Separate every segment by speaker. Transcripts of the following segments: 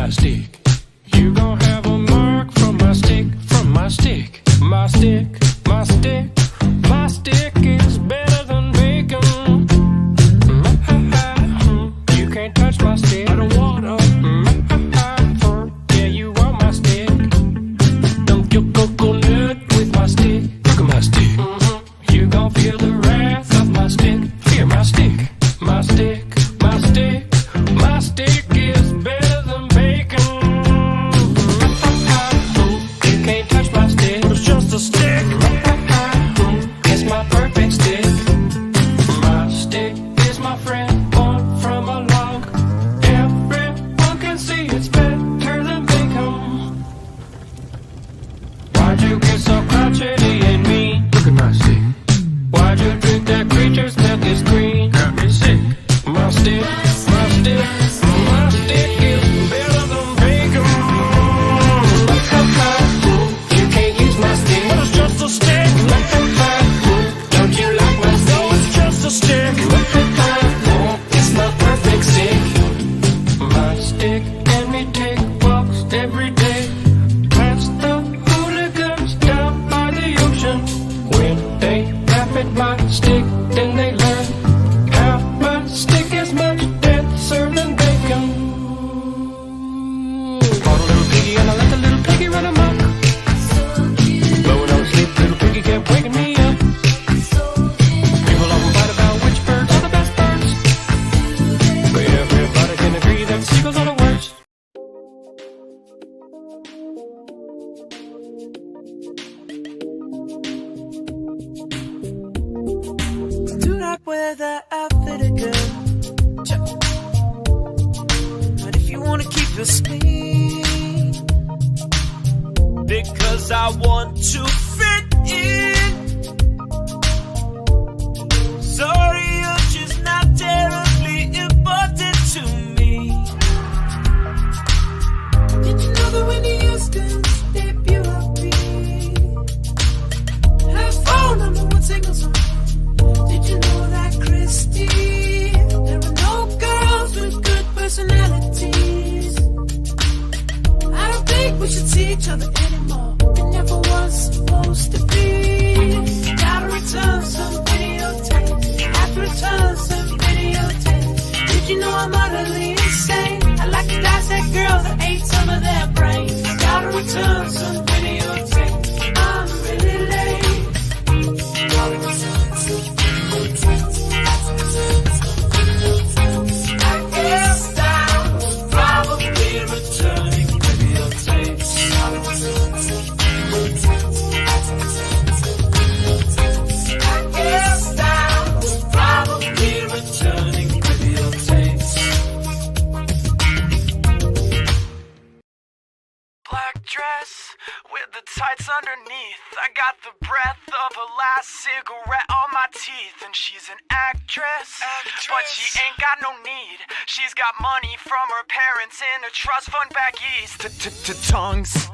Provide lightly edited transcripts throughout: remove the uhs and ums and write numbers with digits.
Speaker 1: my stick. You gon' have a mark from my stick, from my stick. My stick, my stick, my stick is better than bacon. You can't touch my stick. I don't wanna. Yeah, you want my stick. Dump your coconut with my stick. Look at my stick. You gon' feel the wrath of my stick. Fear my stick, my stick, my stick. My stick is better than bacon. You can't touch my stick, but it's just a stick. It's my perfect stick. My stick is my friend, born from a log. Everyone can see it's better than bacon. Why'd you get so crotchety and mean? Look at my stick. Why'd you drink that creature's milk is green? Got me sick. My stick, my stick, my stick is better than bacon. You can't use my stick, but it's just a stick. Don't you like my stick? No, it's just a stick. It's my perfect stick. My stick and me take walks every day. Past the hooligans down by the ocean. When they laugh at my stick, then they learn how my stick is much denser than bacon. Bought a little piggy and I let the little piggy run amok. Blowing on sleep, little piggy kept waking me up. People often fight about which birds are the best birds, but everybody can agree that seagulls are the worst.
Speaker 2: Do not wear that outfit again. But if you wanna keep your speed, because I want to fit in. Sorry, you're just not terribly important to me. Did you know that Whitney Houston's debut her phone #1 single song? Did you know that, Christy, there are no girls with good personalities? I don't think we should see each other anymore. It never was supposed to be. Gotta return some videotapes. Have to return some videotapes. Did you know I'm utterly insane? I like to dissect girls that ate some of their brains. Gotta return some videotapes. I'm really late. Gotta return some videotapes. I guess I'm probably returning videotapes. Gotta return some videotapes. I guess I'm probably returning videotapes. Black dress with the tights underneath. I got the breath of her last cigarette on my teeth. And she's an actress, but she ain't got no need. She's got money from her parents in a trust fund back east. Tongues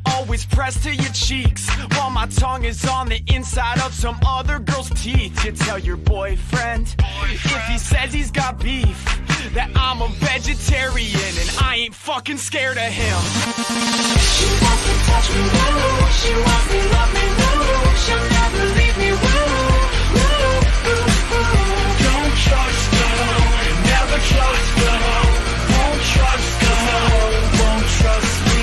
Speaker 2: always pressed to your cheeks, while my tongue is on the inside of some other girl's teeth. You tell your boyfriend, if he says he's got beef, that I'm a vegetarian and I ain't fucking scared of him. She wants to touch me, woo. She wants me, love me, woo. She'll never leave me, woo. Don't trust her, never trust her. Won't trust her, won't trust me.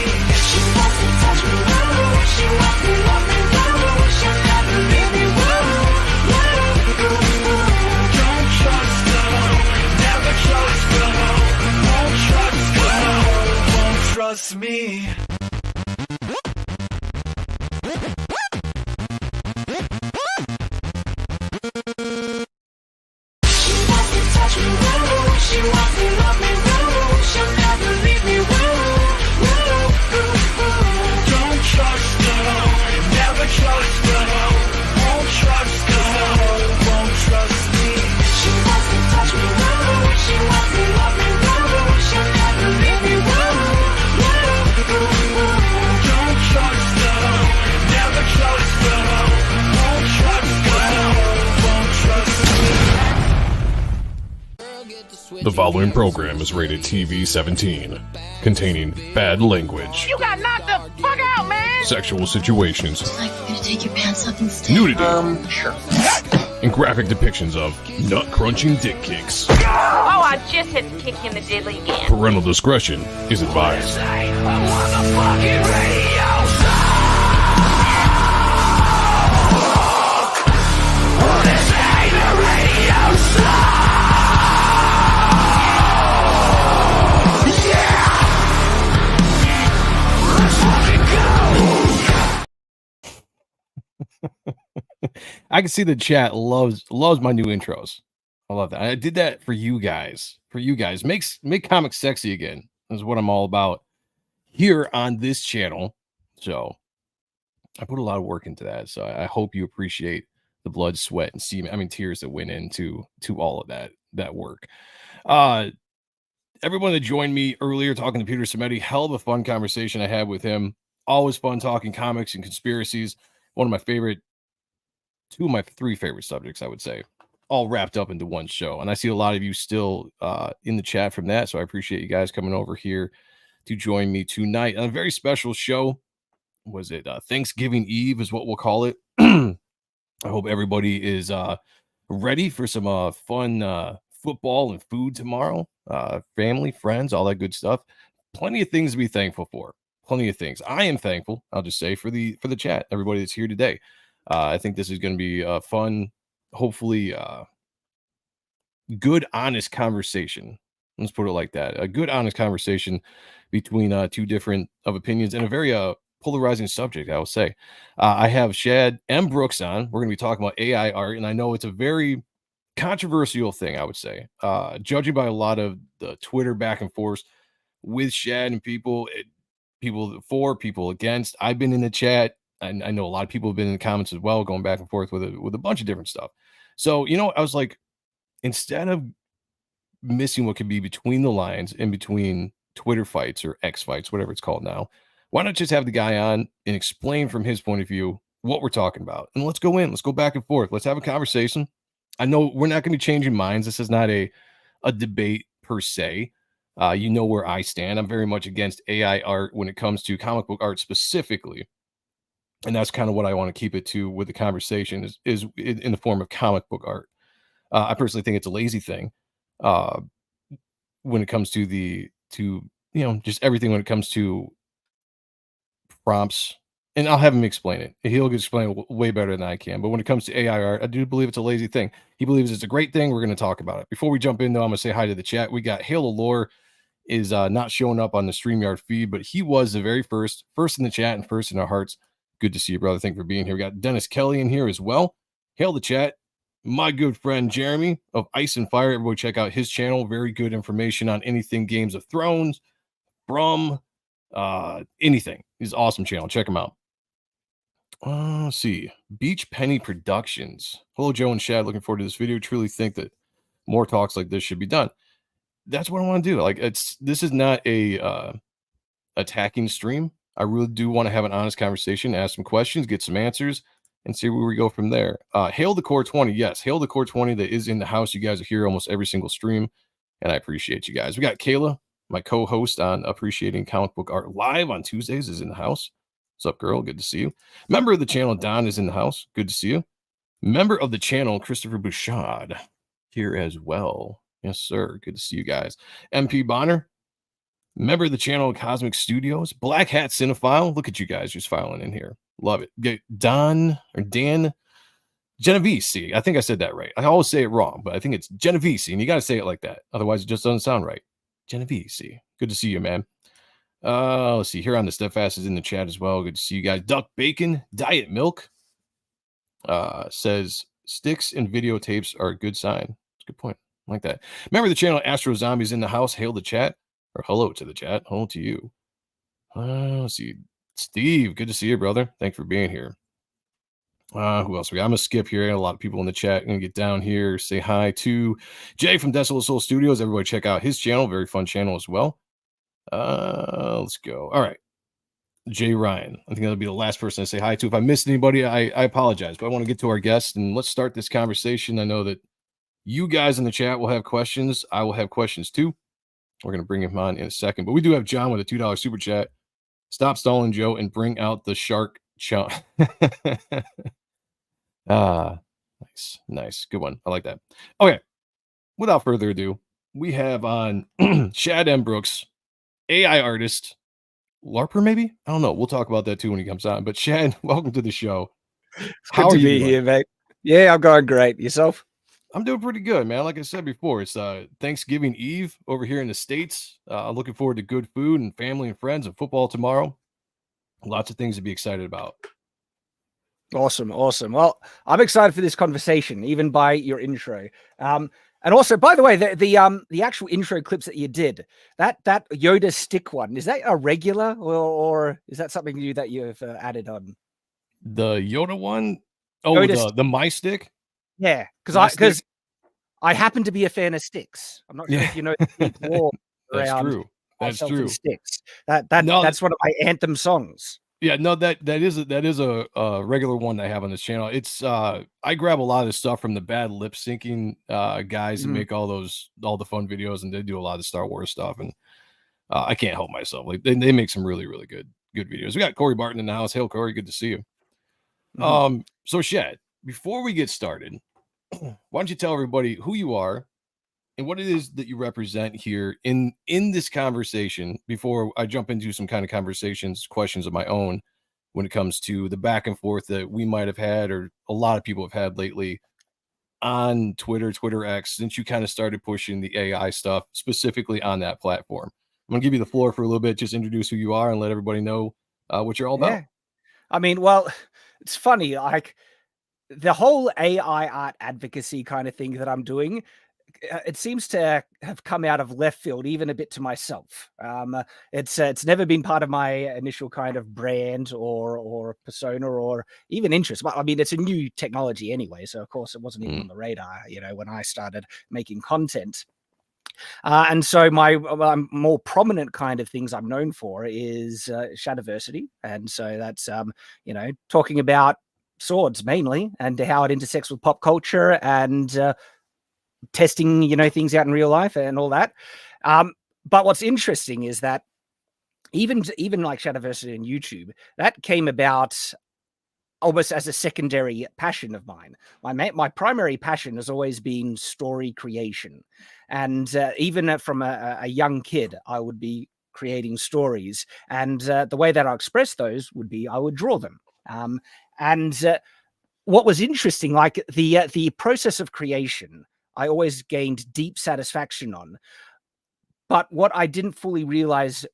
Speaker 2: She wants to touch me, woo. She wants me, love me, woo. She'll never leave me, woo. Don't trust her, never trust her. Won't trust her, won't trust me. She wants me, love me, woo. She'll never leave me, woo. Don't trust her, never trust her. Won't trust her, won't trust me. She wants to touch me, woo. She wants me, love me, woo. She'll never leave me, woo.
Speaker 3: The following program is rated TV-17, containing bad language.
Speaker 2: You got knocked the fuck out, man!
Speaker 3: Sexual situations.
Speaker 4: Like you're gonna take your pants off instead.
Speaker 3: Nudity.
Speaker 2: Sure.
Speaker 3: And graphic depictions of nut-crunching dick kicks.
Speaker 5: Oh, I just had to kick you in the diddly again.
Speaker 3: Parental discretion is advised.
Speaker 6: I can see the chat loves my new intros. I love that. I did that for you guys. Make comics sexy again. Is what I'm all about here on this channel. So I put a lot of work into that. So I hope you appreciate the blood, sweat, and tears that went into all of that work. Everyone that joined me earlier talking to Peter Cimetti, hell of a fun conversation I had with him. Always fun talking comics and conspiracies. One of my favorite, two of my three favorite subjects, I would say, all wrapped up into one show. And I see a lot of you still in the chat from that. So I appreciate you guys coming over here to join me tonight on a very special show. Was it Thanksgiving Eve is what we'll call it. I hope everybody is ready for some fun football and food tomorrow. Family, friends, all that good stuff. Plenty of things to be thankful for. Plenty of things. I am thankful, I'll just say, for the chat, everybody that's here today. I think this is going to be a fun, hopefully good, honest conversation. Let's put it like that. A good, honest conversation between two different of opinions and a very polarizing subject, I will say. I have Shad M Brooks on. We're going to be talking about AI art, and I know it's a very controversial thing, I would say. Judging by a lot of the Twitter back and forth with Shad and people for, people against. I've been in the chat. I know a lot of people have been in the comments as well, going back and forth with a bunch of different stuff. So, I was like, instead of missing what could be between the lines in between Twitter fights or X fights, whatever it's called now, why not just have the guy on and explain from his point of view what we're talking about? And let's go back and forth. Let's have a conversation. I know we're not going to be changing minds. This is not a debate per se. You know where I stand. I'm very much against AI art when it comes to comic book art specifically. And that's kind of what I want to keep it to with the conversation is in the form of comic book art. I personally think it's a lazy thing when it comes to just everything when it comes to prompts. And I'll have him explain it. He'll explain it way better than I can. But when it comes to AI art, I do believe it's a lazy thing. He believes it's a great thing. We're going to talk about it. Before we jump in, though, I'm going to say hi to the chat. We got Hail Allure is not showing up on the StreamYard feed, but he was the very first in the chat and first in our hearts. Good to see you, brother. Thank you for being here. We got Dennis Kelly in here as well. Hail the chat. My good friend Jeremy of Ice and Fire. Everybody check out his channel. Very good information on anything Games of Thrones, from anything. He's an awesome channel. Check him out. Let's see. Beach Penny Productions. Hello, Joe and Shad. Looking forward to this video. Truly think that more talks like this should be done. That's what I want to do. Like, this is not a attacking stream. I really do want to have an honest conversation, ask some questions, get some answers, and see where we go from there. Hail the Core 20. Yes, Hail the Core 20 that is in the house. You guys are here almost every single stream, and I appreciate you guys. We got Kayla, my co-host on Appreciating Comic Book Art Live on Tuesdays, is in the house. What's up, girl? Good to see you. Member of the channel, Don, is in the house. Good to see you. Member of the channel, Christopher Bouchard, here as well. Yes, sir. Good to see you guys. MP Bonner, member of the channel, Cosmic Studios. Black Hat Cinephile. Look at you guys just filing in here. Love it. Get Dan Genovese. I think I said that right. I always say it wrong, but I think it's Genovese, and you got to say it like that. Otherwise, it just doesn't sound right. Genovese. Good to see you, man. Let's see. Here on the Steadfast is in the chat as well. Good to see you guys. Duck Bacon, Diet Milk says sticks and videotapes are a good sign. That's a good point. I like that. Remember the channel Astro Zombies in the house. Hail the chat, or hello to the chat. Hello to you. Let's see. Steve, good to see you, brother. Thanks for being here. Who else we got? I'm gonna skip here. A lot of people in the chat. I'm gonna get down here. Say hi to Jay from Desolate Soul Studios. Everybody check out his channel. Very fun channel as well. Let's go. All right. Jay Ryan. I think that'll be the last person I say hi to. If I missed anybody, I apologize, but I want to get to our guest and let's start this conversation. I know that You guys in the chat will have questions. I will have questions too. We're going to bring him on in a second, but we do have John with a $2 super chat. Stop stalling, Joe, and bring out the shark chunk. Nice. Good one. I like that. Okay. Without further ado, we have on Shad M Brooks, AI artist, LARPer maybe? I don't know. We'll talk about that too when he comes on. But Shad, welcome to the show.
Speaker 7: It's good to be here, mate. Yeah, I'm going great. Yourself?
Speaker 6: I'm doing pretty good, man. Like I said before, it's Thanksgiving Eve over here in the States. I'm looking forward to good food and family and friends and football tomorrow. Lots of things to be excited about.
Speaker 7: Awesome. Well, I'm excited for this conversation, even by your intro. And also, by the way, the actual intro clips that you did, that Yoda stick one, is that a regular or is that something new that you've added on?
Speaker 6: The Yoda one? Oh, the My Stick?
Speaker 7: Yeah, because I happen to be a fan of sticks. I'm not sure if you know the war
Speaker 6: That's
Speaker 7: around
Speaker 6: true. That's true.
Speaker 7: Sticks. That's one of my anthem songs.
Speaker 6: Yeah, no, that is a regular one I have on this channel. It's I grab a lot of stuff from the bad lip syncing guys who make all the fun videos, and they do a lot of Star Wars stuff, and I can't help myself. Like they make some really good videos. We got Corey Barton in the house. Hail Corey, good to see you. So Shad, before we get started, why don't you tell everybody who you are and what it is that you represent here in this conversation before I jump into some kind of questions of my own when it comes to the back and forth that we might have had or a lot of people have had lately on Twitter X, since you kind of started pushing the AI stuff specifically on that platform. I'm going to give you the floor for a little bit, just introduce who you are and let everybody know what you're all about.
Speaker 7: I mean, well, it's funny, like the whole AI art advocacy kind of thing that I'm doing, it seems to have come out of left field, even a bit to myself. It's never been part of my initial kind of brand or persona or even interest. But I mean, it's a new technology anyway, so of course it wasn't even on the radar, when I started making content. And so my more prominent kind of things I'm known for is Shadiversity, and so that's talking about swords mainly and how it intersects with pop culture and testing things out in real life and all that. But what's interesting is that even like Shadiversity and YouTube, that came about almost as a secondary passion of mine. My primary passion has always been story creation, and even from a young kid, I would be creating stories, and the way that I express those would be I would draw them. What was interesting, like the process of creation, I always gained deep satisfaction on. But what I didn't fully realize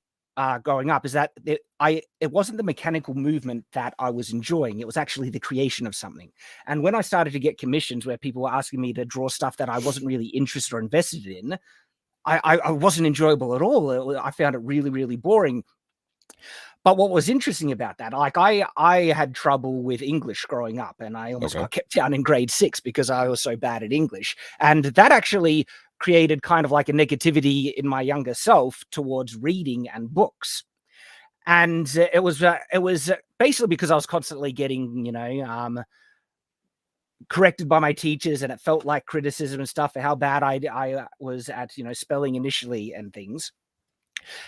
Speaker 7: growing up is that it wasn't the mechanical movement that I was enjoying. It was actually the creation of something. And when I started to get commissions where people were asking me to draw stuff that I wasn't really interested or invested in, I wasn't enjoyable at all. I found it really, really boring. But what was interesting about that, like I had trouble with English growing up, and I almost got kept down in grade 6 because I was so bad at English. And that actually created kind of like a negativity in my younger self towards reading and books. And it was basically because I was constantly getting, corrected by my teachers, and it felt like criticism and stuff for how bad I was at, spelling initially and things.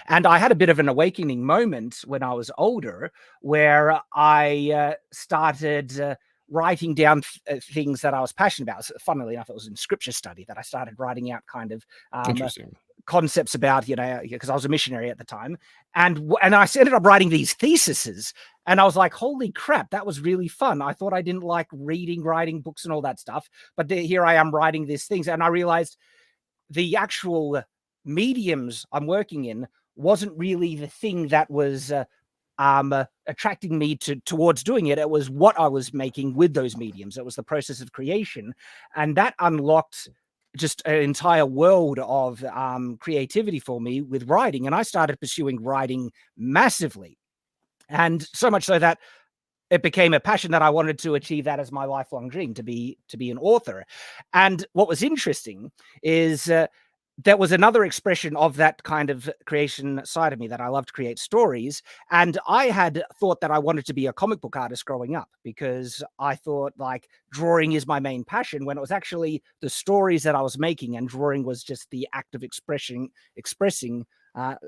Speaker 7: And I had a bit of an awakening moment when I was older where I started writing down things that I was passionate about. So, funnily enough, it was in scripture study that I started writing out kind of concepts about, because I was a missionary at the time. And I ended up writing these theses. And I was like, holy crap, that was really fun. I thought I didn't like reading, writing books and all that stuff. But here I am writing these things. And I realized the actual mediums I'm working in wasn't really the thing that was attracting me towards doing it. It was what I was making with those mediums. It was the process of creation, and that unlocked just an entire world of creativity for me with writing. And I started pursuing writing massively, and so much so that it became a passion that I wanted to achieve that as my lifelong dream, to be an author. And what was interesting is there was another expression of that kind of creation side of me, that I love to create stories. And I had thought that I wanted to be a comic book artist growing up, because I thought like drawing is my main passion, when it was actually the stories that I was making, and drawing was just the act of expressing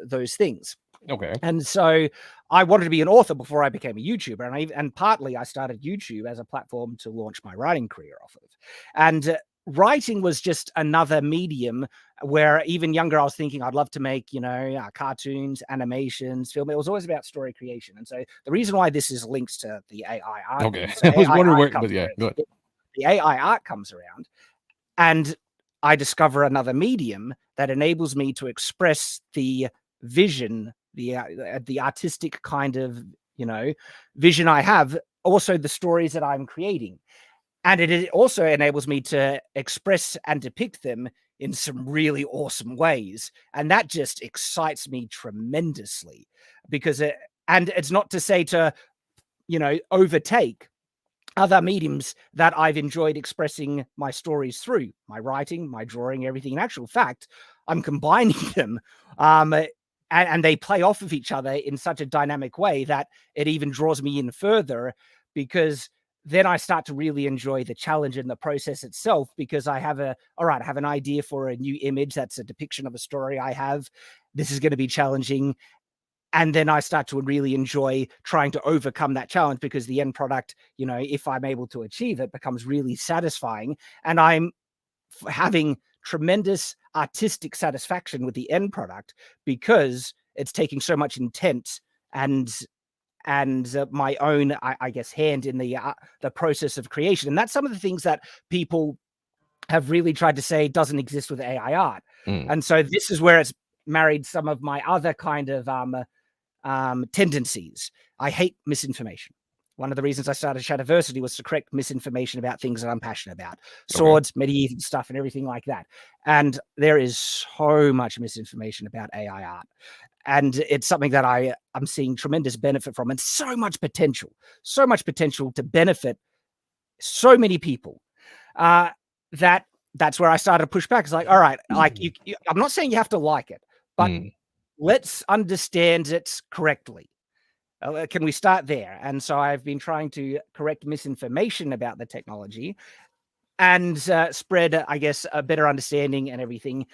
Speaker 7: those things.
Speaker 6: Okay.
Speaker 7: And so I wanted to be an author before I became a YouTuber. And partly I started YouTube as a platform to launch my writing career off of. And writing was just another medium where, even younger, I was thinking I'd love to make, cartoons, animations, film. It was always about story creation. And so the reason why this is links to the AI art.
Speaker 6: Okay.
Speaker 7: So
Speaker 6: I was
Speaker 7: AI
Speaker 6: wondering
Speaker 7: art
Speaker 6: where, but
Speaker 7: comes
Speaker 6: yeah,
Speaker 7: around.
Speaker 6: go ahead.
Speaker 7: The AI art comes around, and I discover another medium that enables me to express the vision, the artistic kind of, vision I have, also the stories that I'm creating. And it also enables me to express and depict them in some really awesome ways. And that just excites me tremendously, because it's not to say to, overtake other mediums that I've enjoyed expressing my stories through: my writing, my drawing, everything. In actual fact, I'm combining them, and they play off of each other in such a dynamic way that it even draws me in further, because then I start to really enjoy the challenge and the process itself, because I have I have an idea for a new image that's a depiction of a story I have. This is going to be challenging. And then I start to really enjoy trying to overcome that challenge, because the end product, if I'm able to achieve it, becomes really satisfying. And I'm having tremendous artistic satisfaction with the end product, because it's taking so much intent and my own, I guess, hand in the process of creation. And that's some of the things that people have really tried to say doesn't exist with AI art. And so this is where it's married some of my other kind of tendencies. I hate misinformation. One of the reasons I started Shadiversity was to correct misinformation about things that I'm passionate about. Swords, medieval stuff, and everything like that. And there is so much misinformation about AI art. And it's something that I'm seeing tremendous benefit from, and so much potential to benefit so many people. That's where I started to push back. It's like, all right, like I'm not saying you have to like it, but let's understand it correctly. Can we start there? And so I've been trying to correct misinformation about the technology and spread, I guess, a better understanding and everything.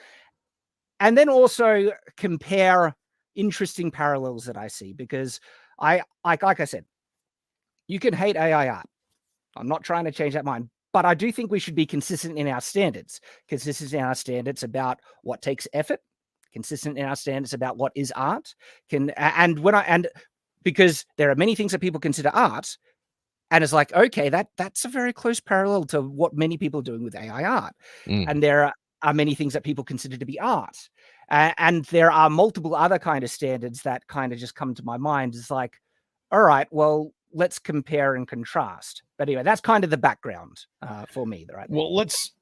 Speaker 7: And then also compare interesting parallels that I see, because like I said, you can hate AI art. I'm not trying to change that mind, but I do think we should be consistent in our standards. Consistent in our standards about what takes effort. Consistent in our standards about what is art. Because there are many things that people consider art, and it's like, okay, that's a very close parallel to what many people are doing with AI art. And there are many things that people consider to be art. And there are multiple other kind of standards that kind of just come to my mind. It's like, all right, well, let's compare and contrast. But anyway, that's kind of the background for me. Right.
Speaker 6: Well, let's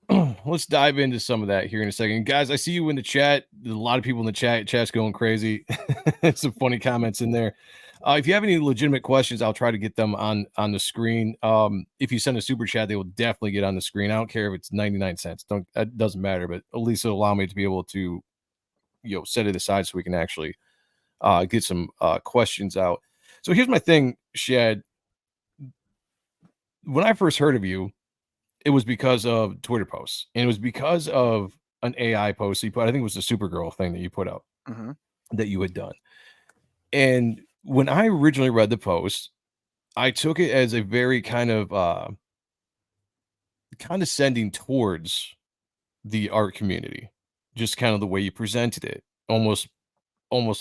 Speaker 6: dive into some of that here in a second. Guys, I see you in the chat. There's a lot of people in the chat. Chat's going crazy. Some funny comments in there. If you have any legitimate questions, I'll try to get them on the screen. If you send a super chat, they will definitely get on the screen. I don't care if it's 99 cents. It doesn't matter, but at least it'll allow me to be able to, set it aside so we can actually get some questions out. So here's my thing, Shad. When I first heard of you, it was because of Twitter posts, and it was because of an AI post you put. I think it was the Supergirl thing that you put out that you had done. And when I originally read the post, I took it as a very kind of condescending towards the art community, just kind of the way you presented it, almost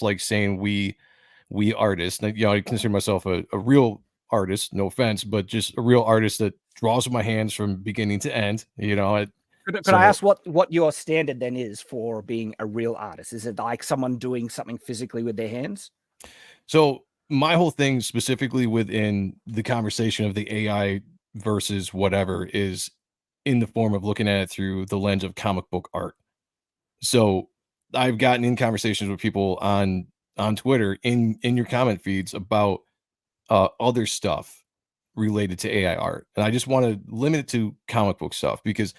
Speaker 6: like saying we artists. And, I consider myself a real artist, no offense, but just a real artist that draws with my hands from beginning to end.
Speaker 7: Could I ask what your standard then is for being a real artist? Is it like someone doing something physically with their hands?
Speaker 6: So my whole thing specifically within the conversation of the AI versus whatever is in the form of looking at it through the lens of comic book art. So I've gotten in conversations with people on Twitter in your comment feeds about other stuff related to AI art. And I just want to limit it to comic book stuff, because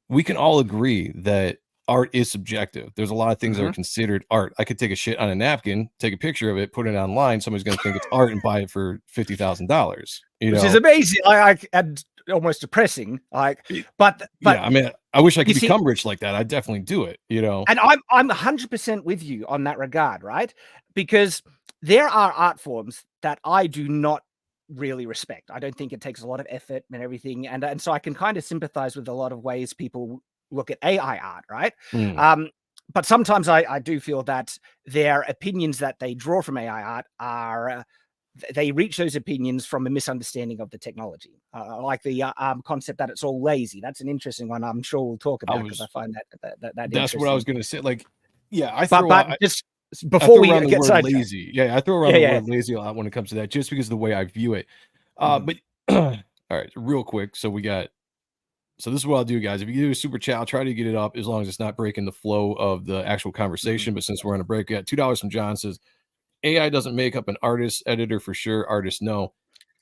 Speaker 6: we can all agree that art is subjective. There's a lot of things that are considered art. I could take a shit on a napkin, take a picture of it, put it online. Somebody's going to think it's art and buy it for $50,000.
Speaker 7: Which is amazing. And almost depressing. But
Speaker 6: yeah, I mean, I wish I could become rich like that. I'd definitely do it.
Speaker 7: And I'm 100% with you on that regard, right? Because there are art forms that I do not really respect. I don't think it takes a lot of effort and everything, and so I can kind of sympathize with a lot of ways people look at AI art, right? But sometimes I do feel that their opinions that they draw from AI art are they reach those opinions from a misunderstanding of the technology, like the concept that it's all lazy. That's an interesting one. I'm sure we'll talk about because I find that
Speaker 6: that's what I was going to say. Like, yeah,
Speaker 7: just before we get
Speaker 6: lazy, I throw around the word lazy a lot when it comes to that, just because of the way I view it. But all right, real quick. So this is what I'll do, guys. If you do a super chat, I'll try to get it up as long as it's not breaking the flow of the actual conversation. But since we're on a break, we got $2 from John. Says AI doesn't make up an artist, editor for sure. Artists no.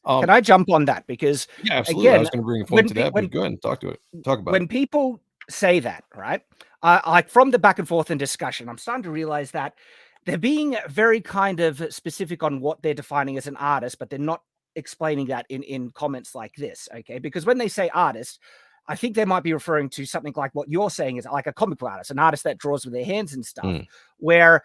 Speaker 7: Can I jump on that? Because
Speaker 6: yeah, absolutely. Again, I was going to bring a point to that, but go ahead and talk about it.
Speaker 7: When people say that, right? Like from the back and forth and discussion, I'm starting to realize that they're being very kind of specific on what they're defining as an artist, but they're not explaining that in comments like this, okay? Because when they say artist, I think they might be referring to something like what you're saying is like a comic book artist, an artist that draws with their hands and stuff, where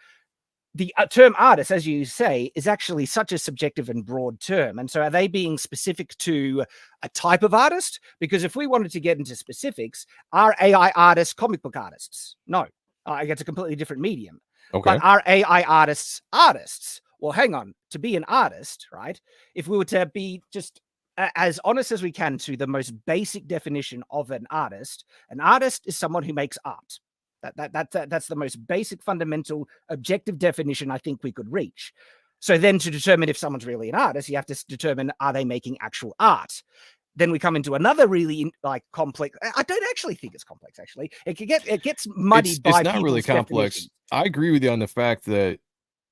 Speaker 7: the term artist, as you say, is actually such a subjective and broad term. And so are they being specific to a type of artist? Because if we wanted to get into specifics, are AI artists comic book artists? No, it's a completely different medium.
Speaker 6: Okay.
Speaker 7: But are AI artists artists? Well, hang on. To be an artist, right? If we were to be just as honest as we can to the most basic definition of an artist is someone who makes art. That's the most basic, fundamental, objective definition I think we could reach. So then to determine if someone's really an artist, you have to determine, are they making actual art? Then we come into another really complex. I don't actually think it's complex. Actually, it gets muddied. It's
Speaker 6: not really complex. I agree with you on the fact that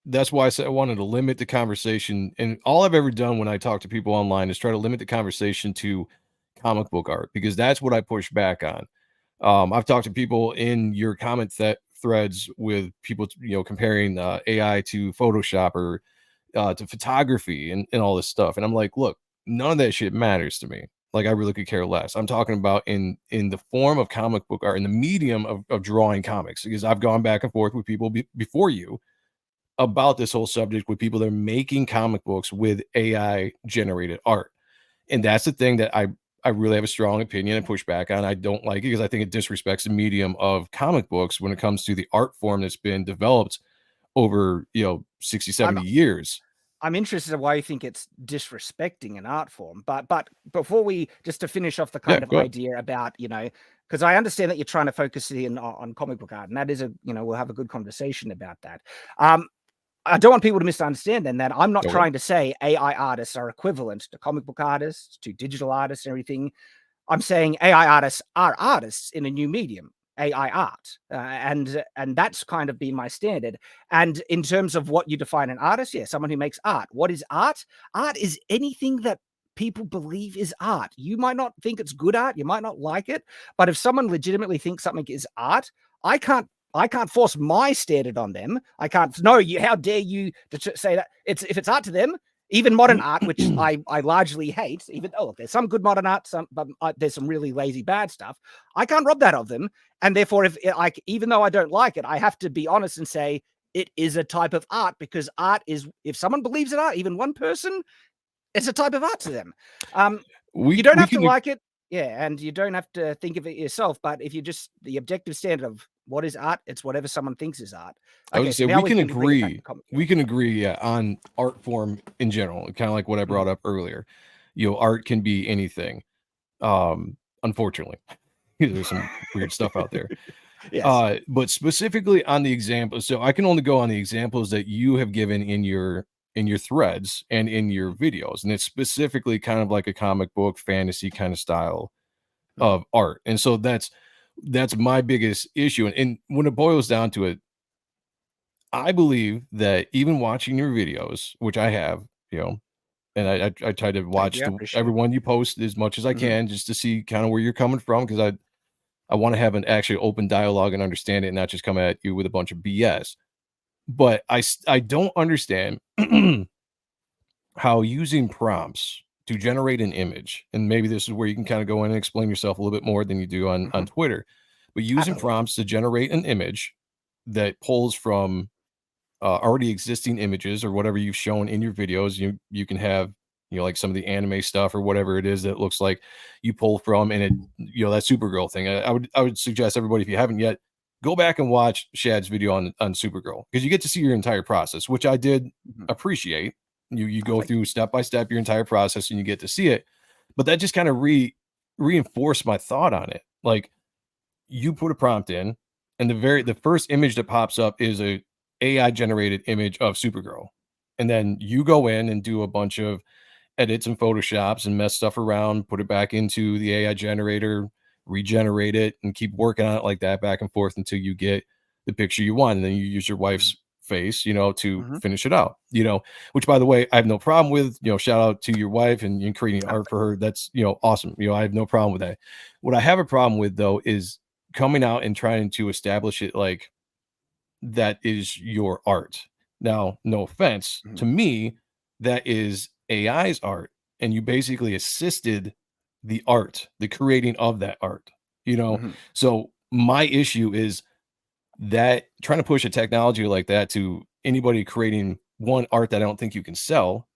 Speaker 6: that's why I said I wanted to limit the conversation. And all I've ever done when I talk to people online is try to limit the conversation to comic book art, because that's what I push back on. I've talked to people in your comment threads with people, comparing AI to Photoshop or to photography and all this stuff. And I'm like, look, none of that shit matters to me. Like, I really could care less. I'm talking about in the form of comic book art, in the medium of drawing comics, because I've gone back and forth with people before you about this whole subject with people that are making comic books with AI generated art. And that's the thing that I really have a strong opinion and push back on. I don't like it because I think it disrespects the medium of comic books when it comes to the art form that's been developed over, 60, 70 years.
Speaker 7: I'm interested in why you think it's disrespecting an art form. But before we, just to finish off the kind of idea about, because I understand that you're trying to focus in on comic book art, and that is we'll have a good conversation about that. I don't want people to misunderstand then that I'm not trying to say AI artists are equivalent to comic book artists, to digital artists and everything. I'm saying AI artists are artists in a new medium, AI art. And that's kind of been my standard. And in terms of what you define an artist, someone who makes art. What is art? Art is anything that people believe is art. You might not think it's good art. You might not like it. But if someone legitimately thinks something is art, I can't force my standard on them. I can't. No, how dare you to say that? If it's art to them, even modern art, which I largely hate. Even there's some good modern art, but there's some really lazy bad stuff. I can't rob that of them, and therefore, even though I don't like it, I have to be honest and say it is a type of art, because art is, if someone believes in art, even one person, it's a type of art to them. You don't have to like it. Yeah, and you don't have to think of it yourself, but if you just the objective standard of what is art, it's whatever someone thinks is art.
Speaker 6: Okay, I would say we can agree. We can agree on art form in general, kind of like what I brought up earlier. Art can be anything. Unfortunately, there's some weird stuff out there.
Speaker 7: Yes.
Speaker 6: But specifically on the examples, so I can only go on the examples that you have given in your threads and in your videos, and it's specifically kind of like a comic book fantasy kind of style of art. And so that's my biggest issue. And when it boils down to it, I believe that even watching your videos, which I have, and I try to watch everyone you post as much as I can, just to see kind of where you're coming from, because I want to have an actually open dialogue and understand it, and not just come at you with a bunch of BS. But I don't understand how using prompts to generate an image, and maybe this is where you can kind of go in and explain yourself a little bit more than you do on Twitter, but using prompts to generate an image that pulls from already existing images or whatever you've shown in your videos. You can have, like some of the anime stuff or whatever it is that looks like you pull from, and it, that Supergirl thing. I would suggest everybody, if you haven't yet, go back and watch Shad's video on Supergirl, because you get to see your entire process, which I did appreciate. You go through step by step your entire process, and you get to see it. But that just kind of reinforced my thought on it. Like, you put a prompt in, and the first image that pops up is a AI generated image of Supergirl. And then you go in and do a bunch of edits and photoshops and mess stuff around, put it back into the AI generator, regenerate it, and keep working on it like that, back and forth, until you get the picture you want. And then you use your wife's face, to finish it out, which, by the way, I have no problem with. Shout out to your wife and creating art for her. That's, awesome. I have no problem with that. What I have a problem with, though, is coming out and trying to establish it like that is your art. Now, no offense, to me, that is AI's art, and you basically assisted the art, the creating of that art. So my issue is that trying to push a technology like that to anybody creating art that I don't think you can sell,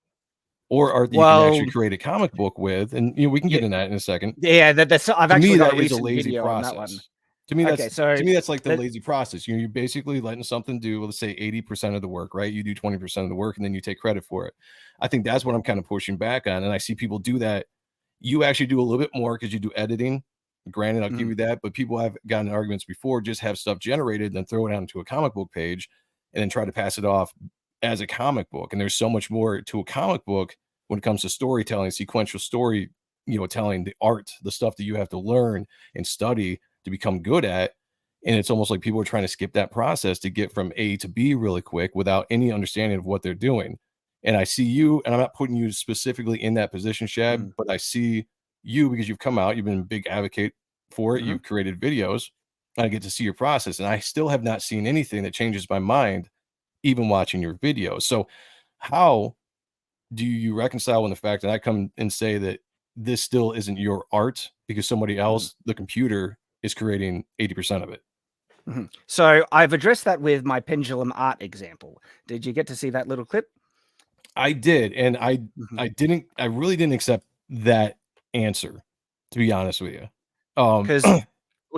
Speaker 6: or art that you can actually create a comic book with, and we can get in that in a second.
Speaker 7: Yeah, that's I've
Speaker 6: To me,
Speaker 7: actually got
Speaker 6: that
Speaker 7: a
Speaker 6: is a
Speaker 7: recent
Speaker 6: lazy
Speaker 7: video on that one.
Speaker 6: process. To me, that's
Speaker 7: Okay, so
Speaker 6: to me that's like the lazy process. You're basically letting something do, let's say, 80% of the work, right? You do 20% of the work, and then you take credit for it. I think that's what I'm kind of pushing back on, and I see people do that. You actually do a little bit more because you do editing. Granted, I'll give you that, but people have gotten in arguments before, just have stuff generated and then throw it onto a comic book page and then try to pass it off as a comic book. And there's so much more to a comic book when it comes to storytelling, sequential story, telling, the art, the stuff that you have to learn and study to become good at. And it's almost like people are trying to skip that process to get from A to B really quick without any understanding of what they're doing. And I see you, and I'm not putting you specifically in that position, Shad, but I see you because you've come out, you've been a big advocate for it. You've created videos, and I get to see your process. And I still have not seen anything that changes my mind, even watching your videos. So how do you reconcile with the fact that I come and say that this still isn't your art because somebody else, the computer, is creating 80% of it?
Speaker 7: So I've addressed that with my pendulum art example. Did you get to see that little clip?
Speaker 6: I did, and I really didn't accept that answer, to be honest with you.
Speaker 7: Because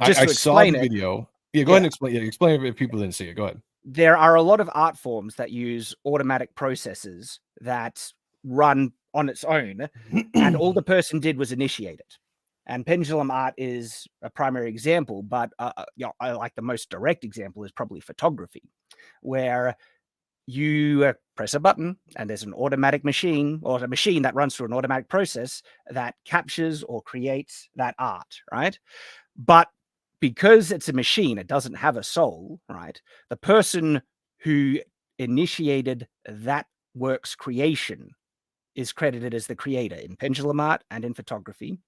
Speaker 7: just
Speaker 6: I
Speaker 7: to
Speaker 6: saw the
Speaker 7: explain it,
Speaker 6: video. Yeah, go ahead and explain. Yeah, explain it if people didn't see it. Go ahead.
Speaker 7: there are a lot of art forms that use automatic processes that run on its own, and all the person did was initiate it. And pendulum art is a primary example, but I like the most direct example is probably photography, where you press a button and there's an automatic machine, or a machine that runs through an automatic process that captures or creates that art, right? But because it's a machine, it doesn't have a soul, right? The person who initiated that work's creation is credited as the creator in pendulum art and in photography.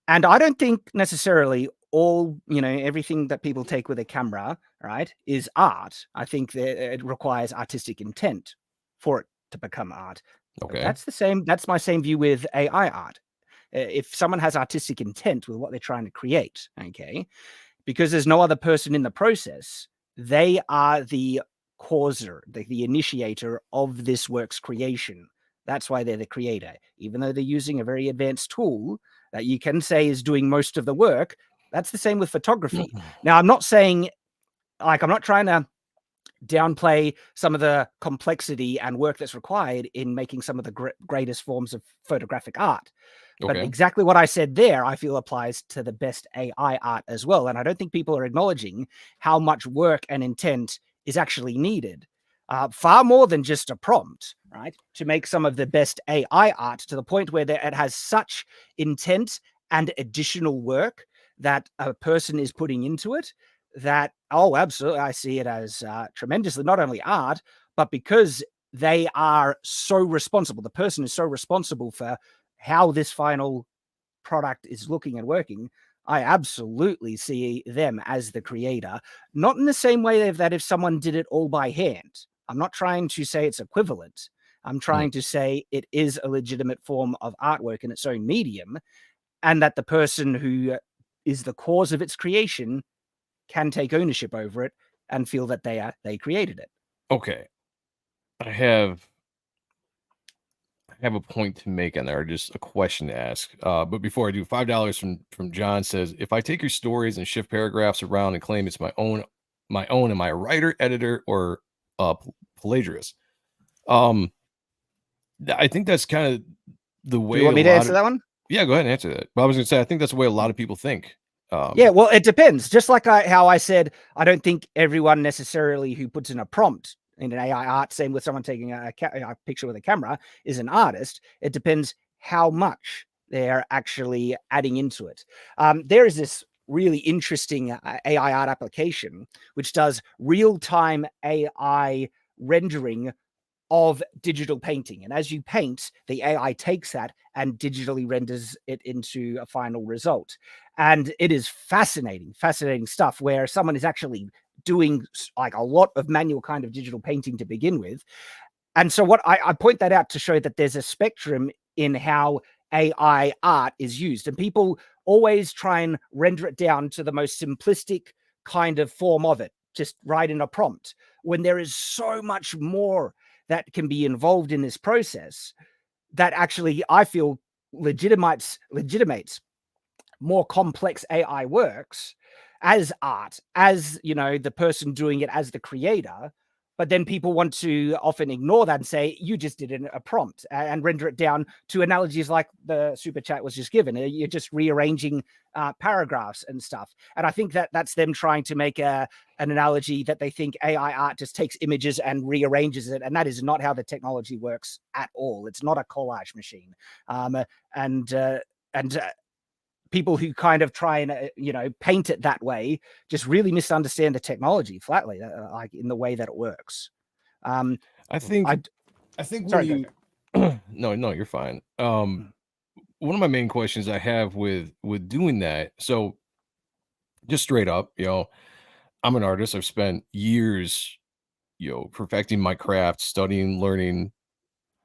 Speaker 7: And I don't think necessarily all, everything that people take with a camera, right, is art. I think that it requires artistic intent for it to become art.
Speaker 6: Okay.
Speaker 7: That's my same view with AI art. If someone has artistic intent with what they're trying to create, okay, because there's no other person in the process, they are the causer, the initiator of this work's creation. That's why they're the creator. Even though they're using a very advanced tool that you can say is doing most of the work, that's the same with photography. Now, I'm not saying, I'm not trying to downplay some of the complexity and work that's required in making some of the greatest forms of photographic art. But exactly what I said there, I feel applies to the best AI art as well. And I don't think people are acknowledging how much work and intent is actually needed. Far more than just a prompt, right? To make some of the best AI art, to the point where it has such intent and additional work that a person is putting into it, that, oh, absolutely, I see it as tremendously, not only art, but because they are so responsible, the person is so responsible for how this final product is looking and working, I absolutely see them as the creator, not in the same way that if someone did it all by hand. I'm not trying to say it's equivalent. I'm trying to say it is a legitimate form of artwork in its own medium, and that the person who is the cause of its creation can take ownership over it and feel that they created it.
Speaker 6: Okay. I have a point to make on there, or just a question to ask. But before I do, $5 from John says, if I take your stories and shift paragraphs around and claim it's my own, am I a writer, editor, or plagiarist? I think that's kind of the way.
Speaker 7: Do you want me to answer that one?
Speaker 6: Yeah, go ahead and answer that. But I was going to say, I think that's the way a lot of people think.
Speaker 7: Yeah, well, it depends. Just like how I said, I don't think everyone necessarily who puts in a prompt in an AI art, same with someone taking a picture with a camera, is an artist. It depends how much they're actually adding into it. There is this really interesting AI art application which does real-time AI rendering of digital painting. And as you paint, the AI takes that and digitally renders it into a final result. And it is fascinating stuff where someone is actually doing like a lot of manual kind of digital painting to begin with. And so what I point that out to show that there's a spectrum in how AI art is used. And people always try and render it down to the most simplistic kind of form of it, just write in a prompt, when there is so much more that can be involved in this process that actually I feel legitimates more complex AI works as art, as, you know, the person doing it as the creator. But then people want to often ignore that and say, you just did a prompt, and render it down to analogies like the super chat was just given. You're just rearranging paragraphs and stuff. And I think that's them trying to make an analogy that they think AI art just takes images and rearranges it. And that is not how the technology works at all. It's not a collage machine. And people who kind of try and, paint it that way just really misunderstand the technology flatly, like in the way that it works.
Speaker 6: I think
Speaker 7: Sorry,
Speaker 6: no, you're fine. One of my main questions I have with doing that, so just straight up, I'm an artist. I've spent years, perfecting my craft, studying, learning,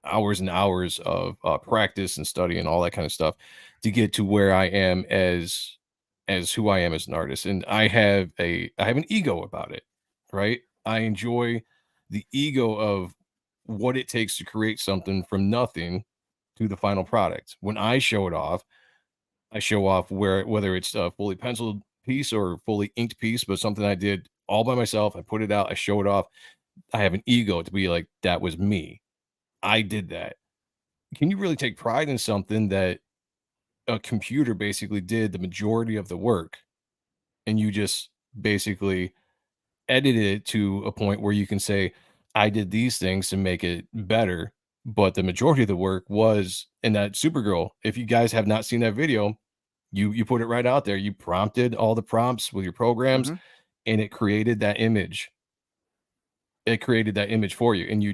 Speaker 6: hours and hours of practice and study and all that kind of stuff to get to where I am as who I am as an artist. And I have an ego about it, right? I enjoy the ego of what it takes to create something from nothing to the final product. When I show it off, I show off whether it's a fully penciled piece or fully inked piece, but something I did all by myself. I put it out, I show it off. I have an ego to be like, that was me. I did that. Can you really take pride in something that a computer basically did the majority of the work, and you just basically edited it to a point where you can say, I did these things to make it better, but the majority of the work was in that Supergirl. If you guys have not seen that video, you put it right out there. You prompted all the prompts with your programs, and it created that image. It created that image for you, and you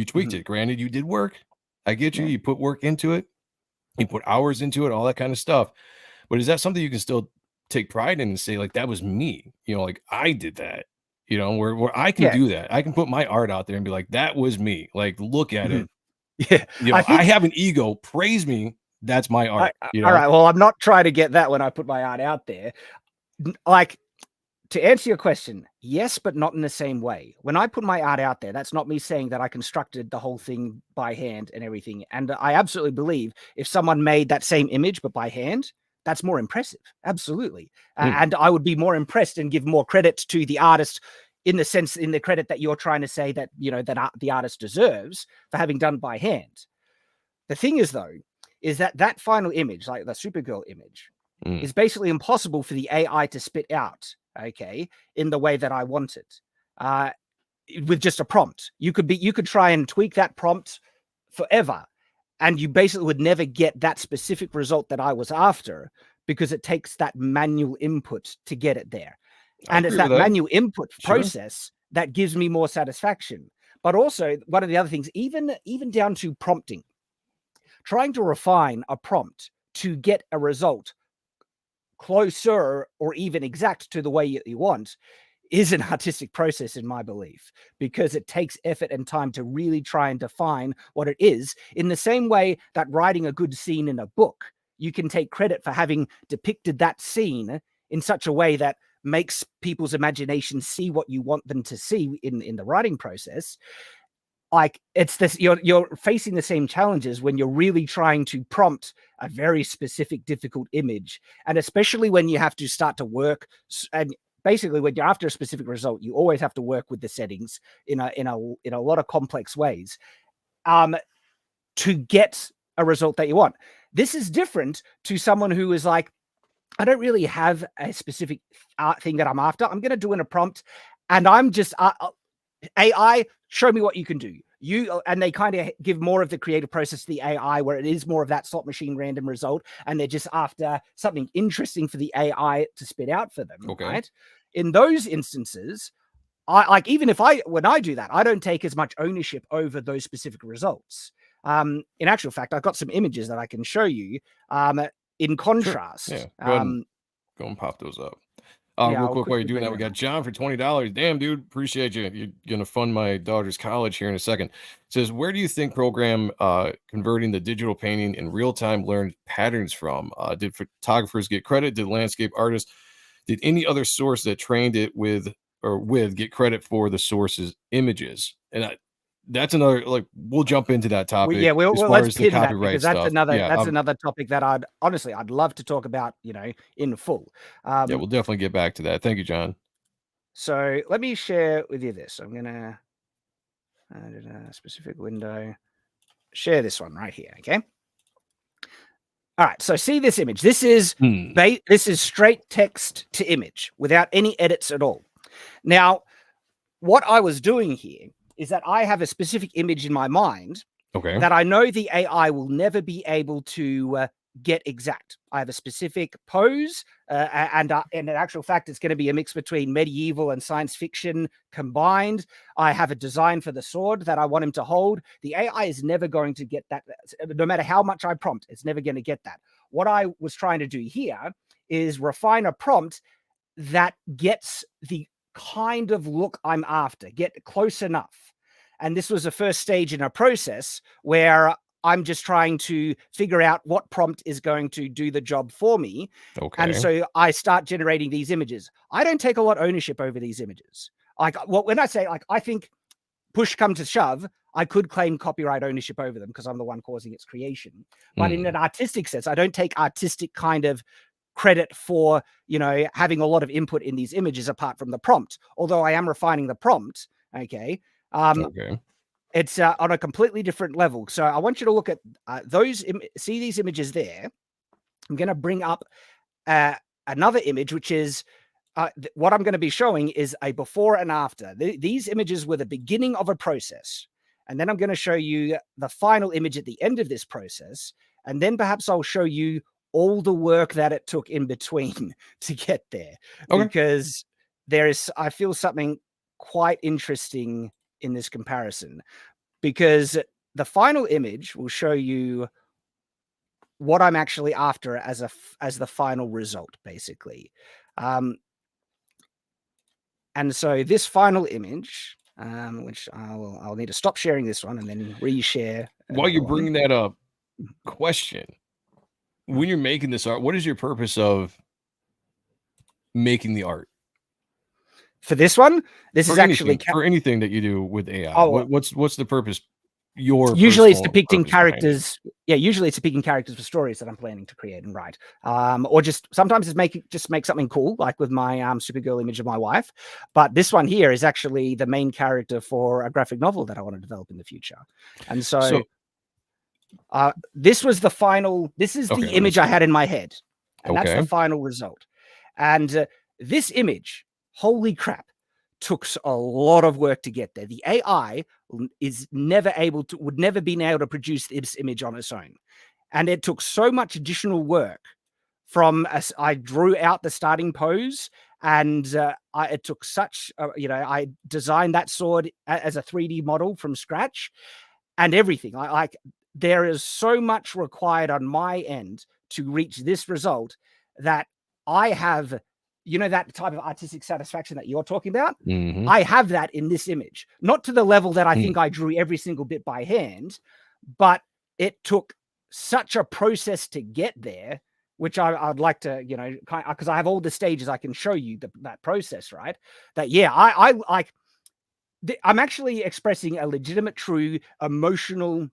Speaker 6: tweaked it. Granted, you did work. I get you. You put work into it. You put hours into it, all that kind of stuff. But is that something you can still take pride in and say, like, that was me? Like, I did that. Where I can do that. I can put my art out there and be like, that was me. Like, look at it.
Speaker 7: Yeah.
Speaker 6: I have an ego. Praise me. That's my art.
Speaker 7: All right. Well, I'm not trying to get that when I put my art out there. Like, to answer your question, yes, but not in the same way. When I put my art out there, that's not me saying that I constructed the whole thing by hand and everything. And I absolutely believe if someone made that same image, but by hand, that's more impressive. Absolutely. And I would be more impressed and give more credit to the artist in the credit that you're trying to say that, that the artist deserves for having done by hand. The thing is, though, is that final image, like the Supergirl image, is basically impossible for the AI to spit out. Okay, in the way that I want it, with just a prompt. You could try and tweak that prompt forever, and you basically would never get that specific result that I was after, because it takes that manual input to get it there. And it's that manual input process that gives me more satisfaction. But also, one of the other things, even down to prompting, trying to refine a prompt to get a result closer or even exact to the way you want is an artistic process, in my belief, because it takes effort and time to really try and define what it is. In the same way that writing a good scene in a book, you can take credit for having depicted that scene in such a way that makes people's imagination see what you want them to see in the writing process. Like, it's this, you're facing the same challenges when you're really trying to prompt a very specific, difficult image, and especially when you have to start to work. And basically, when you're after a specific result, you always have to work with the settings in a lot of complex ways, to get a result that you want. This is different to someone who is like, I don't really have a specific art thing that I'm after. I'm going to do in a prompt, and I'm just AI. Show me what you can do. And they kind of give more of the creative process to the AI, where it is more of that slot machine random result, and they're just after something interesting for the AI to spit out for them.
Speaker 6: Okay.
Speaker 7: Right? In those instances, when I do that, I don't take as much ownership over those specific results. In actual fact, I've got some images that I can show you. In contrast,
Speaker 6: sure. Yeah, go and pop those up. Real quick, while you're doing that, we got John for $20. Damn, dude, appreciate you. You're gonna fund my daughter's college here in a second. Says, where do you think program converting the digital painting in real time learned patterns from? Did photographers get credit? Did landscape artists? Did any other source that trained it with get credit for the source's images? And that's another, like, we'll jump into that topic.
Speaker 7: Let's pin that, because that's another topic that I'd love to talk about, in full.
Speaker 6: We'll definitely get back to that. Thank you, John.
Speaker 7: So let me share with you this. I'm gonna add a specific window. Share this one right here. Okay. All right. So see this image. This is this is straight text to image without any edits at all. Now, what I was doing here is that I have a specific image in my mind that I know the AI will never be able to get exact. I have a specific pose, and in actual fact, it's going to be a mix between medieval and science fiction combined. I have a design for the sword that I want him to hold. The AI is never going to get that. No matter how much I prompt, it's never going to get that. What I was trying to do here is refine a prompt that gets the kind of look I'm after, get close enough. And this was the first stage in a process where I'm just trying to figure out what prompt is going to do the job for me. And so I start generating these images. I don't take a lot of ownership over these images. When I say, I think push come to shove, I could claim copyright ownership over them because I'm the one causing its creation. But in an artistic sense, I don't take artistic kind of credit for, having a lot of input in these images apart from the prompt, although I am refining the prompt. It's on a completely different level. So I want you to look at see these images there. I'm going to bring up another image, which is what I'm going to be showing is a before and after. These images were the beginning of a process. And then I'm going to show you the final image at the end of this process. And then perhaps I'll show you all the work that it took in between to get there, because I feel something quite interesting in this comparison, because the final image will show you what I'm actually after as the final result, basically. And so this final image, which I'll need to stop sharing this one and then reshare.
Speaker 6: While you're bringing that up, question. When you're making this art, what is your purpose of making the art?
Speaker 7: For this one, this is actually
Speaker 6: for anything that you do with AI. What's the purpose?
Speaker 7: Usually it's depicting characters. Yeah, usually it's depicting characters for stories that I'm planning to create and write. Or just sometimes it's make something cool, like with my Supergirl image of my wife. But this one here is actually the main character for a graphic novel that I want to develop in the future. And so this was the final. This is the image I had in my head, and that's the final result. And this image, holy crap, took a lot of work to get there. The AI would never been able to produce this image on its own, and it took so much additional work. I drew out the starting pose, and it took such. I designed that sword as a 3D model from scratch, and everything. There is so much required on my end to reach this result that I have, you know, that type of artistic satisfaction that you're talking about.
Speaker 6: Mhm.
Speaker 7: I have that in this image, not to the level that I think I drew every single bit by hand, but it took such a process to get there, which I'd like to, you know, because I have all the stages I can show you that process, right? That, yeah, I like, I'm actually expressing a legitimate, true, emotional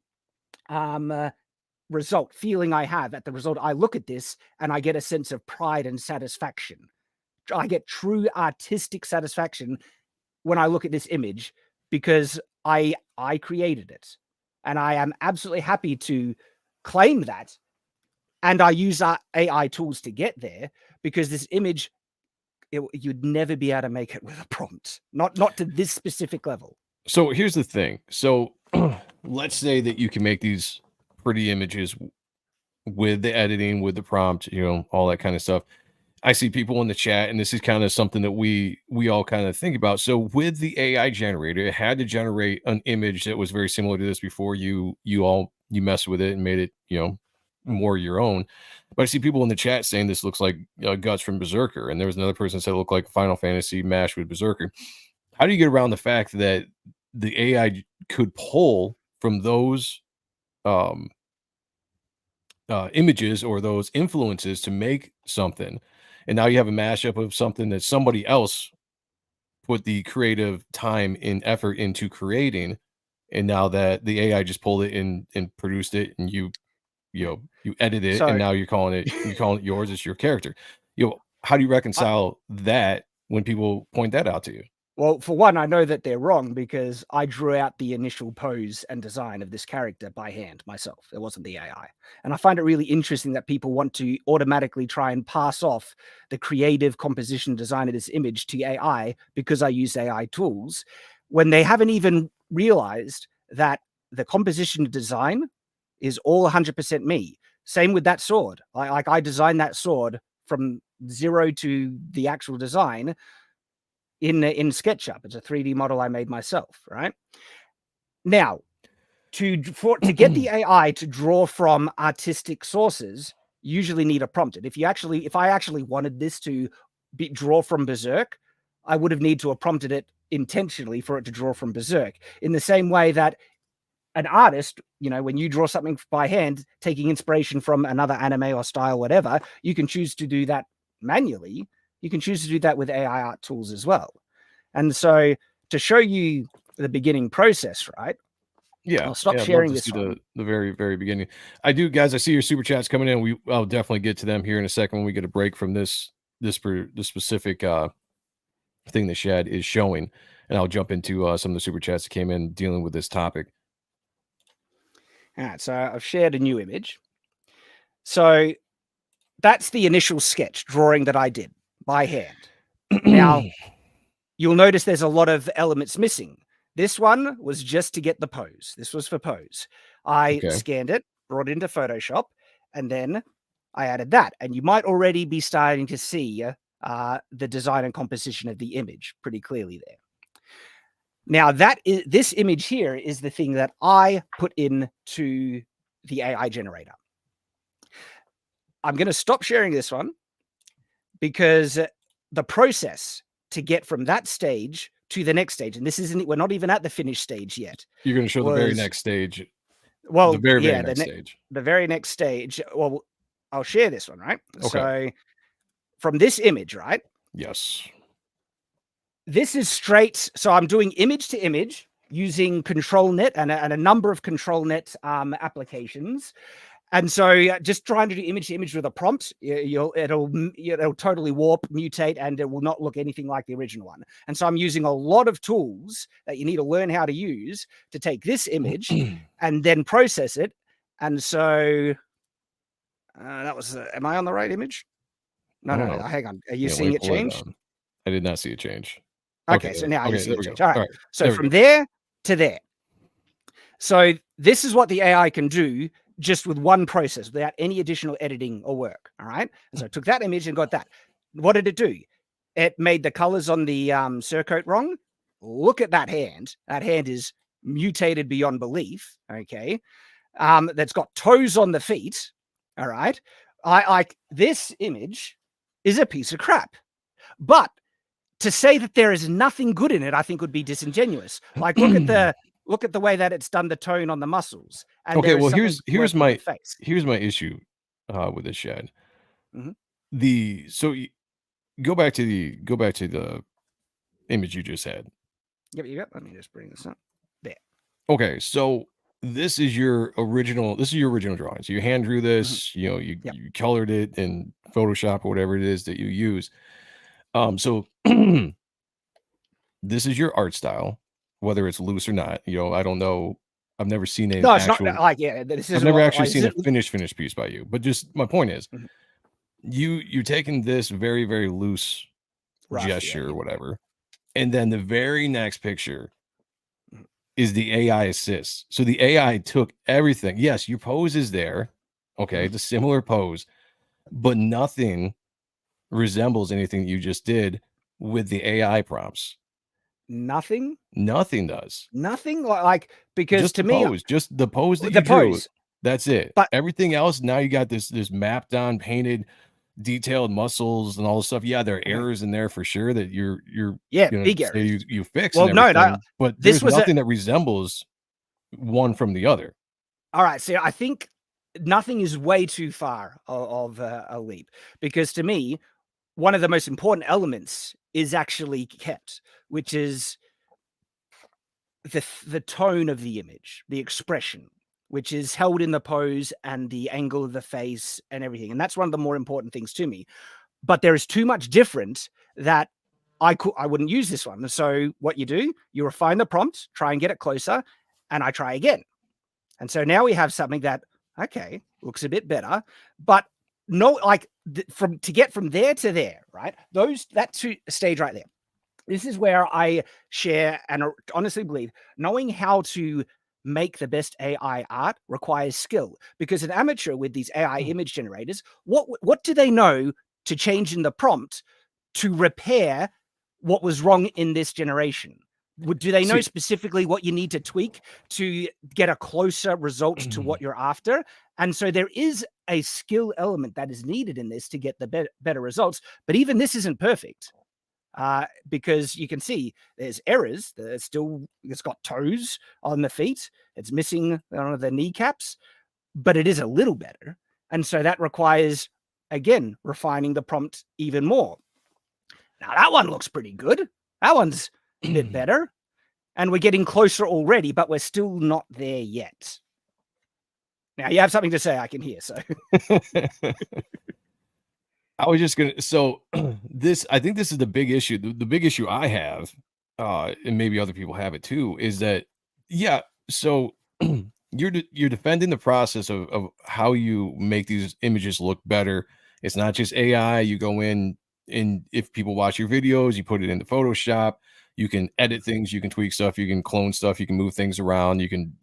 Speaker 7: result, feeling I have at the result. I look at this and I get a sense of pride and satisfaction. I get true artistic satisfaction when I look at this image because I created it, and I am absolutely happy to claim that. And I use AI tools to get there because this image, you'd never be able to make it with a prompt, not to this specific level.
Speaker 6: So here's the thing. So let's say that you can make these pretty images with the editing, with the prompt, you know, all that kind of stuff. I see people in the chat, and this is kind of something that we all kind of think about. So with the AI generator, it had to generate an image that was very similar to this before you messed with it and made it, you know, more your own. But I see people in the chat saying this looks like Guts from Berserker, and there was another person that said it looked like Final Fantasy mashed with Berserker. How do you get around the fact that the AI could pull from those images or those influences to make something, and now you have a mashup of something that somebody else put the creative time and effort into creating, and now that the AI just pulled it in and produced it, and you edit it, and
Speaker 7: So
Speaker 6: now you're calling it yours, it's your character. How do you reconcile that when people point that out to you?
Speaker 7: well, for one, I know that they're wrong because I drew out the initial pose and design of this character by hand myself. It wasn't the AI. And I find it really interesting that people want to automatically try and pass off the creative composition design of this image to AI because I use AI tools when they haven't even realized that the composition design is all 100% me. Same with that sword. I designed that sword from zero to the actual design in SketchUp. It's a 3D model I made myself, right? Now, to get the AI to draw from artistic sources, you usually need a prompt. If I actually wanted this to draw from Berserk, I would have need to have prompted it intentionally for it to draw from Berserk. In the same way that an artist, you know, when you draw something by hand, taking inspiration from another anime or style, whatever, you can choose to do that manually. You can choose to do that with AI art tools as well. And so to show you the beginning process, right?
Speaker 6: Yeah,
Speaker 7: I'll stop
Speaker 6: I'd love
Speaker 7: sharing
Speaker 6: to
Speaker 7: this
Speaker 6: see
Speaker 7: one.
Speaker 6: the very, very beginning. I do, guys. I see your super chats coming in. I'll definitely get to them here in a second when we get a break from this specific thing that Shad is showing, and I'll jump into some of the super chats that came in dealing with this topic.
Speaker 7: All right, so I've shared a new image. So that's the initial sketch drawing that I did by hand. Now, you'll notice there's a lot of elements missing. This one was just to get the pose. This was for pose. I scanned it, brought it into Photoshop, and then I added that. And you might already be starting to see the design and composition of the image pretty clearly there. Now, this image here is the thing that I put into the AI generator. I'm going to stop sharing this one because the process to get from that stage to the next stage, and we're not even at the finished stage yet.
Speaker 6: You're going to show the very next stage.
Speaker 7: Well,
Speaker 6: the very
Speaker 7: next
Speaker 6: stage.
Speaker 7: The very next stage. Well, I'll share this one, right?
Speaker 6: Okay.
Speaker 7: So from this image, right?
Speaker 6: Yes.
Speaker 7: This is straight. So I'm doing image to image using ControlNet and a number of ControlNet applications. And so just trying to do image to image with a prompt, it'll totally warp, mutate, and it will not look anything like the original one. And so I'm using a lot of tools that you need to learn how to use to take this image and then process it. And so that was, am I on the right image? No, hang on. Are you seeing it change?
Speaker 6: I did not see it change.
Speaker 7: Okay, so now you see it change. All right.
Speaker 6: So
Speaker 7: from there to there. So this is what the AI can do just with one process without any additional editing or work. All right. And so I took that image and got that. What did it do? It made the colors on the surcoat wrong. Look at that hand. That hand is mutated beyond belief. Okay. That's got toes on the feet. All right. I this image is a piece of crap. But to say that there is nothing good in it, I think would be disingenuous. Like look at the way that it's done the tone on the muscles. And
Speaker 6: Okay,
Speaker 7: there is
Speaker 6: well
Speaker 7: something
Speaker 6: here's
Speaker 7: working
Speaker 6: my
Speaker 7: with the face.
Speaker 6: here's my issue with this, Shad.
Speaker 7: Mhm.
Speaker 6: Go back to the image you just had.
Speaker 7: Yep, you got. Let me just bring this up. There.
Speaker 6: Okay, so this is your original drawing. So you hand drew this, you
Speaker 7: Yep.
Speaker 6: you colored it in Photoshop or whatever it is that you use. So this is your art style, whether it's loose or not. I don't know. I've never seen an
Speaker 7: No, it's not
Speaker 6: actual
Speaker 7: like this is
Speaker 6: I've never actually
Speaker 7: like,
Speaker 6: seen a finished piece by you. But just my point is,
Speaker 7: Mhm.
Speaker 6: you're taking this very, very loose
Speaker 7: rough,
Speaker 6: gesture or
Speaker 7: yeah.
Speaker 6: whatever, and then the very next picture
Speaker 7: Mhm.
Speaker 6: is the AI assist. So the AI took everything. Yes, your pose is there. Okay,
Speaker 7: Mhm.
Speaker 6: it's a similar pose, but nothing resembles anything you just did with the AI prompts.
Speaker 7: Nothing.
Speaker 6: Nothing does.
Speaker 7: Nothing like because
Speaker 6: Just
Speaker 7: to
Speaker 6: the
Speaker 7: me
Speaker 6: pose, just the pose that
Speaker 7: the
Speaker 6: you drew.
Speaker 7: pose,
Speaker 6: That's it.
Speaker 7: but
Speaker 6: Everything else, now you got this mapped on, painted, detailed muscles and all this stuff. Yeah, there are
Speaker 7: Mhm.
Speaker 6: errors in there for sure that you're
Speaker 7: Yeah,
Speaker 6: gonna
Speaker 7: big
Speaker 6: say
Speaker 7: errors.
Speaker 6: you fix
Speaker 7: Well,
Speaker 6: and
Speaker 7: no,
Speaker 6: everything, but
Speaker 7: this
Speaker 6: there's
Speaker 7: was
Speaker 6: nothing that resembles one from the other.
Speaker 7: all right. So I think nothing is way too far of a leap because to me, one of the most important elements is actually kept, which is the tone of the image, the expression, which is held in the pose and the angle of the face and everything. And that's one of the more important things to me. But there is too much difference that I wouldn't use this one. So what you do, you refine the prompt, try and get it closer, and I try again. And so now we have something that, okay, looks a bit better, but no, like from to get from there to there, right? That two stage right there. This is where I share and honestly believe knowing how to make the best AI art requires skill because an amateur with these AI image generators, what do they know to change in the prompt to repair what was wrong in this generation? Do they know
Speaker 6: See,
Speaker 7: specifically what you need to tweak to get a closer result to what you're after? And so there is a skill element that is needed in this to get the better results. But even this isn't perfect because you can see there's errors. It's got toes on the feet. It's missing the kneecaps, but it is a little better. And so that requires, again, refining the prompt even more. Now that one looks pretty good. That one's a bit better. And we're getting closer already, but we're still not there yet. Now you have something to say, I can hear. So
Speaker 6: I was just gonna I think this is the big issue. The big issue I have, and maybe other people have it too, is that yeah, so you're defending the process of how you make these images look better. It's not just AI. You go in and if people watch your videos, you put it into Photoshop, you can edit things, you can tweak stuff, you can clone stuff, you can move things around, you can,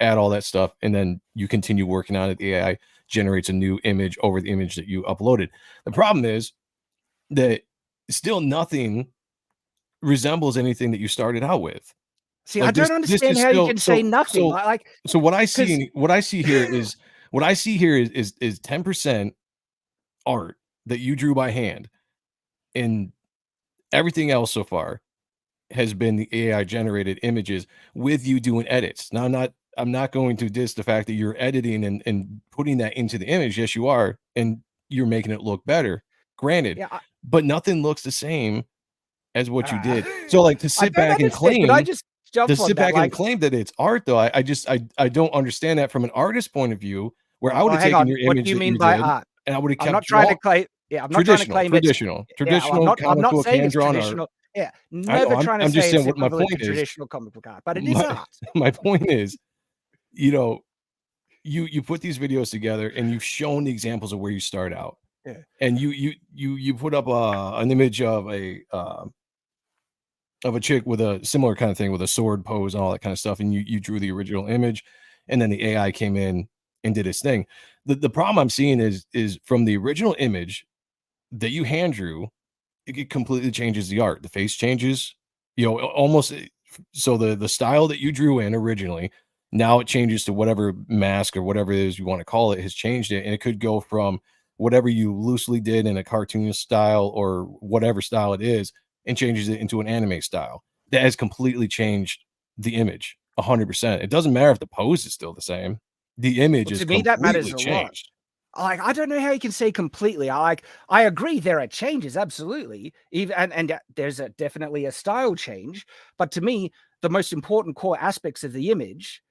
Speaker 6: add all that stuff, and then you continue working on it. The AI generates a new image over the image that you uploaded. The problem is that still nothing resembles anything that you started out with.
Speaker 7: see, I
Speaker 6: Like
Speaker 7: don't
Speaker 6: this
Speaker 7: understand
Speaker 6: is
Speaker 7: how you
Speaker 6: still
Speaker 7: can say nothing. Like
Speaker 6: so what I
Speaker 7: because
Speaker 6: see here is 10% art that you drew by hand, and everything else so far has been the AI generated images with you doing edits. Now I'm not going to diss the fact that you're editing and putting that into the image. Yes, you are, and you're making it look better. Granted,
Speaker 7: yeah,
Speaker 6: but nothing looks the same as what you
Speaker 7: I,
Speaker 6: did. So like
Speaker 7: I don't understand. Could I just
Speaker 6: to
Speaker 7: jump on
Speaker 6: sit
Speaker 7: that?
Speaker 6: back and
Speaker 7: Like,
Speaker 6: claim that it's art though, I don't understand that from an artist point of view, where I would
Speaker 7: well,
Speaker 6: have
Speaker 7: hang
Speaker 6: taken
Speaker 7: on.
Speaker 6: your
Speaker 7: What do
Speaker 6: image
Speaker 7: you
Speaker 6: that
Speaker 7: mean
Speaker 6: you
Speaker 7: by
Speaker 6: did
Speaker 7: art?
Speaker 6: and I would have
Speaker 7: I'm
Speaker 6: kept
Speaker 7: not trying to
Speaker 6: draw
Speaker 7: claim. Yeah, I'm not trying to
Speaker 6: traditional,
Speaker 7: claim it's. Yeah,
Speaker 6: traditional
Speaker 7: I'm
Speaker 6: comic
Speaker 7: not
Speaker 6: book
Speaker 7: saying
Speaker 6: hand
Speaker 7: it's
Speaker 6: drawn art.
Speaker 7: traditional. Yeah,
Speaker 6: I know.
Speaker 7: never trying to
Speaker 6: I'm just
Speaker 7: say it's
Speaker 6: saying what my
Speaker 7: equivalent to
Speaker 6: point is.
Speaker 7: traditional comic book art, but it is
Speaker 6: My
Speaker 7: art.
Speaker 6: my point is, you know, you put these videos together and you've shown the examples of where you start out,
Speaker 7: Yeah.
Speaker 6: and you put up an image of a chick with a similar kind of thing with a sword pose and all that kind of stuff, and you drew the original image, and then the AI came in and did its thing. The problem I'm seeing is from the original image that you hand drew, it completely changes the art. The face changes, almost. So the style that you drew in originally, now it changes to whatever mask or whatever it is you want to call it has changed it, and it could go from whatever you loosely did in a cartoon style or whatever style it is and changes it into an anime style. That has completely changed the image 100%. It doesn't matter if the pose is still the same. The image
Speaker 7: Well,
Speaker 6: is
Speaker 7: to me, that matters
Speaker 6: completely
Speaker 7: a lot.
Speaker 6: changed.
Speaker 7: Like, I don't know how you can say completely. I agree there are changes, absolutely. Even and there's definitely a style change. But to me, the most important core aspects of the image,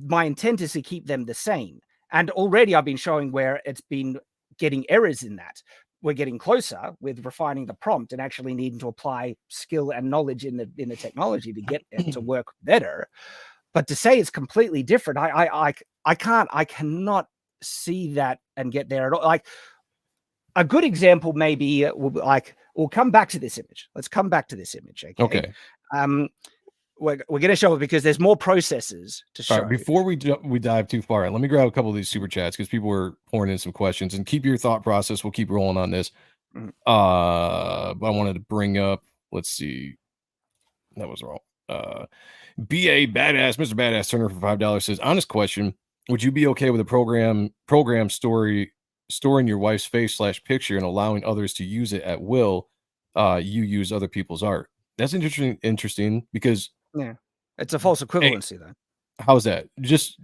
Speaker 7: my intent is to keep them the same. And already I've been showing where it's been getting errors in that. We're getting closer with refining the prompt and actually needing to apply skill and knowledge in the technology to get it to work better. But to say it's completely different, I cannot see that and get there at all. Like, a good example maybe we'll come back to this image. Let's come back to this image.
Speaker 6: Okay.
Speaker 7: We're going to show it because there's more processes to show.
Speaker 6: All right, before we dive too far, let me grab a couple of these super chats because people were pouring in some questions, and keep your thought process. We'll keep rolling on this.
Speaker 7: Mhm.
Speaker 6: But I wanted to bring up, let's see. That was wrong. BA Badass, Mr. Badass Turner for $5 says, honest question, would you be okay with a program storing your wife's face / picture and allowing others to use it at will? You use other people's art. That's interesting because
Speaker 7: It's a false equivalency, though.
Speaker 6: how's that? Just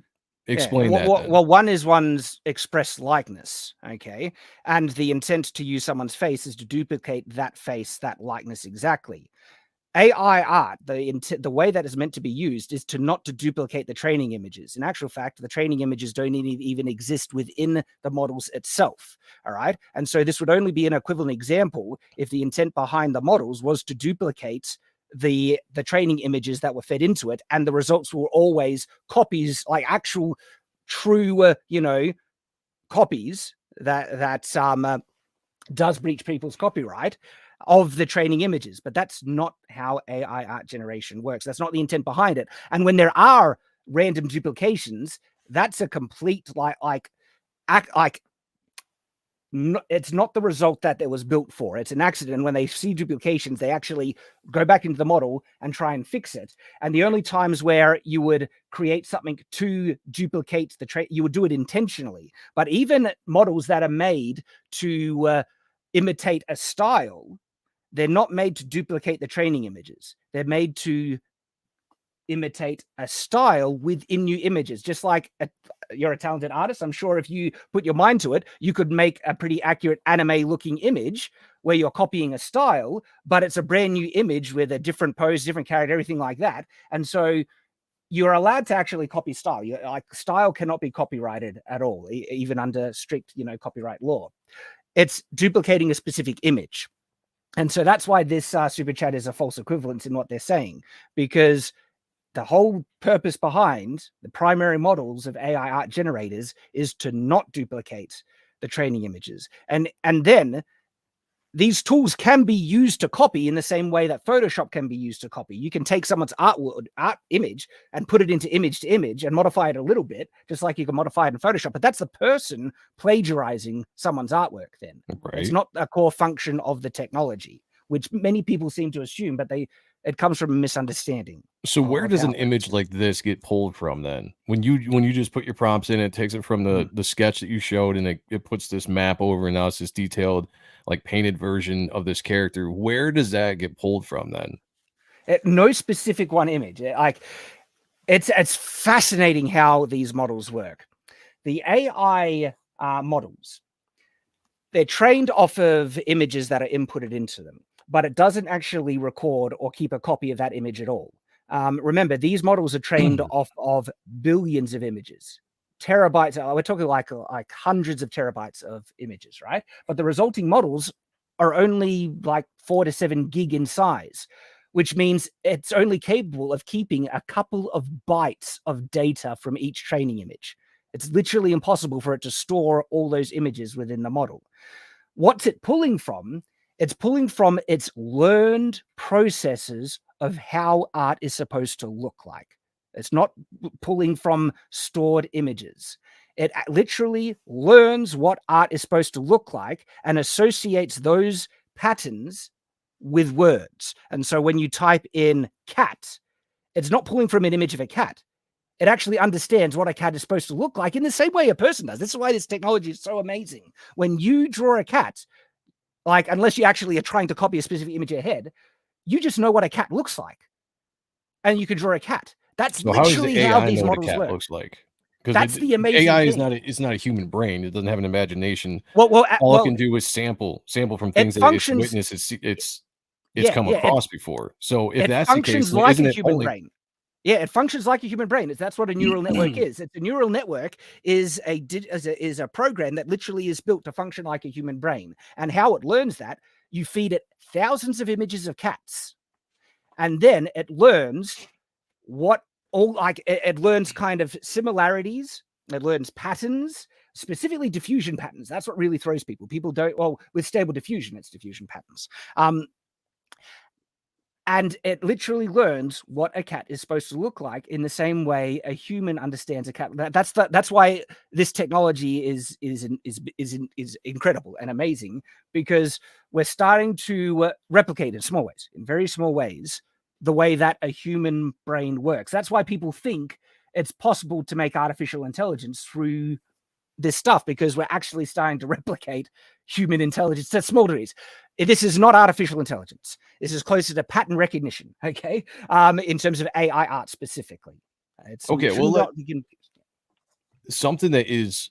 Speaker 6: explain that.
Speaker 7: Well, one is one's express likeness, okay? And the intent to use someone's face is to duplicate that face, that likeness exactly. AI art, the way that is meant to be used is not to duplicate the training images. In actual fact, the training images don't even exist within the models itself, all right? And so this would only be an equivalent example if the intent behind the models was to duplicate the training images that were fed into it, and the results were always copies, like actual true, copies that does breach people's copyright of the training images. But that's not how AI art generation works. That's not the intent behind it. And when there are random duplications, that's a complete it's not the result that it was built for. It's an accident. When they see duplications, they actually go back into the model and try and fix it. And the only times where you would create something to duplicate the trait, you would do it intentionally. But even models that are made to imitate a style, they're not made to duplicate the training images. They're made to imitate a style within new images. Just like you're a talented artist, I'm sure if you put your mind to it, you could make a pretty accurate anime looking image where you're copying a style, but it's a brand new image with a different pose, different character, everything like that. And so you're allowed to actually copy style. Style cannot be copyrighted at all, even under strict, copyright law. It's duplicating a specific image. And so that's why this super chat is a false equivalence in what they're saying, because the whole purpose behind the primary models of AI art generators is to not duplicate the training images. And then these tools can be used to copy in the same way that Photoshop can be used to copy. You can take someone's art image and put it into image to image and modify it a little bit, just like you can modify it in Photoshop. But that's the person plagiarizing someone's artwork then.
Speaker 6: Right.
Speaker 7: It's not a core function of the technology, which many people seem to assume, but it comes from a misunderstanding.
Speaker 6: So where does an image like this get pulled from then? When you just put your prompts in, it takes it from the sketch that you showed, and it puts this map over, and now it's this detailed, like painted version of this character. Where does that get pulled from then?
Speaker 7: No specific one image. It's fascinating how these models work. The AI models, they're trained off of images that are inputted into them, but it doesn't actually record or keep a copy of that image at all. Remember, these models are trained off of billions of images, terabytes. We're talking like hundreds of terabytes of images, right? But the resulting models are only like 4 to 7 gig in size, which means it's only capable of keeping a couple of bytes of data from each training image. It's literally impossible for it to store all those images within the model. What's it pulling from? It's pulling from its learned processes of how art is supposed to look like. It's not pulling from stored images. It literally learns what art is supposed to look like and associates those patterns with words. And so when you type in cat, it's not pulling from an image of a cat. it actually understands what a cat is supposed to look like in the same way a person does. This is why this technology is so amazing. When you draw a cat, like, unless you actually are trying to copy a specific image ahead, you just know what a cat looks like, and you can draw a cat. That's
Speaker 6: So how does the
Speaker 7: literally how
Speaker 6: AI
Speaker 7: these
Speaker 6: know what a
Speaker 7: models
Speaker 6: cat
Speaker 7: work.
Speaker 6: looks like? Because
Speaker 7: That's the amazing
Speaker 6: AI is
Speaker 7: thing.
Speaker 6: not it's not a human brain. It doesn't have an imagination.
Speaker 7: Well,
Speaker 6: All it can do is sample from things that it's
Speaker 7: functions.
Speaker 6: witnessed, it's
Speaker 7: Yeah,
Speaker 6: come
Speaker 7: yeah.
Speaker 6: across before. So if
Speaker 7: It
Speaker 6: that's the case,
Speaker 7: functions
Speaker 6: then
Speaker 7: like
Speaker 6: isn't
Speaker 7: a
Speaker 6: it
Speaker 7: human
Speaker 6: only
Speaker 7: brain. Yeah, it functions like a human brain. That's what a neural network is. It's a neural network is a program that literally is built to function like a human brain. And how it learns that, you feed it thousands of images of cats, and then it learns it learns kind of similarities. It learns patterns, specifically diffusion patterns. That's what really throws people. People don't, well, with stable diffusion, it's diffusion patterns. And it literally learns what a cat is supposed to look like in the same way a human understands a cat. That's why this technology is incredible and amazing, because we're starting to replicate in small ways, in very small ways, the way that a human brain works. That's why people think it's possible to make artificial intelligence through this stuff, because we're actually starting to replicate human intelligence to small degrees. This is not artificial intelligence. This is closer to pattern recognition, okay? In terms of AI art specifically. It's
Speaker 6: okay. Well,
Speaker 7: you can,
Speaker 6: something that is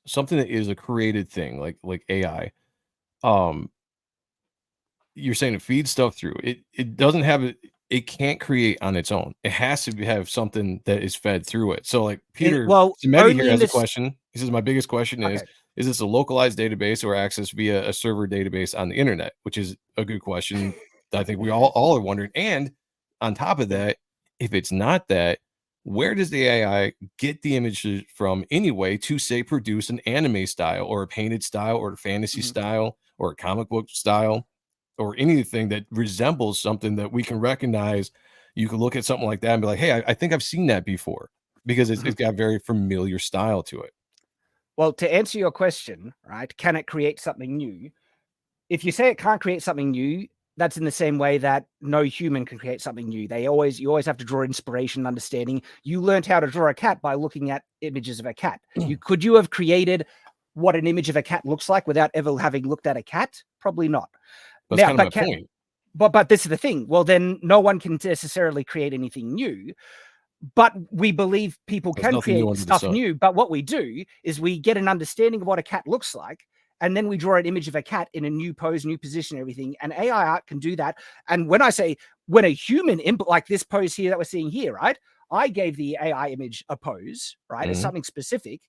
Speaker 6: a created thing like AI. You're saying it feeds stuff through. It doesn't have it. It can't create on its own. It has to have something that is fed through it. So, like Peter Samedi
Speaker 7: only
Speaker 6: here
Speaker 7: in
Speaker 6: has a
Speaker 7: this.
Speaker 6: question. He says, "My biggest question
Speaker 7: Okay.
Speaker 6: is this a localized database or accessed via a server database on the internet?" Which is a good question. I think we all are wondering. And on top of that, if it's not that, where does the AI get the images from anyway to say produce an anime style or a painted style or a fantasy style or a comic book style? Or anything that resembles something that we can recognize. You can look at something like that and be like, "Hey, I think I've seen that before," because it's got a very familiar style to it.
Speaker 7: Well, to answer your question, right, can it create something new? If you say it can't create something new, that's in the same way that no human can create something new. You always have to draw inspiration, understanding. You learned how to draw a cat by looking at images of a cat. Could you have created what an image of a cat looks like without ever having looked at a cat? Probably not.
Speaker 6: That's kind of my point.
Speaker 7: But this is the thing. Well, then no one can necessarily create anything new. But we believe people
Speaker 6: There's
Speaker 7: can
Speaker 6: nothing new
Speaker 7: create
Speaker 6: under the
Speaker 7: stuff
Speaker 6: sun.
Speaker 7: new. But what we do is we get an understanding of what a cat looks like, and then we draw an image of a cat in a new pose, new position, everything. And AI art can do that. And when a human input, like this pose here that we're seeing here, right? I gave the AI image a pose, right? It's something specific.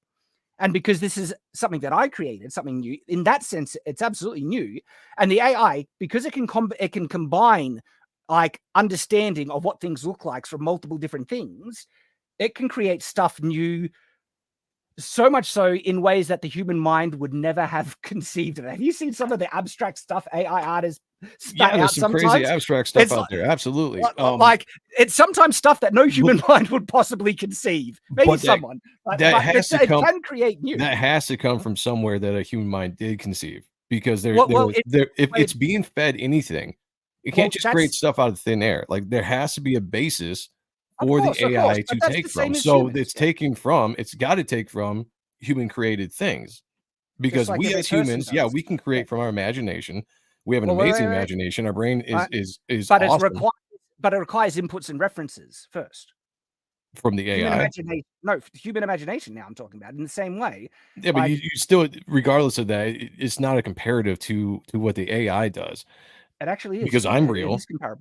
Speaker 7: And because this is something that I created, something new, in that sense, it's absolutely new. And the AI, because it can combine like understanding of what things look like from multiple different things, it can create stuff new, so much so in ways that the human mind would never have conceived of. Have you seen some of the abstract stuff AI artists spat out
Speaker 6: There's some
Speaker 7: sometimes?
Speaker 6: crazy abstract stuff
Speaker 7: It's
Speaker 6: out there. Absolutely.
Speaker 7: like it's sometimes stuff that no human mind would possibly conceive. Maybe
Speaker 6: but
Speaker 7: someone, but it can create new.
Speaker 6: That has to come from somewhere that a human mind did conceive, because if it's being fed anything, it can't just create stuff out of thin air. Like there has to be a basis for the AI to take from. So it's got to take from human created things, because
Speaker 7: like
Speaker 6: we as humans,
Speaker 7: does.
Speaker 6: we can create from our imagination. We have an amazing imagination. Our brain is
Speaker 7: but
Speaker 6: awesome.
Speaker 7: It requires inputs and references first
Speaker 6: From the AI.
Speaker 7: Human imagination. Now I'm talking about in the same way.
Speaker 6: Yeah, but you still, regardless of that, it's not a comparative to what the AI does.
Speaker 7: It actually is,
Speaker 6: because I'm real.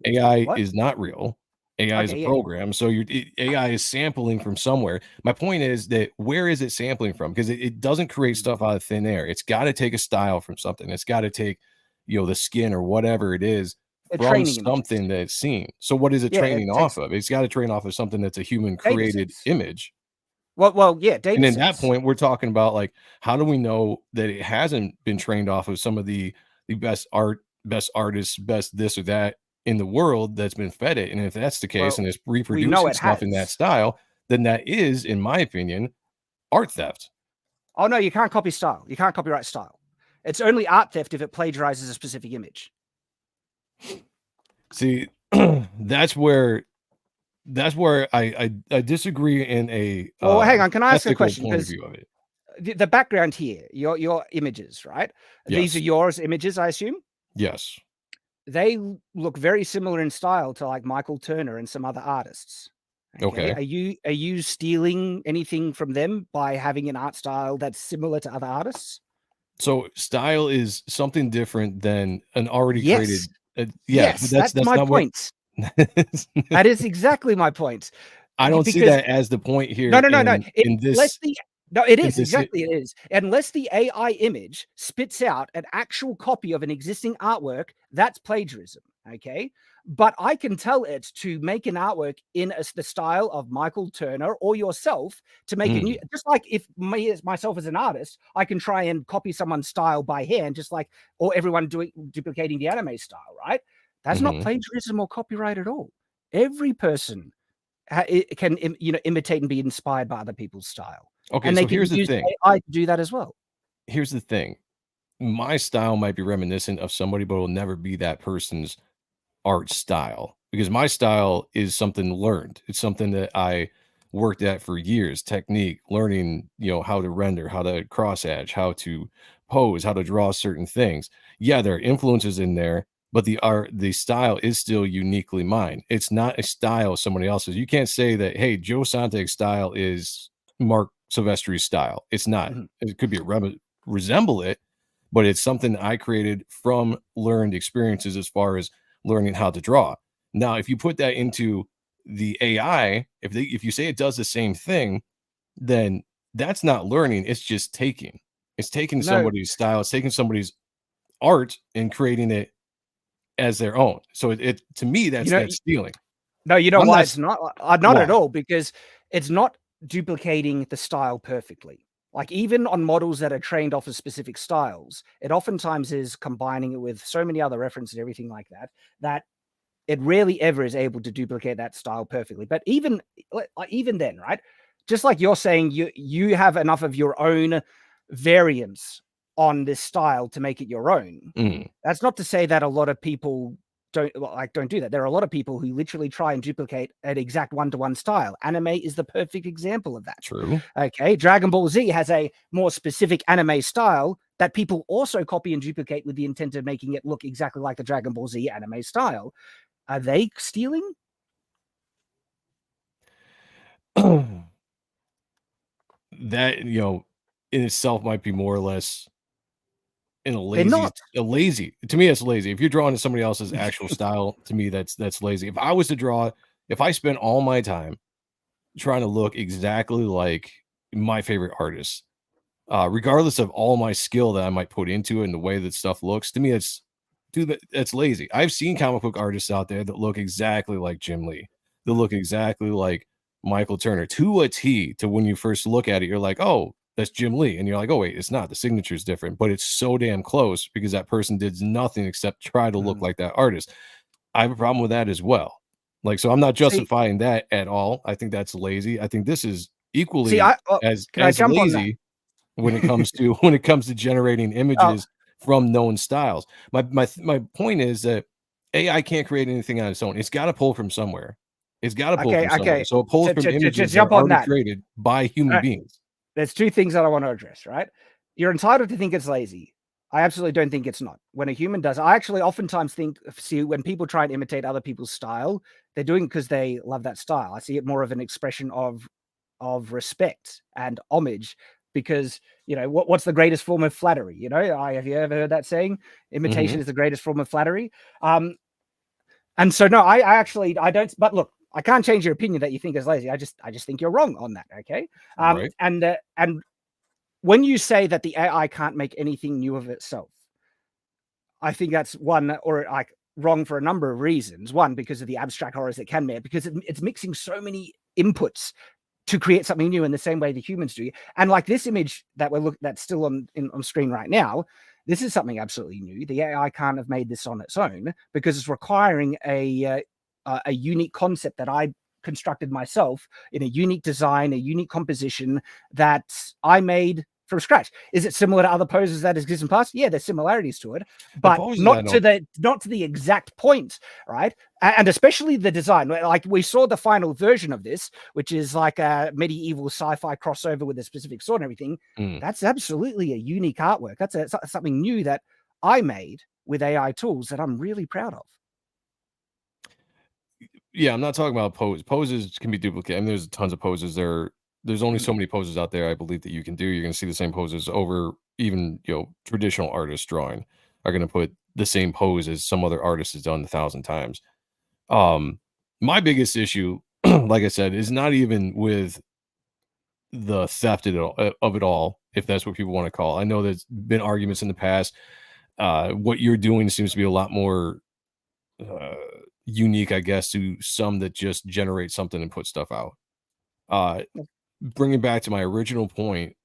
Speaker 6: AI is not real. AI is a program. So AI is sampling from somewhere. My point is that where is it sampling from? Because it doesn't create stuff out of thin air. It's got to take a style from something. It's got to take, the skin or whatever it is from something that it's seen. So what is it training off of? It's got to train off of something that's a human created image.
Speaker 7: Well, yeah.
Speaker 6: And in that point, we're talking about like, how do we know that it hasn't been trained off of some of the best artists, best this or that in the world that's been fed it? And if that's the case, and it's reproducing stuff in that style, then that is, in my opinion, art theft.
Speaker 7: Oh no, you can't copy style. You can't copyright style. It's only art theft if it plagiarizes a specific image.
Speaker 6: See, that's where that's where I disagree in a
Speaker 7: Well, hang on. Can I ask a
Speaker 6: ethical
Speaker 7: question?
Speaker 6: point of
Speaker 7: Because
Speaker 6: view of it.
Speaker 7: the background here, your images, right? These are
Speaker 6: Yes.
Speaker 7: yours images, I assume.
Speaker 6: Yes.
Speaker 7: They look very similar in style to like Michael Turner and some other artists. Okay.
Speaker 6: Okay.
Speaker 7: Are you stealing anything from them by having an art style that's similar to other artists?
Speaker 6: So style is something different than an already
Speaker 7: Yes.
Speaker 6: created. Yes, but
Speaker 7: Yes, that's
Speaker 6: that's
Speaker 7: my
Speaker 6: not what.
Speaker 7: point. That is exactly my point.
Speaker 6: I don't see
Speaker 7: Because
Speaker 6: that as the point here
Speaker 7: no.
Speaker 6: in
Speaker 7: Unless
Speaker 6: this
Speaker 7: the no, it
Speaker 6: in
Speaker 7: is
Speaker 6: this.
Speaker 7: exactly it is. Unless the AI image spits out an actual copy of an existing artwork, that's plagiarism. Okay. But I can tell it to make an artwork in the style of Michael Turner or yourself to make a new,
Speaker 6: Mm,
Speaker 7: just like if myself as an artist, I can try and copy someone's style by hand, just like, or everyone duplicating the anime style, right? That's not
Speaker 6: mhm.
Speaker 7: plagiarism or copyright at all. Every person it can imitate and be inspired by other people's style,
Speaker 6: Okay,
Speaker 7: and they
Speaker 6: so
Speaker 7: can
Speaker 6: here's the
Speaker 7: use
Speaker 6: thing.
Speaker 7: AI to do that as well.
Speaker 6: Here's the thing. My style might be reminiscent of somebody, but it'll never be that person's art style because my style is something learned. It's something that I worked at for years, technique, learning, how to render, how to cross hatch, how to pose, how to draw certain things. Yeah, there are influences in there, but the style is still uniquely mine. It's not a style somebody else's. You can't say that, hey, Joe Sontag's style is Mark Silvestri's style. It's not.
Speaker 7: Mhm.
Speaker 6: It could be resemble it, but it's something I created from learned experiences as far as learning how to draw. Now, if you put that into the AI, if you say it does the same thing, then that's not learning, it's just taking. It's taking
Speaker 7: No,
Speaker 6: somebody's style, it's taking somebody's art and creating it as their own. So it to me,
Speaker 7: you
Speaker 6: that's
Speaker 7: know,
Speaker 6: stealing.
Speaker 7: no, you know
Speaker 6: I'm
Speaker 7: why
Speaker 6: not
Speaker 7: it's not? Not at
Speaker 6: why?
Speaker 7: all, because it's not duplicating the style perfectly. Like even on models that are trained off of specific styles, it oftentimes is combining it with so many other references, everything like that, that it rarely ever is able to duplicate that style perfectly. But even then, right? Just like you're saying, you have enough of your own variance on this style to make it your own.
Speaker 6: Mm,
Speaker 7: That's not to say that a lot of people don't do that. There are a lot of people who literally try and duplicate an exact one-to-one style. Anime is the perfect example of that.
Speaker 6: true.
Speaker 7: Okay, Dragon Ball Z has a more specific anime style that people also copy and duplicate with the intent of making it look exactly like the Dragon Ball Z anime style. Are they stealing?
Speaker 6: That, in itself might be more or less in
Speaker 7: They're not.
Speaker 6: a lazy to me, that's lazy. If you're drawing somebody else's actual style, to me, that's lazy. If I was to draw, if I spent all my time trying to look exactly like my favorite artist, regardless of all my skill that I might put into it and the way that stuff looks, to me, that's lazy. I've seen comic book artists out there that look exactly like Jim Lee. They look exactly like Michael Turner to a T. To when you first look at it, you're like, oh, that's Jim Lee, and you're like, oh wait, it's not. The signature is different, but it's so damn close because that person did nothing except try to look
Speaker 7: Mm.
Speaker 6: like that artist. I have a problem with that as well. Like, so I'm not
Speaker 7: See,
Speaker 6: justifying that at all. I think that's lazy. I think this is
Speaker 7: see,
Speaker 6: equally
Speaker 7: I can I
Speaker 6: as
Speaker 7: jump on that?
Speaker 6: lazy when it comes to generating
Speaker 7: Oh,
Speaker 6: images from known styles. My point is that AI can't create anything on its own. It's got to pull from somewhere. It's got to pull
Speaker 7: okay,
Speaker 6: from somewhere.
Speaker 7: okay.
Speaker 6: So it pulls from
Speaker 7: To
Speaker 6: images that
Speaker 7: jump
Speaker 6: are
Speaker 7: on
Speaker 6: already
Speaker 7: that,
Speaker 6: created by human beings.
Speaker 7: there's two things that I want to address, right? You're entitled to think it's lazy. I absolutely don't think it's not. When a human does, I actually oftentimes see when people try and imitate other people's style, they're doing it because they love that style. I see it more of an expression of respect and homage because what's the greatest form of flattery? Have you ever heard that saying? Imitation
Speaker 6: Mhm.
Speaker 7: is the greatest form of flattery. And so no, I actually I don't. But look, I can't change your opinion that you think is lazy. I just think you're wrong on that. Okay.
Speaker 6: Right.
Speaker 7: And when you say that the AI can't make anything new of itself, I think that's one, or like wrong for a number of reasons. One, because of the abstract horrors it can make, because it's mixing so many inputs to create something new in the same way the humans do. And like this image that that's still on screen right now, this is something absolutely new. The AI can't have made this on its own because it's requiring a unique concept that I constructed myself in a unique design, a unique composition that I made from scratch. Is it similar to other poses that exist in past? Yeah, there's similarities to it,
Speaker 6: The
Speaker 7: but
Speaker 6: poses I
Speaker 7: not
Speaker 6: know.
Speaker 7: to the exact point, right? And especially the design. Like we saw the final version of this, which is like a medieval sci-fi crossover with a specific sword and everything. That's absolutely a unique artwork. That's something new that I made with AI tools that I'm really proud of.
Speaker 6: Yeah, I'm not talking about poses can be duplicated. I mean, there's tons of poses there. There's only so many poses out there, I believe, that you can do. You're going to see the same poses over. Even traditional artists drawing are going to put the same pose as some other artist has done 1,000 times. My biggest issue, like I said, is not even with the theft of it all, if that's what people want to call it. I know there's been arguments in the past. What you're doing seems to be a lot more unique, I guess, to some that just generate something and put stuff out. Bringing back to my original point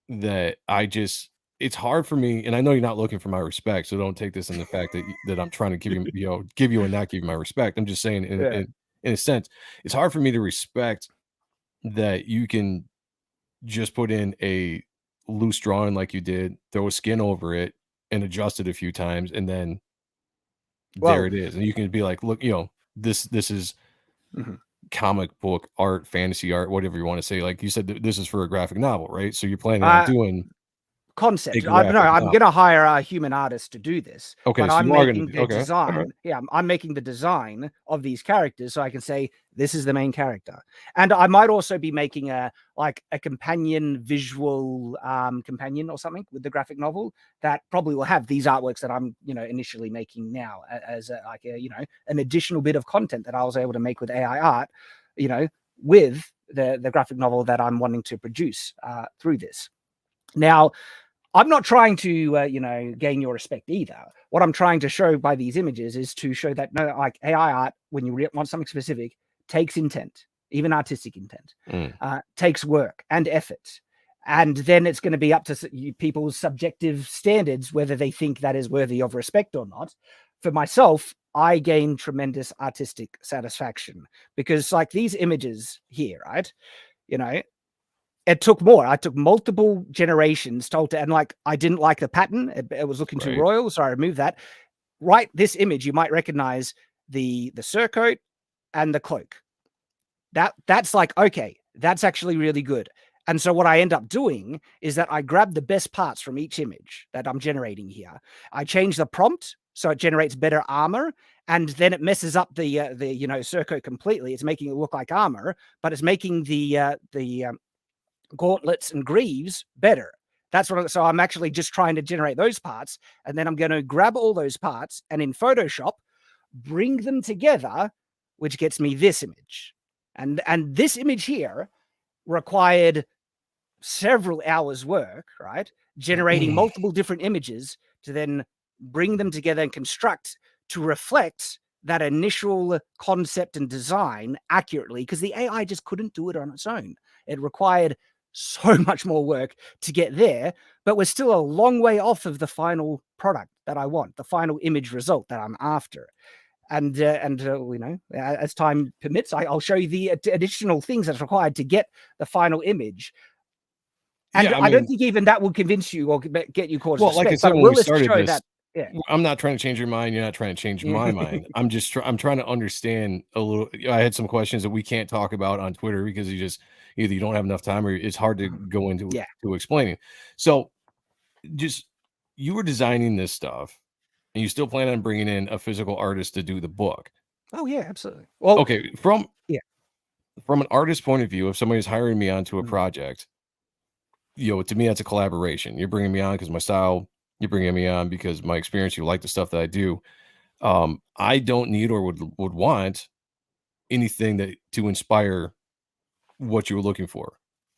Speaker 6: that it's hard for me, and I know you're not looking for my respect, so don't take this in the fact that I'm trying to give you and not give you my respect. I'm just saying in a sense, it's hard for me to respect that you can just put in a loose drawing like you did, throw a skin over it and adjust it a few times, and then there it is. And you can be like, look, this is comic book art, fantasy art, whatever you want to say. Like you said, this is for a graphic novel, right? So you're planning on doing
Speaker 7: concept.
Speaker 6: a
Speaker 7: I'm
Speaker 6: graphic novel.
Speaker 7: going to hire a human artist to do this.
Speaker 6: Okay,
Speaker 7: but
Speaker 6: so
Speaker 7: I'm
Speaker 6: you are
Speaker 7: making
Speaker 6: gonna
Speaker 7: the design. Yeah, I'm making the design of these characters, so I can say this is the main character. And I might also be making a companion visual companion or something with the graphic novel that probably will have these artworks that I'm initially making now as an additional bit of content that I was able to make with AI art, with the graphic novel that I'm wanting to produce through this. Now, I'm not trying to, gain your respect either. What I'm trying to show by these images is to show that AI art, when you want something specific, takes intent, even artistic intent, takes work and effort. And then it's going to be up to people's subjective standards, whether they think that is worthy of respect or not. For myself, I gain tremendous artistic satisfaction because these images here, right? It took more. I took multiple generations and I didn't like the pattern. It was looking too royal, so I removed that. Right, this image, you might recognize the surcoat and the cloak. That's okay, that's actually really good. And so what I end up doing is that I grab the best parts from each image that I'm generating here. I change the prompt so it generates better armor, and then it messes up the surcoat completely. It's making it look like armor, but it's making the gauntlets and greaves better. So I'm actually just trying to generate those parts, and then I'm going to grab all those parts and in Photoshop bring them together, which gets me this image. And this image here required several hours work, right? Generating multiple different images to then bring them together and construct to reflect that initial concept and design accurately, because the AI just couldn't do it on its own. It required so much more work to get there, but we're still a long way off of the final product that I want, the final image result that I'm after. And as time permits, I'll show you the additional things that's required to get the final image. And I don't think even that will convince you or get you caught.
Speaker 6: Well, like I said, when we started this,
Speaker 7: yeah.
Speaker 6: I'm not trying to change your mind. You're not trying to change my mind. I'm trying to understand a little. I had some questions that we can't talk about on Twitter because either you don't have enough time or it's hard to go into to explaining. So you were designing this stuff and you still plan on bringing in a physical artist to do the book.
Speaker 7: Oh yeah, absolutely. Well,
Speaker 6: okay. From an artist point of view, if somebody's hiring me onto a project, to me, that's a collaboration. You're bringing me on because my style, you're bringing me on because my experience, you like the stuff that I do. I don't need or would want anything to inspire what you were looking for,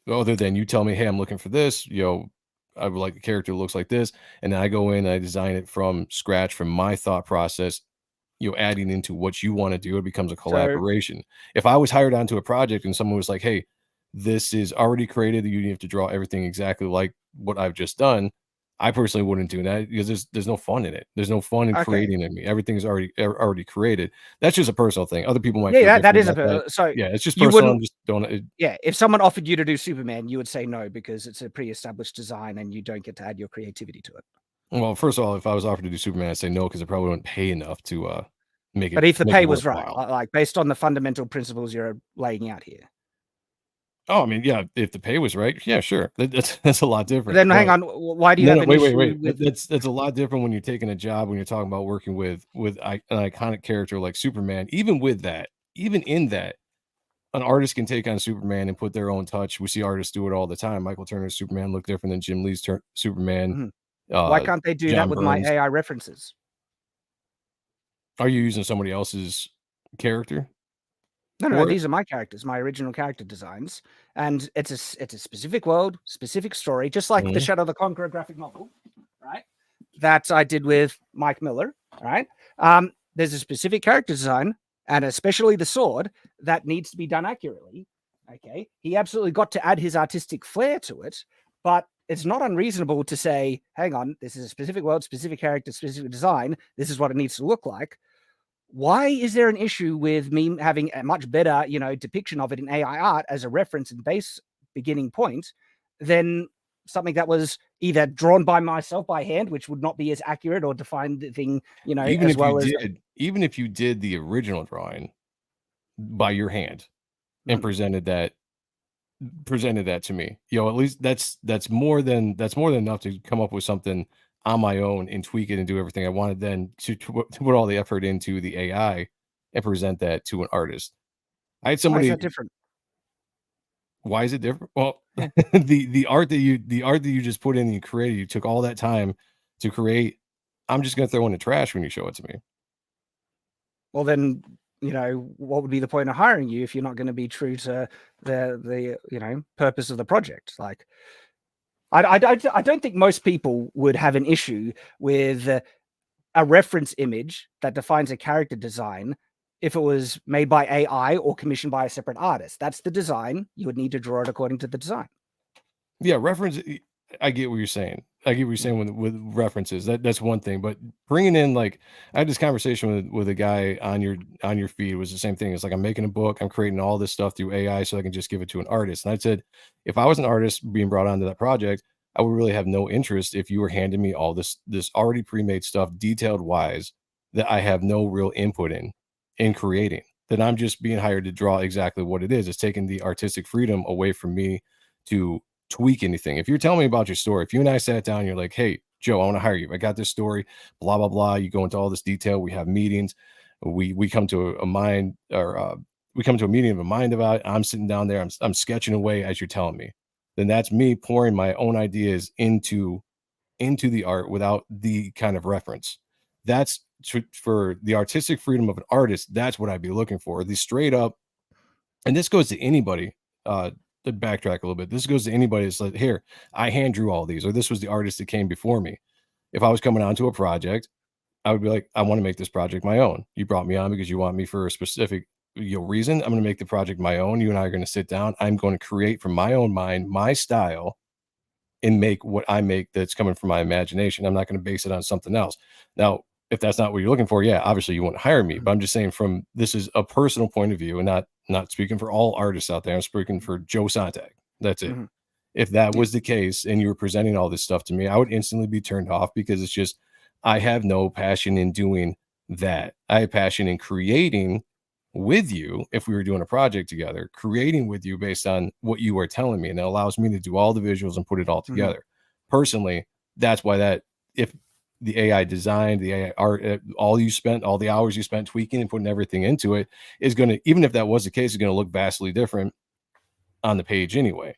Speaker 6: other than you tell me, hey, I'm looking for this, I would like a character that looks like this, and then I go in and I design it from scratch from my thought process, adding into what you want to do. It becomes a collaboration. If I was hired onto a project and someone was like, hey, this is already created, you have to draw everything exactly like what I've just done, I personally wouldn't do that because there's no fun in it. There's no fun in
Speaker 7: Okay.
Speaker 6: creating it. Everything's already created. That's just a personal thing. Other people might
Speaker 7: Yeah,
Speaker 6: feel
Speaker 7: that
Speaker 6: different
Speaker 7: is
Speaker 6: about that.
Speaker 7: so
Speaker 6: Yeah, it's just
Speaker 7: you
Speaker 6: personal. I'm
Speaker 7: wouldn't.
Speaker 6: just don't.
Speaker 7: Yeah, if someone offered you to do Superman, you would say no because it's a pre-established design and you don't get to add your creativity to it.
Speaker 6: Well, first of all, if I was offered to do Superman, I'd say no because I probably wouldn't pay enough to make
Speaker 7: But
Speaker 6: it
Speaker 7: if the pay was right,
Speaker 6: worthwhile.
Speaker 7: like based on the fundamental principles you're laying out here.
Speaker 6: Oh, I mean, yeah, if the pay was right, yeah, sure. That's a lot
Speaker 7: But
Speaker 6: different.
Speaker 7: then hang
Speaker 6: But
Speaker 7: on, why do you
Speaker 6: no,
Speaker 7: have
Speaker 6: no,
Speaker 7: an
Speaker 6: wait,
Speaker 7: issue
Speaker 6: wait.
Speaker 7: with?
Speaker 6: That's a lot different when you're taking a job when you're talking about working with an iconic character like Superman. Even with that, even in that, an artist can take on Superman and put their own touch. We see artists do it all the time. Michael Turner's Superman looked different than Jim Lee's Superman.
Speaker 7: Mhm. Why
Speaker 6: Uh,
Speaker 7: can't they do that
Speaker 6: John
Speaker 7: with my
Speaker 6: Burns.
Speaker 7: AI references?
Speaker 6: Are you using somebody else's character
Speaker 7: No,
Speaker 6: for it?
Speaker 7: these are my characters, my original character designs, and it's a specific world, specific story, just like the
Speaker 6: Mhm.
Speaker 7: Shadow the Conqueror graphic novel, right? That I did with Mike Miller, right? There's a specific character design, and especially the sword that needs to be done accurately. Okay, he absolutely got to add his artistic flair to it, but it's not unreasonable to say, hang on, this is a specific world, specific character, specific design. This is what it needs to look like. Why is there an issue with me having a much better, depiction of it in AI art as a reference and base beginning point than something that was either drawn by myself by hand, which would not be as accurate or define the thing,
Speaker 6: Even
Speaker 7: as
Speaker 6: if you
Speaker 7: well as
Speaker 6: even if you did the original drawing by your hand and
Speaker 7: Mm.
Speaker 6: presented that to me, at least that's more than enough to come up with something on my own and tweak it and do everything I wanted. Then to put all the effort into the AI and present that to an artist. I had
Speaker 7: why is
Speaker 6: somebody.
Speaker 7: that different?
Speaker 6: Why is it different? Well,
Speaker 7: Yeah.
Speaker 6: the art that you just put in and you created, you took all that time to create. I'm just gonna throw in the trash when you show it to me.
Speaker 7: Well, then, what would be the point of hiring you if you're not going to be true to the purpose of the project? Like, I don't think most people would have an issue with a reference image that defines a character design if it was made by AI or commissioned by a separate artist. That's the design. You would need to draw it according to the design.
Speaker 6: Yeah, reference. I get what you're saying. I get what you're saying with references. That's one thing, but bringing in like I had this conversation with a guy on your feed. It was the same thing. It's like I'm making a book. I'm creating all this stuff through AI so I can just give it to an artist. And I said, if I was an artist being brought onto that project, I would really have no interest if you were handing me all this already pre-made stuff, detailed wise, that I have no real input in creating. That I'm just being hired to draw exactly what it is. It's taking the artistic freedom away from me to tweak anything. If you're telling me about your story, if you and I sat down, you're like, hey, Joe, I want to hire you. I got this story, blah, blah, blah. You go into all this detail. We have meetings. We come to a mind or we come to a meeting of a mind about it. I'm sitting down there. I'm sketching away as you're telling me. Then that's me pouring my own ideas into the art without the kind of reference. That's for the artistic freedom of an artist. That's what I'd be looking for. The straight up, and this goes to anybody. To backtrack a little bit, this goes to anybody that's like, here, I hand drew all these, or this was the artist that came before me. If I was coming onto a project, I would be like, I want to make this project my own. You brought me on because you want me for a specific reason. I'm going to make the project my own. You and I are going to sit down. I'm going to create from my own mind, my style, and make what I make that's coming from my imagination. I'm not going to base it on something else. Now, if that's not what you're looking for, yeah, obviously you wouldn't hire me. But I'm just saying from this is a personal point of view and not speaking for all artists out there. I'm speaking for Joe Sonntag. That's it.
Speaker 7: Mhm.
Speaker 6: If that was the case and you were presenting all this stuff to me, I would instantly be turned off because it's just I have no passion in doing that. I have passion in creating with you if we were doing a project together, creating with you based on what you are telling me. And it allows me to do all the visuals and put it all together. Personally, that's why that if the AI design, the AI art, all the hours you spent tweaking and putting everything into it is going to, even if that was the case, is going to look vastly different on the page anyway.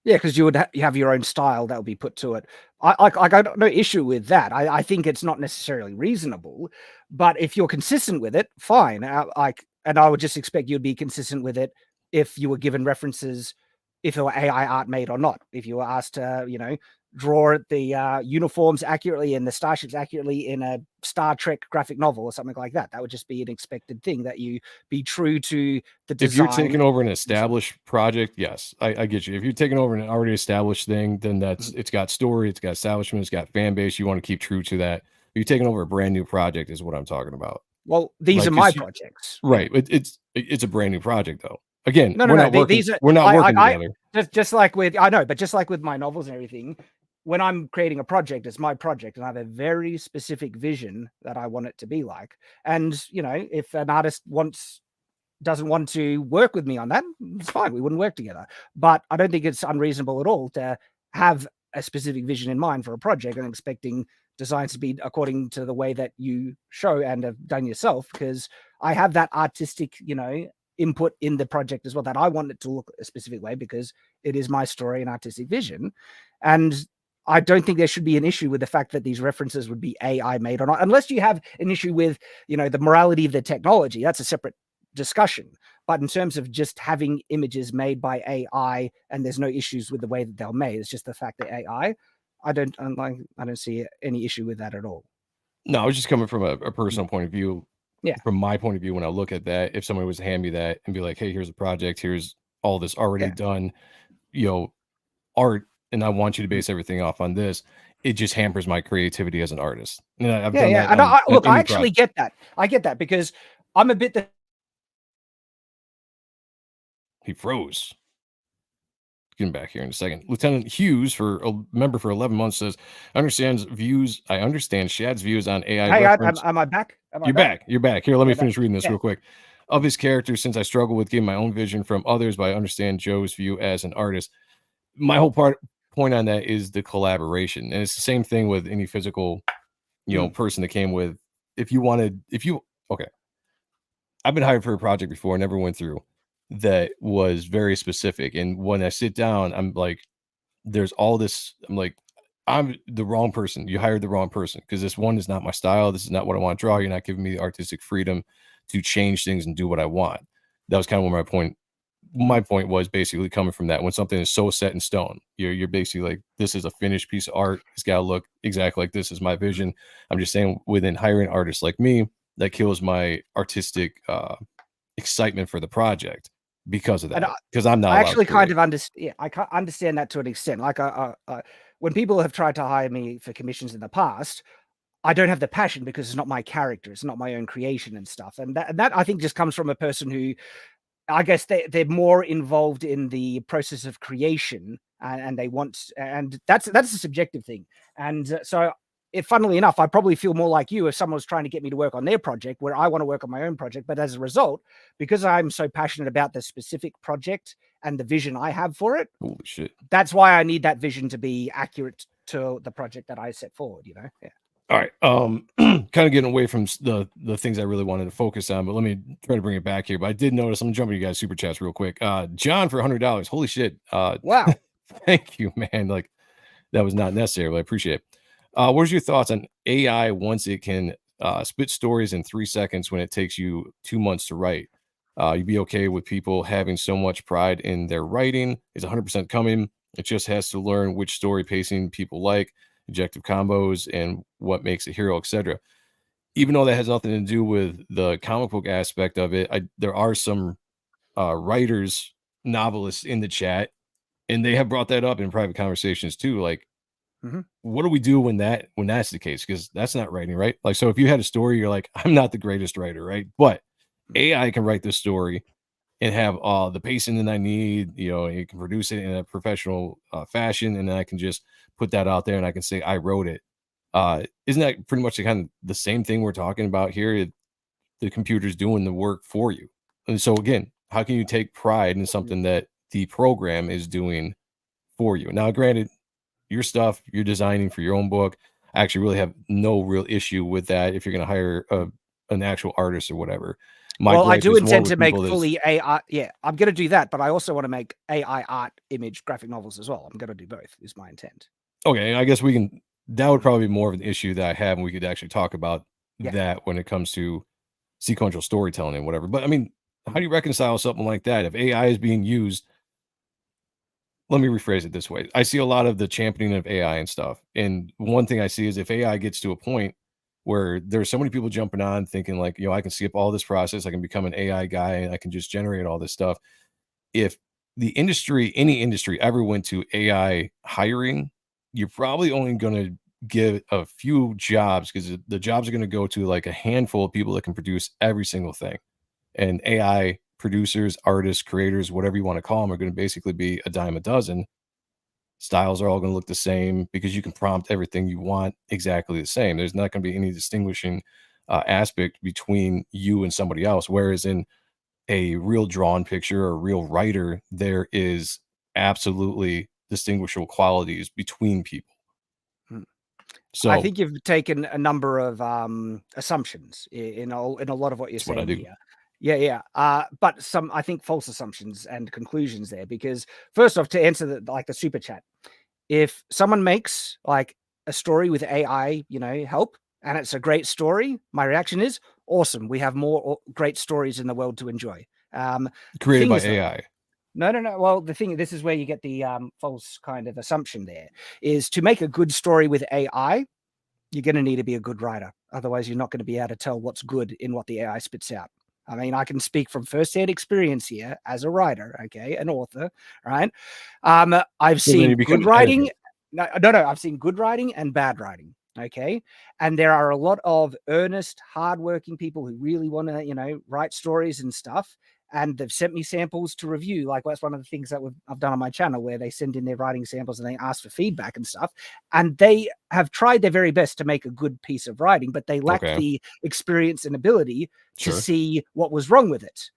Speaker 7: Yeah, because you would you have your own style that would be put to it. I got no issue with that. I think it's not necessarily reasonable, but if you're consistent with it, fine. And I would just expect you'd be consistent with it if you were given references, if it were AI art made or not. If you were asked to, draw the uniforms accurately and the starships accurately in a Star Trek graphic novel or something like that. That would just be an expected thing, that you be true to the design.
Speaker 6: If you're taking over an established project, yes, I get you. If you're taking over an already established thing, then it's got story, it's got establishment, it's got fan base. You want to keep true to that. If you're taking over a brand new project is what I'm talking about.
Speaker 7: Well, these are my projects.
Speaker 6: Right. It's a brand new project though. Again,
Speaker 7: No,
Speaker 6: we're not working, we're not working together.
Speaker 7: Just like with my novels and everything, when I'm creating a project, it's my project, and I have a very specific vision that I want it to be like. And if an artist doesn't want to work with me on that, it's fine. We wouldn't work together. But I don't think it's unreasonable at all to have a specific vision in mind for a project and expecting designs to be according to the way that you show and have done yourself, because I have that artistic, input in the project as well, that I want it to look a specific way because it is my story and artistic vision. And I don't think there should be an issue with the fact that these references would be AI made or not, unless you have an issue with, the morality of the technology. That's a separate discussion. But in terms of just having images made by AI and there's no issues with the way that they're made, it's just the fact that AI, I don't see any issue with that at all.
Speaker 6: No, I was just coming from a personal point of view.
Speaker 7: Yeah.
Speaker 6: From my point of view, when I look at that, if somebody was to hand me that and be like, hey, here's a project, here's all this already done, art, and I want you to base everything off on this, it just hampers my creativity as an artist. And I've done that.
Speaker 7: And I actually get that. I get that because I'm a bit
Speaker 6: He froze. Getting back here in a second. Lieutenant Hughes, for a member for 11 months, says, I understand Shad's views on AI.
Speaker 7: Hey, am I back?
Speaker 6: You're back. You're back. Here, let me finish reading this real quick. Of his character, since I struggle with getting my own vision from others, but I understand Joe's view as an artist. My whole point on that is the collaboration. And it's the same thing with any physical, person that came with, okay. I've been hired for a project before, never went through, that was very specific. And when I sit down, I'm like, there's all this, I'm like, I'm the wrong person. You hired the wrong person, because this one is not my style. This is not what I want to draw. You're not giving me the artistic freedom to change things and do what I want. That was kind of where my point was basically coming from that. When something is so set in stone, you're basically like, this is a finished piece of art. It's got to look exactly like this is my vision. I'm just saying, within hiring artists like me, that kills my artistic excitement for the project because of that. Because I'm not.
Speaker 7: I actually kind of understand. Yeah, I can't understand that to an extent. Like, when people have tried to hire me for commissions in the past, I don't have the passion because it's not my character. It's not my own creation and stuff. And that I think just comes from a person who, I guess they're more involved in the process of creation, and they want, and that's a subjective thing. And so, funnily enough, I probably feel more like you if someone was trying to get me to work on their project where I want to work on my own project. But as a result, because I'm so passionate about the specific project and the vision I have for it,
Speaker 6: holy shit,
Speaker 7: that's why I need that vision to be accurate to the project that I set forward. Yeah.
Speaker 6: All right. Kind of getting away from the things I really wanted to focus on, but let me try to bring it back here. But I did notice, I'm jumping you guys super chats real quick. John for $100. Holy shit.
Speaker 7: Wow.
Speaker 6: Thank you, man. Like, that was not necessary, but I appreciate it. What's your thoughts on AI once it can spit stories in 3 seconds when it takes you 2 months to write? You'd be okay with people having so much pride in their writing? Is 100% coming? It just has to learn which story pacing people like, objective combos, and what makes a hero, etc. Even though that has nothing to do with the comic book aspect of it, there are some writers, novelists in the chat, and they have brought that up in private conversations too. Like, what do we do when that's the case? Because that's not writing, right? Like, so if you had a story, you're like, I'm not the greatest writer, right? But AI can write this story and have the pacing that I need. It can produce it in a professional fashion, and then I can just put that out there and I can say I wrote it. Isn't that pretty much the same thing we're talking about here? The computer's doing the work for you. And so again, how can you take pride in something that the program is doing for you? Now, granted, your stuff you're designing for your own book, I actually really have no real issue with that if you're going to hire an actual artist or whatever.
Speaker 7: I do intend to make fully AI. Yeah, I'm going to do that, but I also want to make AI art, image, graphic novels as well. I'm going to do both, is my intent.
Speaker 6: Okay, I guess that would probably be more of an issue that I have, and we could actually talk about that when it comes to sequential storytelling and whatever. But I mean, how do you reconcile something like that? If AI is being used let me rephrase it this way. I see a lot of the championing of AI and stuff. And one thing I see is if AI gets to a point where there's so many people jumping on thinking like, I can skip all this process, I can become an AI guy and I can just generate all this stuff. If the industry, any industry ever went to AI hiring, you're probably only going to give a few jobs because the jobs are going to go to like a handful of people that can produce every single thing. And AI producers, artists, creators, whatever you want to call them, are going to basically be a dime a dozen. Styles are all going to look the same because you can prompt everything you want exactly the same. There's not going to be any distinguishing aspect between you and somebody else. Whereas in a real drawn picture or a real writer, there is absolutely distinguishable qualities between people. So
Speaker 7: I think you've taken a number of assumptions in a lot of what you're
Speaker 6: what I
Speaker 7: saying
Speaker 6: do.
Speaker 7: here. Yeah. But some, I think, false assumptions and conclusions there. Because first off, to answer the super chat, if someone makes like a story with AI, help, and it's a great story, my reaction is awesome. We have more great stories in the world to enjoy.
Speaker 6: Created by
Speaker 7: things, though-
Speaker 6: AI.
Speaker 7: No. Well, this is where you get the false kind of assumption there, is to make a good story with AI, you're going to need to be a good writer. Otherwise, you're not going to be able to tell what's good in what the AI spits out. I mean, I can speak from firsthand experience here as a writer, okay, an author, right? I've
Speaker 6: So then you
Speaker 7: seen
Speaker 6: become
Speaker 7: good
Speaker 6: an editor.
Speaker 7: writing. No, I've seen good writing and bad writing, okay? And there are a lot of earnest, hardworking people who really want to, write stories and stuff. And they've sent me samples to review. Like that's one of the things that I've done on my channel, where they send in their writing samples and they ask for feedback and stuff. And they have tried their very best to make a good piece of writing, but they lack
Speaker 6: Okay.
Speaker 7: the experience and ability to
Speaker 6: Sure.
Speaker 7: see what was wrong with it.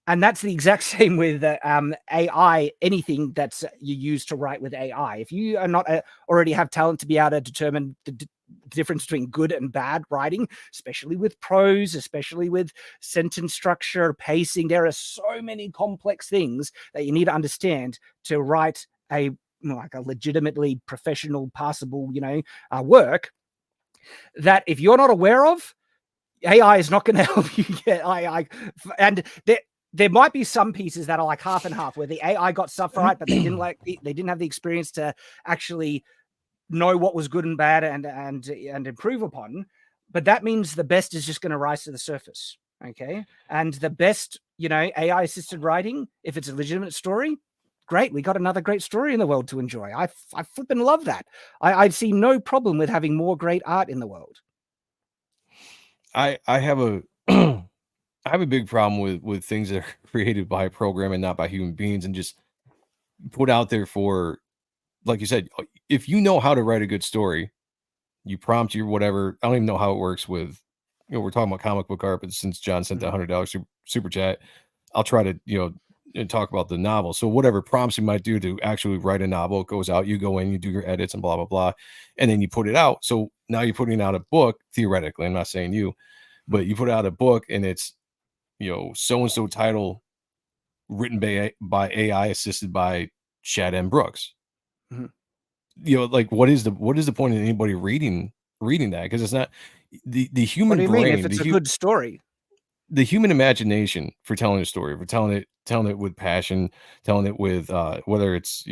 Speaker 7: And that's the exact same with AI. Anything that's you use to write with AI, if you are not already have talent to be able to determine the difference between good and bad writing, especially with prose, especially with sentence structure, pacing, there are so many complex things that you need to understand to write a legitimately professional, passable, work, that if you're not aware of, AI is not going to help you get and there might be some pieces that are like half and half, where the AI got stuff right, but they didn't have the experience to actually know what was good and bad and improve upon. But that means the best is just going to rise to the surface. Okay. And the best, AI assisted writing, if it's a legitimate story, great. We got another great story in the world to enjoy. I flipping love that. I see no problem with having more great art in the world.
Speaker 6: I have a I have a big problem with things that are created by a program and not by human beings and just put out there for, like you said, if you know how to write a good story, you prompt your whatever. I don't even know how it works with, we're talking about comic book art, but since John sent that $100 super chat, I'll try to, and talk about the novel. So whatever prompts you might do to actually write a novel, it goes out, you go in, you do your edits and blah, blah, blah. And then you put it out. So now you're putting out a book, theoretically, I'm not saying you, but you put out a book and it's, so-and-so title written by AI assisted by Shad M Brooks. Like what is the point of anybody reading that? Because it's not the human
Speaker 7: What do you
Speaker 6: brain.
Speaker 7: mean if it's a good story?
Speaker 6: The human imagination for telling a story, for telling it with passion, telling it with whether it's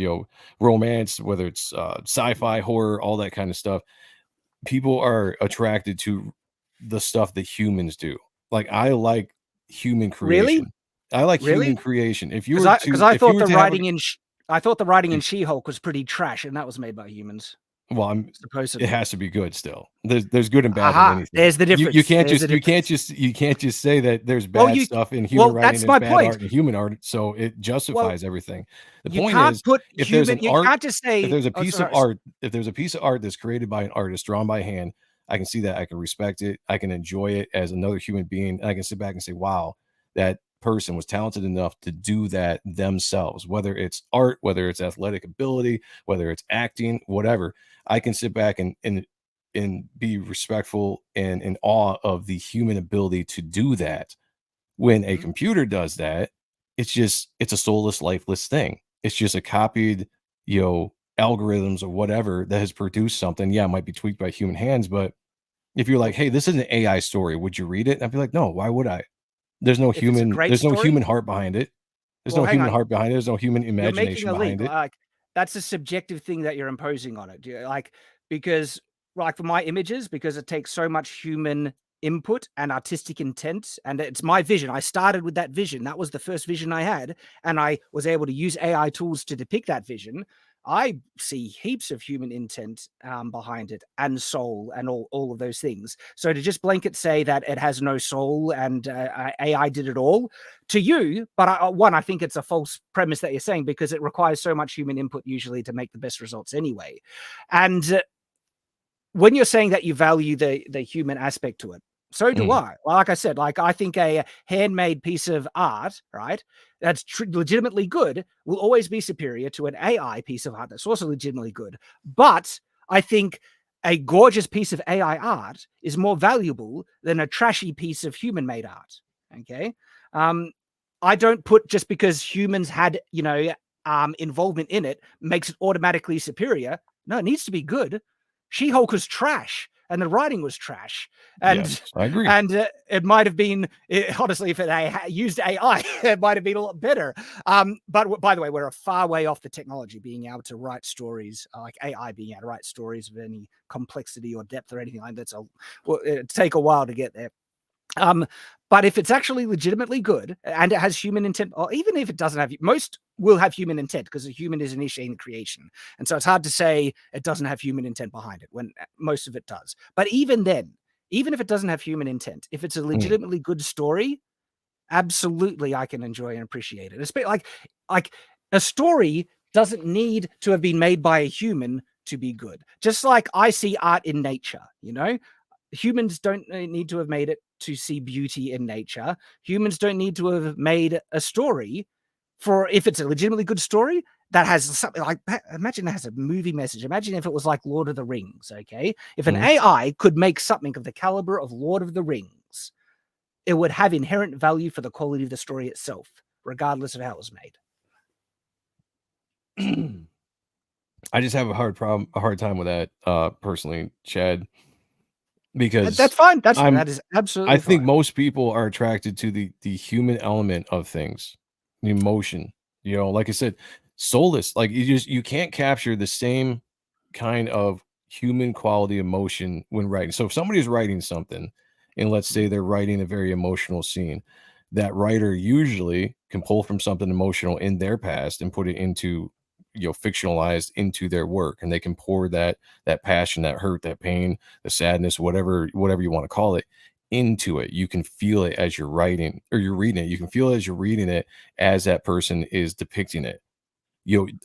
Speaker 6: romance, whether it's sci-fi, horror, all that kind of stuff. People are attracted to the stuff that humans do. Like I like human creation.
Speaker 7: Really?
Speaker 6: I like
Speaker 7: Really?
Speaker 6: human creation. If you
Speaker 7: Because
Speaker 6: were
Speaker 7: I
Speaker 6: if
Speaker 7: thought
Speaker 6: you were
Speaker 7: the
Speaker 6: to have
Speaker 7: writing I thought the writing in She-Hulk was pretty trash, and that was made by humans.
Speaker 6: well, it
Speaker 7: Supposedly.
Speaker 6: has to be good still. There's good and bad in
Speaker 7: Aha,
Speaker 6: anything.
Speaker 7: there's the difference.
Speaker 6: You can't
Speaker 7: There's the
Speaker 6: you can't just say that there's
Speaker 7: Well,
Speaker 6: bad
Speaker 7: you-
Speaker 6: stuff in human
Speaker 7: well,
Speaker 6: writing
Speaker 7: that's
Speaker 6: and
Speaker 7: my
Speaker 6: bad
Speaker 7: point.
Speaker 6: art in human art, so it justifies everything. The
Speaker 7: You
Speaker 6: point
Speaker 7: can't
Speaker 6: is,
Speaker 7: put
Speaker 6: if there's an
Speaker 7: human. You
Speaker 6: art,
Speaker 7: can't just say
Speaker 6: if there's a
Speaker 7: oh,
Speaker 6: piece
Speaker 7: sorry.
Speaker 6: of art, if there's a piece of art that's created by an artist, drawn by hand, I can see that, I can respect it, I can enjoy it as another human being, and I can sit back and say, wow, that person was talented enough to do that themselves, whether it's art, whether it's athletic ability, whether it's acting, whatever. I can sit back and be respectful and in awe of the human ability to do that. When a computer does that, it's a soulless, lifeless thing. It's just a copied, algorithms or whatever that has produced something. Yeah, it might be tweaked by human hands, but if you're like, hey, this is an AI story, would you read it? I'd be like, no, why would I? There's no
Speaker 7: If it's a great
Speaker 6: human
Speaker 7: story,
Speaker 6: heart behind it. There's
Speaker 7: well,
Speaker 6: no
Speaker 7: hang
Speaker 6: human
Speaker 7: on.
Speaker 6: heart behind it. There's no human
Speaker 7: You're making
Speaker 6: imagination
Speaker 7: a leap.
Speaker 6: behind it.
Speaker 7: Like that's a subjective thing that you're imposing on it. Like, because like for my images, because it takes so much human input and artistic intent, and it's my vision. I started with that vision. That was the first vision I had, and I was able to use AI tools to depict that vision. I see heaps of human intent behind it, and soul, and all of those things. So to just blanket say that it has no soul and AI did it all to you, but I think it's a false premise that you're saying, because it requires so much human input usually to make the best results anyway. And when you're saying that you value the human aspect to it, so do I. Like I said, like I think a handmade piece of art, right, that's legitimately good will always be superior to an AI piece of art that's also legitimately good. But I think a gorgeous piece of AI art is more valuable than a trashy piece of human-made art. Okay, I don't put just because humans had involvement in it makes it automatically superior. No, it needs to be good. She-Hulk was trash, and the writing was trash. And
Speaker 6: Yes, I agree.
Speaker 7: And it might have been, honestly, if it used AI, it might have been a lot better. But by the way, we're a far way off the technology being able to write stories, like AI being able to write stories of any complexity or depth or anything like that. So it'd take a while to get there. But if it's actually legitimately good and it has human intent, or even if it doesn't have, most will have human intent because a human is initiating creation. And so it's hard to say it doesn't have human intent behind it when most of it does. But even then, even if it doesn't have human intent, if it's a legitimately good story, absolutely I can enjoy and appreciate it. It's like a story doesn't need to have been made by a human to be good. Just like I see art in nature, humans don't need to have made it to see beauty in nature. Humans don't need to have made a story for, if it's a legitimately good story that has something like, imagine it has a movie message. Imagine if it was like Lord of the Rings. Okay. If an AI could make something of the caliber of Lord of the Rings, it would have inherent value for the quality of the story itself, regardless of how it was made.
Speaker 6: I just have a hard time with that, personally, Chad, because
Speaker 7: That's fine. That is absolutely
Speaker 6: I think
Speaker 7: fine.
Speaker 6: most people are attracted to the human element of things, the emotion. Like I said, soulless. Like you can't capture the same kind of human quality emotion when writing. So if somebody's writing something, and let's say they're writing a very emotional scene, that writer usually can pull from something emotional in their past and put it into, fictionalized into their work, and they can pour that passion, that hurt, that pain, the sadness, whatever you want to call it, into it. You can feel it as you're writing or you're reading it. You can feel it as you're reading it, as that person is depicting it.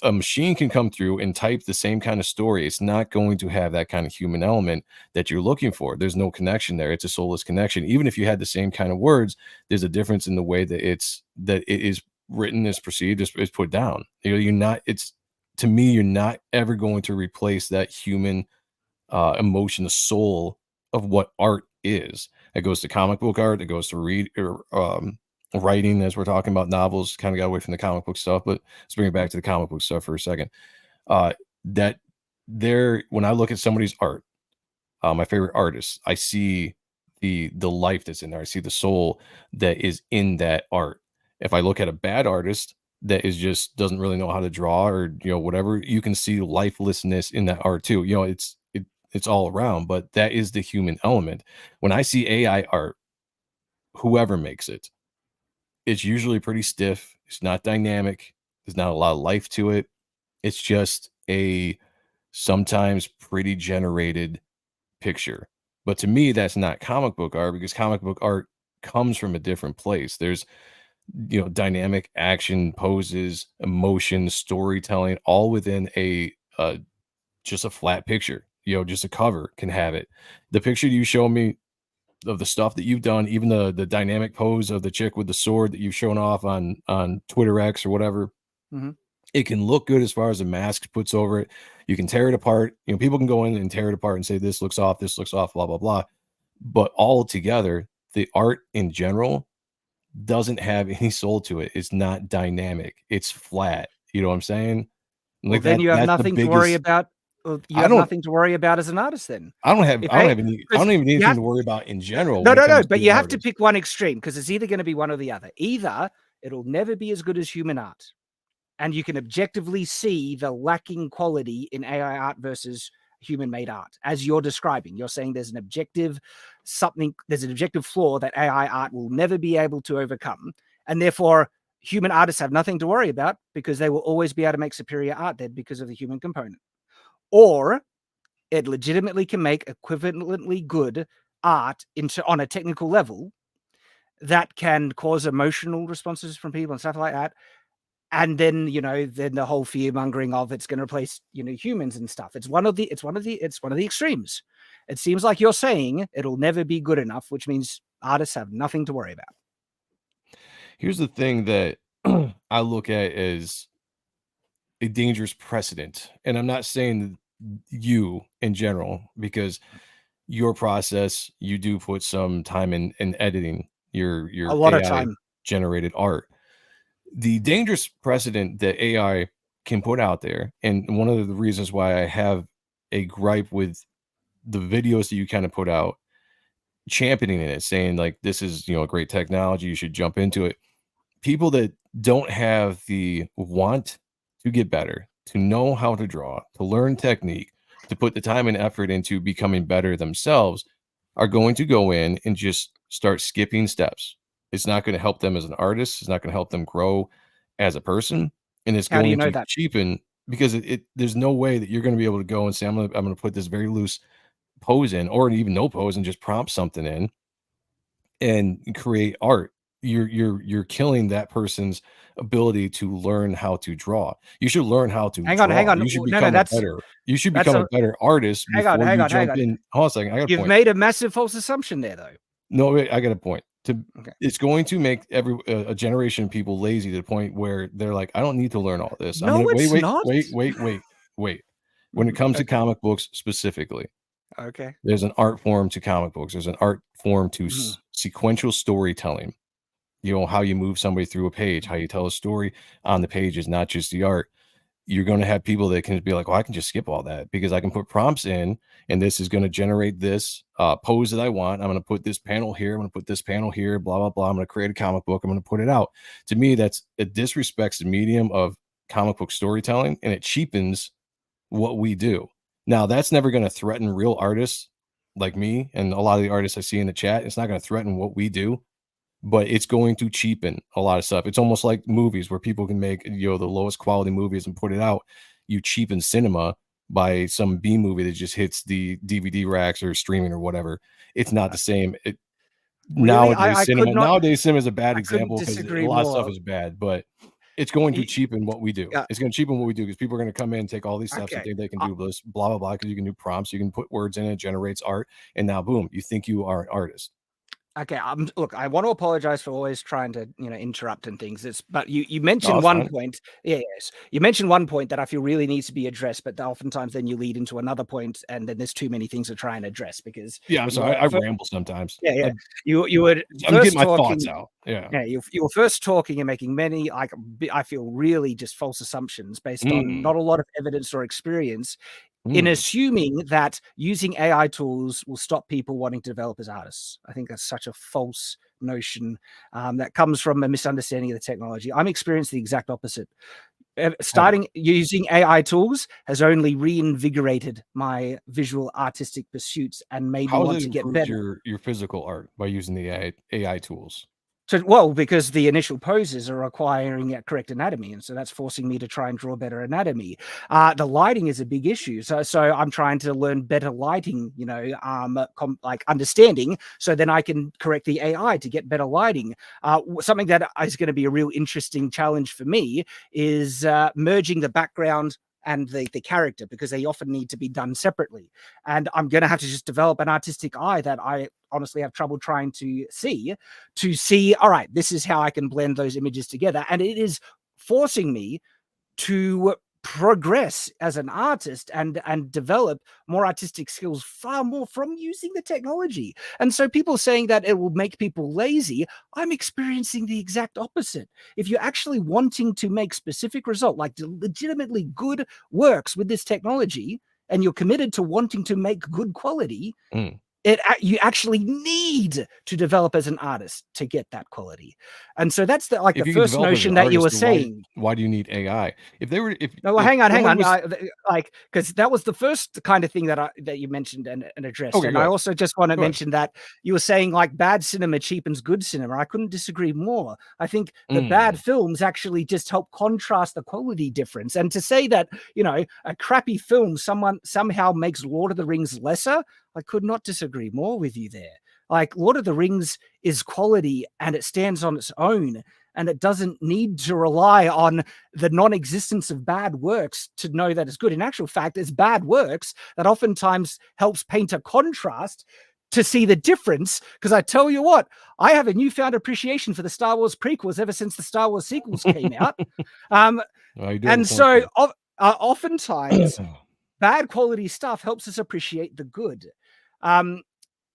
Speaker 6: A machine can come through and type the same kind of story. It's not going to have that kind of human element that you're looking for. There's no connection there. It's a soulless connection. Even if you had the same kind of words, there's a difference in the way that it is written, is perceived, is put down. To me, you're not ever going to replace that human emotion, the soul of what art is. It goes to comic book art. It goes to writing, as we're talking about novels. Kind of got away from the comic book stuff, but let's bring it back to the comic book stuff for a second. When I look at somebody's art, my favorite artists, I see the life that's in there. I see the soul that is in that art. If I look at a bad artist that is just doesn't really know how to draw, or whatever, you can see lifelessness in that art too. It's all around, but that is the human element. When I see AI art, whoever makes it, it's usually pretty stiff. It's not dynamic. There's not a lot of life to it. It's just a sometimes pretty generated picture. But to me, that's not comic book art, because comic book art comes from a different place. There's dynamic action, poses, emotion, storytelling, all within just a flat picture. Just a cover can have it. The picture you show me of the stuff that you've done, even the dynamic pose of the chick with the sword that you've shown off on Twitter X or whatever, it can look good as far as the mask puts over it. You can tear it apart. People can go in and tear it apart and say this looks off, blah blah blah. But all together, the art in general doesn't have any soul to it. It's not dynamic. It's flat. You know what I'm saying?
Speaker 7: Well, then you have nothing to worry about. Well, you have nothing to worry about as an artist then.
Speaker 6: I don't even need anything to worry about in general.
Speaker 7: No. But you have to pick one extreme, because it's either going to be one or the other. Either it'll never be as good as human art, and you can objectively see the lacking quality in AI art versus human-made art, as you're describing. You're saying there's an objective flaw that AI art will never be able to overcome, and therefore human artists have nothing to worry about because they will always be able to make superior art then because of the human component. Or it legitimately can make equivalently good art on a technical level that can cause emotional responses from people and stuff like that. And then, then the whole fear mongering of it's going to replace, humans and stuff. It's one of the extremes. It seems like you're saying it'll never be good enough, which means artists have nothing to worry about.
Speaker 6: Here's the thing that I look at as a dangerous precedent. And I'm not saying you in general, because your process, you do put some time in editing your
Speaker 7: A lot
Speaker 6: AI
Speaker 7: of time.
Speaker 6: generated art. The dangerous precedent that AI can put out there, and one of the reasons why I have a gripe with the videos that you kind of put out, championing it, saying like, this is, great technology, you should jump into it. People that don't have the want to get better, to know how to draw, to learn technique, to put the time and effort into becoming better themselves, are going to go in and just start skipping steps. It's not going to help them as an artist. It's not going to help them grow as a person. And it's
Speaker 7: How do you
Speaker 6: going
Speaker 7: know
Speaker 6: to
Speaker 7: that?
Speaker 6: cheapen, because there's no way that you're going to be able to go and say, I'm going to put this very loose pose in, or even no pose, and just prompt something in and create art. You're killing that person's ability to learn how to draw. You should learn how to
Speaker 7: Hang
Speaker 6: draw.
Speaker 7: on.
Speaker 6: You should
Speaker 7: No,
Speaker 6: become
Speaker 7: that's
Speaker 6: a better artist
Speaker 7: hang on,
Speaker 6: before
Speaker 7: hang
Speaker 6: you
Speaker 7: on, hang
Speaker 6: jump
Speaker 7: on.
Speaker 6: in. Hold on a second. I got a
Speaker 7: You've
Speaker 6: point.
Speaker 7: made a massive false assumption there, though.
Speaker 6: No, wait, I got a point.
Speaker 7: Okay.
Speaker 6: It's going to make a generation of people lazy to the point where they're like, I don't need to learn all this.
Speaker 7: No, it's not.
Speaker 6: Wait. When it comes to comic books specifically,
Speaker 7: Okay.
Speaker 6: there's an art form to comic books. There's an art form to sequential storytelling. How you move somebody through a page, how you tell a story on the page is not just the art. You're going to have people that can be like, well, I can just skip all that because I can put prompts in, and this is going to generate this pose that I want. I'm going to put this panel here. I'm going to put this panel here, blah, blah, blah. I'm going to create a comic book. I'm going to put it out. To me, it disrespects the medium of comic book storytelling, and it cheapens what we do. Now, that's never going to threaten real artists like me and a lot of the artists I see in the chat. It's not going to threaten what we do, but it's going to cheapen a lot of stuff. It's almost like movies where people can make, the lowest quality movies and put it out. You cheapen cinema by some B movie that just hits the DVD racks or streaming or whatever. It's not the same.
Speaker 7: Really?
Speaker 6: Nowadays cinema is a bad example because a
Speaker 7: disagree
Speaker 6: lot of stuff
Speaker 7: more.
Speaker 6: is bad, but it's going to cheapen what we do.
Speaker 7: Yeah.
Speaker 6: It's going to cheapen what we do because people are going to come in and take all these steps and
Speaker 7: Okay.
Speaker 6: think they can do this, blah, blah, blah, because you can do prompts, you can put words in, it generates art, and now boom, you think you are an artist.
Speaker 7: Okay, look, I want to apologize for always trying to, interrupt and things. But you mentioned one point. Yes, you mentioned one point that I feel really needs to be addressed, but oftentimes then you lead into another point, and then there's too many things to try and address because.
Speaker 6: Yeah, I'm sorry. I ramble sometimes.
Speaker 7: Yeah. You were.
Speaker 6: I'm getting my thoughts out. Yeah.
Speaker 7: You were first talking and making many, I feel really just false assumptions based on not a lot of evidence or experience. In assuming that using AI tools will stop people wanting to develop as artists. I think that's such a false notion that comes from a misunderstanding of the technology. I'm experiencing the exact opposite. Starting using AI tools has only reinvigorated my visual artistic pursuits and made me want to get better.
Speaker 6: Your physical art by using the AI tools?
Speaker 7: So, because the initial poses are requiring a correct anatomy, and so that's forcing me to try and draw better anatomy. The lighting is a big issue, so I'm trying to learn better lighting, like understanding, so then I can correct the AI to get better lighting. Something that is going to be a real interesting challenge for me is merging the background and the character, because they often need to be done separately. And I'm going to have to just develop an artistic eye that I honestly have trouble trying to see, all right, this is how I can blend those images together. And it is forcing me to progress as an artist and develop more artistic skills far more from using the technology. And so people saying that it will make people lazy, I'm experiencing the exact opposite. If you're actually wanting to make specific result, like legitimately good works with this technology, and you're committed to wanting to make good quality, you actually need to develop as an artist to get that quality. And so that's the
Speaker 6: If you can
Speaker 7: first
Speaker 6: develop as an
Speaker 7: notion that you were
Speaker 6: artist, then
Speaker 7: saying.
Speaker 6: why do you need AI? If they were,
Speaker 7: No, well,
Speaker 6: if
Speaker 7: hang on.
Speaker 6: someone was-
Speaker 7: Because that was the first kind of thing that you mentioned and addressed.
Speaker 6: Okay,
Speaker 7: And
Speaker 6: go
Speaker 7: I
Speaker 6: ahead.
Speaker 7: also just want to
Speaker 6: Go ahead.
Speaker 7: mention that you were saying like bad cinema cheapens good cinema. I couldn't disagree more. I think the bad films actually just help contrast the quality difference. And to say that, you know, a crappy film somehow makes Lord of the Rings lesser, I could not disagree more with you there. Like Lord of the Rings is quality and it stands on its own. And it doesn't need to rely on the non-existence of bad works to know that it's good. In actual fact, it's bad works that oftentimes helps paint a contrast to see the difference. Because I tell you what, I have a newfound appreciation for the Star Wars prequels ever since the Star Wars sequels came out. And so oftentimes bad quality stuff helps us appreciate the good.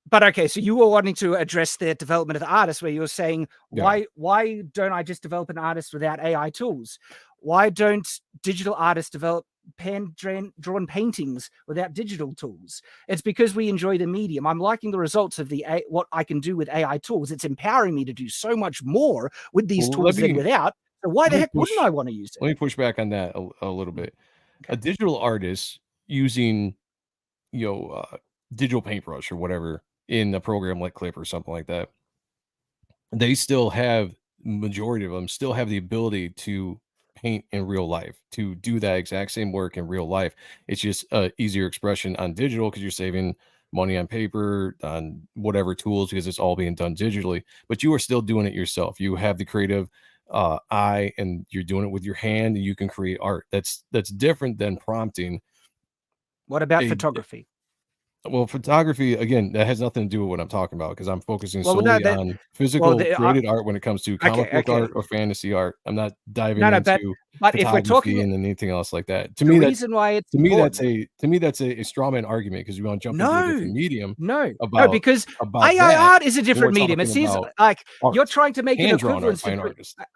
Speaker 7: But okay, so you were wanting to address the development of the artist, where you were saying, why don't I just develop an artist without AI tools? Why don't digital artists develop drawn paintings without digital tools? It's because we enjoy the medium. I'm liking the results of what I can do with AI tools. It's empowering me to do so much more with these tools than without. So why the heck wouldn't I want to use it?
Speaker 6: Let me push back on that a little bit.
Speaker 7: Okay.
Speaker 6: A digital artist using, digital paintbrush or whatever in a program like Clip or something like that, they still have, majority of them still have the ability to paint in real life, to do that exact same work in real life. It's just a easier expression on digital because you're saving money on paper, on whatever tools, because it's all being done digitally, but you are still doing it yourself. You have the creative eye and you're doing it with your hand and you can create art. That's different than prompting.
Speaker 7: What about photography?
Speaker 6: Well, photography, again, that has nothing to do with what I'm talking about because I'm focusing solely on physical created art when it comes to comic book art or fantasy art. I'm not diving into
Speaker 7: but if we're talking
Speaker 6: and anything else like that. To
Speaker 7: the
Speaker 6: me,
Speaker 7: reason why it's
Speaker 6: that's a straw man argument because you want to jump into a different medium.
Speaker 7: No,
Speaker 6: about
Speaker 7: because AI art is a different medium. It seems like
Speaker 6: art.
Speaker 7: You're trying to make an equivalence.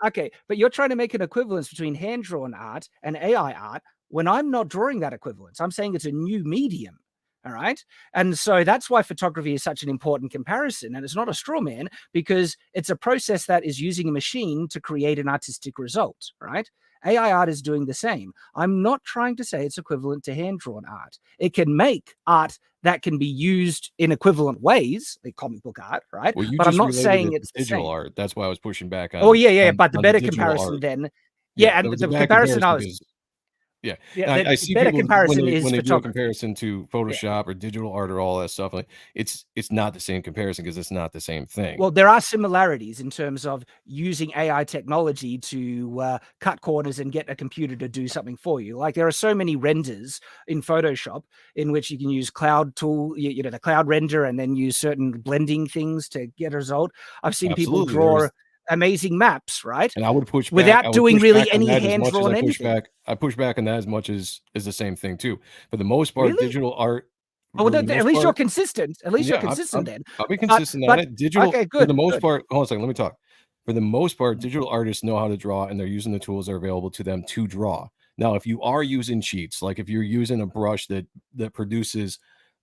Speaker 6: Okay,
Speaker 7: but you're trying to make an equivalence between hand-drawn art and AI art when I'm not drawing that equivalence. I'm saying it's a new medium. All right. And so that's why photography is such an important comparison. And it's not a straw man because it's a process that is using a machine to create an artistic result. Right. AI art is doing the same. I'm not trying to say it's equivalent to hand-drawn art. It can make art that can be used in equivalent ways, like comic book art, right?
Speaker 6: Well,
Speaker 7: but I'm not saying it's
Speaker 6: digital art. That's why I was pushing back on.
Speaker 7: Oh, yeah. But the better comparison then. Yeah. And the comparison I was.
Speaker 6: Yeah,
Speaker 7: I see better people comparison
Speaker 6: when they do a comparison to Photoshop or digital art or all that stuff. Like it's not the same comparison because it's not the same thing.
Speaker 7: Well, there are similarities in terms of using AI technology to cut corners and get a computer to do something for you. Like there are so many renders in Photoshop in which you can use cloud tool, the cloud render, and then use certain blending things to get a result. I've seen people draw amazing maps, right?
Speaker 6: And I would push back,
Speaker 7: without doing really any hand-drawn anything.
Speaker 6: I push back on that as much as the same thing too. For the most part, digital art.
Speaker 7: Oh, at least you're consistent. At least you're consistent then.
Speaker 6: I'll be consistent on it. Digital,
Speaker 7: okay, good.
Speaker 6: For the most part, hold on a second, let me talk. For the most part, digital artists know how to draw and they're using the tools that are available to them to draw. Now, if you are using cheats, like if you're using a brush that produces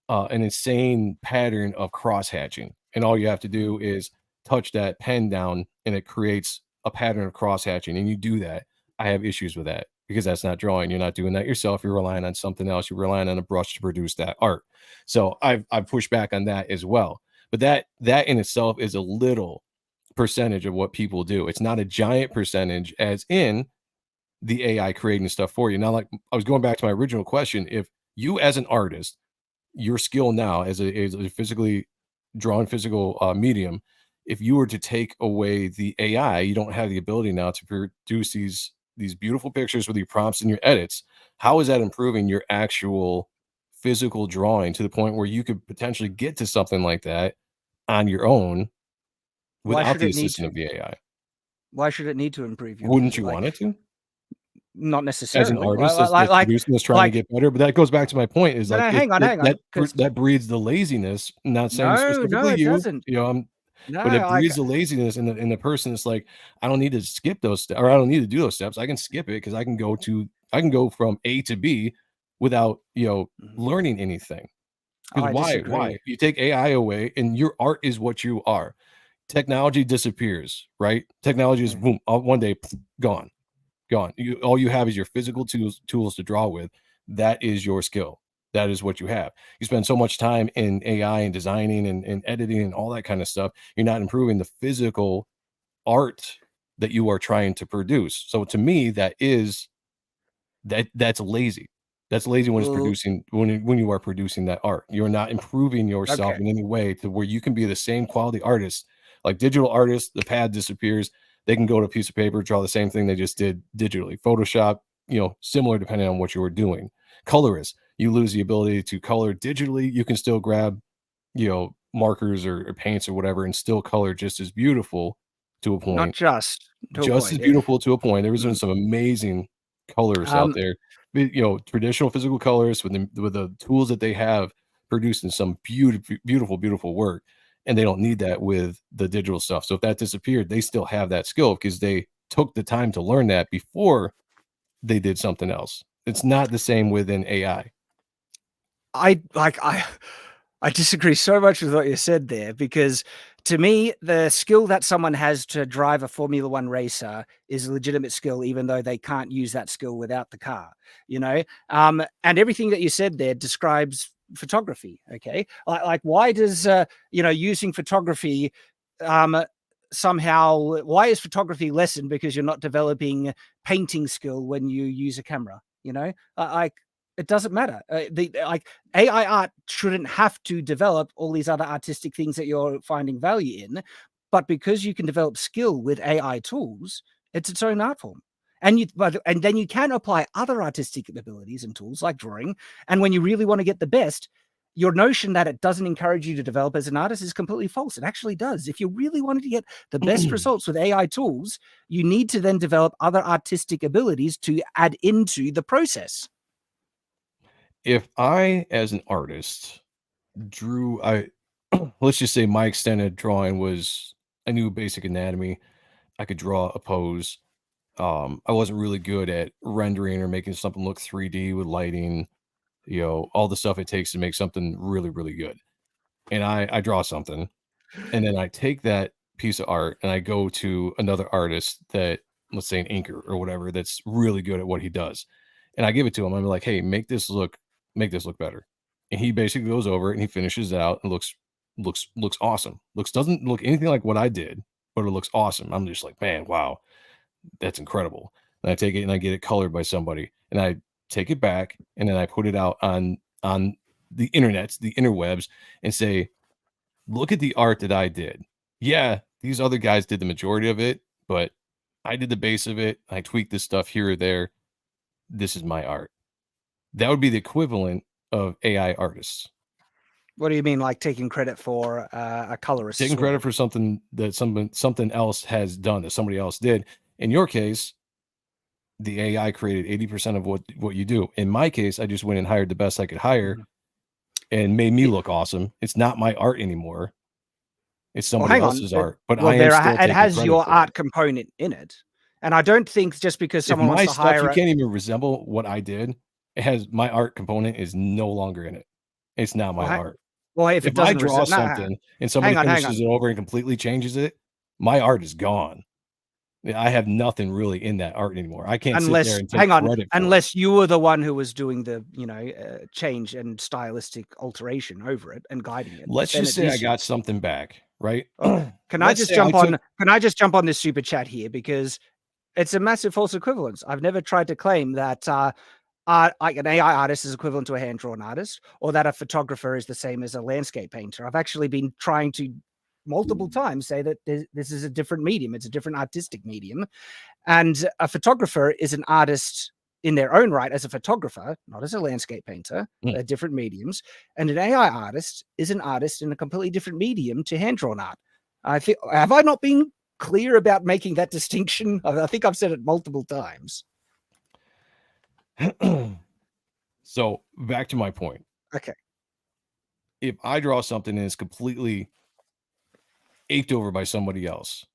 Speaker 6: an insane pattern of cross-hatching, and all you have to do is touch that pen down and it creates a pattern of cross-hatching, and you do that, I have issues with that because that's not drawing. You're not doing that yourself. You're relying on something else. You're relying on a brush to produce that art. So I've pushed back on that as well. But that in itself is a little percentage of what people do. It's not a giant percentage as in the AI creating stuff for you. Now, like I was going back to my original question, if you as an artist, your skill now as a physically drawn physical medium, if you were to take away the AI, you don't have the ability now to produce these beautiful pictures with your prompts and your edits. How is that improving your actual physical drawing to the point where you could potentially get to something like that on your own without the assistance of the AI?
Speaker 7: Why should it need to improve you?
Speaker 6: Wouldn't you want it to?
Speaker 7: Not necessarily.
Speaker 6: As an artist, like producing is trying to get better, but that goes back to my point. Is like
Speaker 7: hang on.
Speaker 6: That breeds the laziness. I'm not saying specifically you.
Speaker 7: Doesn't.
Speaker 6: But it breeds the laziness in the person. It's like I don't need to skip those steps, or I don't need to do those steps. I can skip it because I can go from A to B without learning anything. Because
Speaker 7: I
Speaker 6: why?
Speaker 7: disagree.
Speaker 6: You take AI away, and your art is what you are. Technology disappears, right? Technology is boom, one day gone. All you have is your physical tools to draw with. That is your skill. That is what you have. You spend so much time in AI and designing and editing and all that kind of stuff. You're not improving the physical art that you are trying to produce. So to me, that's lazy. That's lazy when it's
Speaker 7: Well,
Speaker 6: producing when you are producing that art. You're not improving yourself
Speaker 7: okay.
Speaker 6: in any way to where you can be the same quality artist. Like digital artists, the pad disappears. They can go to a piece of paper, draw the same thing they just did digitally. Photoshop, similar depending on what you were doing. Colorists, you lose the ability to color digitally. You can still grab, markers or paints or whatever and still color just as beautiful to a
Speaker 7: Not
Speaker 6: point.
Speaker 7: just to a
Speaker 6: Just as
Speaker 7: point.
Speaker 6: beautiful to a point. There was
Speaker 7: Mm.
Speaker 6: some amazing colors out
Speaker 7: Um,
Speaker 6: there. Traditional physical colors with the tools that they have producing some beautiful work, and they don't need that with the digital stuff. So if that disappeared, they still have that skill because they took the time to learn that before they did something else. It's not the same within AI.
Speaker 7: I disagree so much with what you said there, because to me, the skill that someone has to drive a Formula One racer is a legitimate skill, even though they can't use that skill without the car, and everything that you said there describes photography. Okay. Like why does, using photography, somehow, why is photography lessened because you're not developing painting skill when you use a camera? Like it doesn't matter. Like AI art shouldn't have to develop all these other artistic things that you're finding value in, but because you can develop skill with AI tools, it's its own art form. And then you can apply other artistic abilities and tools like drawing. And when you really want to get the best, your notion that it doesn't encourage you to develop as an artist is completely false. It actually does. If you really wanted to get the best results with AI tools, you need to then develop other artistic abilities to add into the process.
Speaker 6: If I, as an artist, let's just say my extended drawing was I knew basic anatomy. I could draw a pose. I wasn't really good at rendering or making something look 3D with lighting, all the stuff it takes to make something really, really good. And I draw something, and then I take that piece of art and I go to another artist that, let's say an inker or whatever, that's really good at what he does. And I give it to him. I'm like, hey, make this look better. And he basically goes over it and he finishes it out and looks awesome. Doesn't look anything like what I did, but it looks awesome. I'm just like, man, wow, that's incredible. And I take it and I get it colored by somebody, and I take it back and then I put it out on the internet, the interwebs, and say, look at the art that I did. Yeah, these other guys did the majority of it, but I did the base of it. I tweaked this stuff here or there. This is my art. That would be the equivalent of AI artists.
Speaker 7: What do you mean, like taking credit for a colorist?
Speaker 6: Taking credit for something that something else has done that somebody else did. In your case, the AI created 80% of what you do. In my case, I just went and hired the best I could hire and made me look awesome. It's not my art anymore. It's somebody else's art. But I am still
Speaker 7: it has
Speaker 6: taking
Speaker 7: your
Speaker 6: credit for
Speaker 7: art
Speaker 6: it.
Speaker 7: component in it. And I don't think just because
Speaker 6: If
Speaker 7: someone
Speaker 6: my
Speaker 7: wants to
Speaker 6: stuff,
Speaker 7: hire
Speaker 6: you can't even resemble what I did. It has my art component is no longer in it. It's not my art.
Speaker 7: well, if it
Speaker 6: If I
Speaker 7: doesn't
Speaker 6: draw something and somebody finishes it over and completely changes it, my art is gone. I have nothing really in that art anymore. I can't sit there and take credit for it.
Speaker 7: unless you were the one who was doing the change and stylistic alteration over it and guiding it.
Speaker 6: Let's
Speaker 7: then
Speaker 6: just
Speaker 7: it
Speaker 6: say I
Speaker 7: is
Speaker 6: got something back, right?
Speaker 7: Can I
Speaker 6: Let's
Speaker 7: just
Speaker 6: say
Speaker 7: jump
Speaker 6: I took-
Speaker 7: on? Can I just jump on this super chat here, because it's a massive false equivalence. I've never tried to claim that like an AI artist is equivalent to a hand-drawn artist, or that a photographer is the same as a landscape painter. I've actually been trying to multiple times say that this is a different medium. It's a different artistic medium. And a photographer is an artist in their own right as a photographer, not as a landscape painter. They're different mediums. And an AI artist is an artist in a completely different medium to hand-drawn art. I think, have I not been clear about making that distinction? I think I've said it multiple times.
Speaker 6: So back to my point.
Speaker 7: Okay.
Speaker 6: If I draw something and it's completely aped over by somebody else,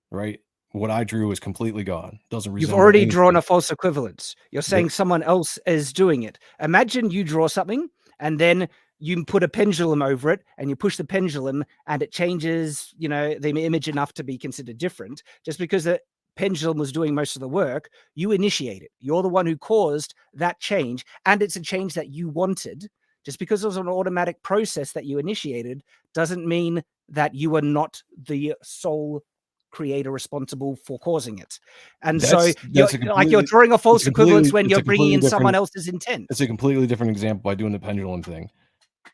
Speaker 6: right? What I drew is completely gone. Doesn't resemble
Speaker 7: You've already
Speaker 6: anything.
Speaker 7: drawn a false equivalence. You're saying someone else is doing it. Imagine you draw something and then you put a pendulum over it and you push the pendulum and it changes, the image enough to be considered different. Just because the pendulum was doing most of the work, you initiate it. You're the one who caused that change, and it's a change that you wanted. Just because it was an automatic process that you initiated doesn't mean that you are not the sole creator responsible for causing it. And so you're drawing a false equivalence when you're bringing in someone else's intent.
Speaker 6: It's a completely different example by doing the pendulum thing.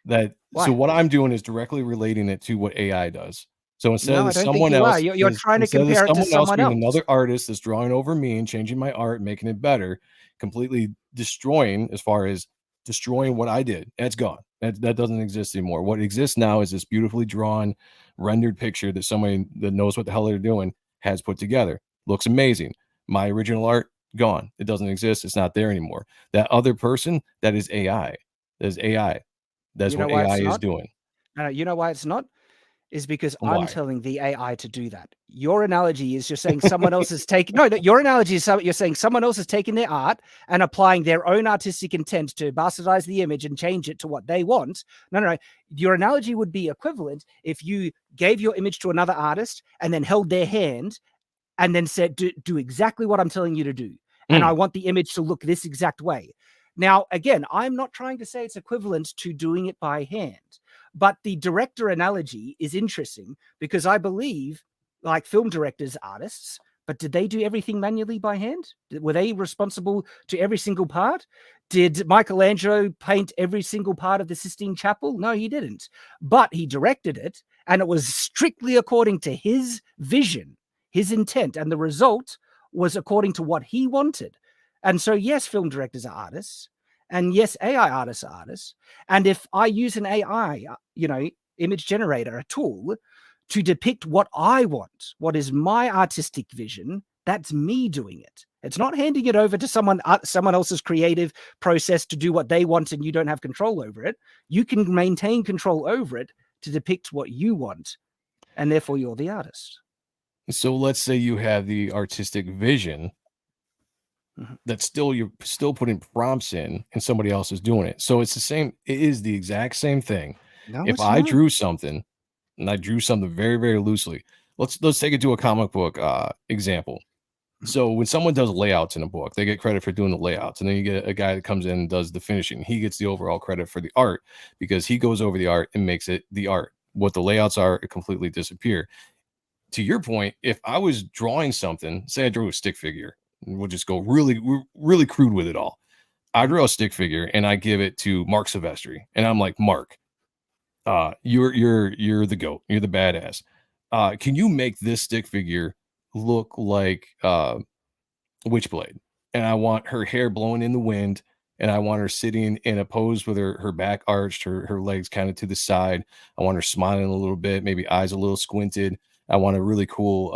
Speaker 7: Why?
Speaker 6: So what I'm doing is directly relating it to what AI does. So instead of someone else,
Speaker 7: you're trying to compare it to someone else.
Speaker 6: Another artist that's drawing over me and changing my art, making it better, completely destroying what I did. That's gone. That doesn't exist anymore. What exists now is this beautifully drawn, rendered picture that somebody that knows what the hell they're doing has put together. Looks amazing. My original art, gone. It doesn't exist. It's not there anymore. That other person, that is AI. That is AI. That's what AI is doing.
Speaker 7: You know why it's not? Is because
Speaker 6: Why?
Speaker 7: I'm telling the AI to do that. Your analogy is you're saying someone else is taking your analogy is you're saying someone else is taking their art and applying their own artistic intent to bastardize the image and change it to what they want. No. Your analogy would be equivalent if you gave your image to another artist and then held their hand and then said, do exactly what I'm telling you to do. And I want the image to look this exact way. Now, again, I'm not trying to say it's equivalent to doing it by hand. But the director analogy is interesting because I believe, like film directors, artists, but did they do everything manually by hand? Were they responsible to every single part? Did Michelangelo paint every single part of the Sistine Chapel? No, he didn't. But he directed it, and it was strictly according to his vision, his intent, and the result was according to what he wanted. And so, yes, film directors are artists. And yes, AI artists are artists. And if I use an AI, image generator, a tool, to depict what I want, what is my artistic vision, that's me doing it. It's not handing it over to someone else's creative process to do what they want and you don't have control over it. You can maintain control over it to depict what you want. And therefore, you're the artist.
Speaker 6: So let's say you have the artistic vision. That's you're still putting prompts in and somebody else is doing it. So it's the same. It is the exact same thing.
Speaker 7: No,
Speaker 6: if I drew something and I drew something very, very loosely, let's take it to a comic book example. So when someone does layouts in a book, they get credit for doing the layouts. And then you get a guy that comes in and does the finishing. He gets the overall credit for the art because he goes over the art and makes it the art. What the layouts are, it completely disappear. To your point, if I was drawing something, say I drew a stick figure, we'll just go really, really crude with it all. I draw a stick figure and I give it to Mark Silvestri, and I'm like, Mark, you're the GOAT, you're the badass. Can you make this stick figure look like Witchblade? And I want her hair blowing in the wind, and I want her sitting in a pose with her back arched, her legs kind of to the side. I want her smiling a little bit, maybe eyes a little squinted. I want a really cool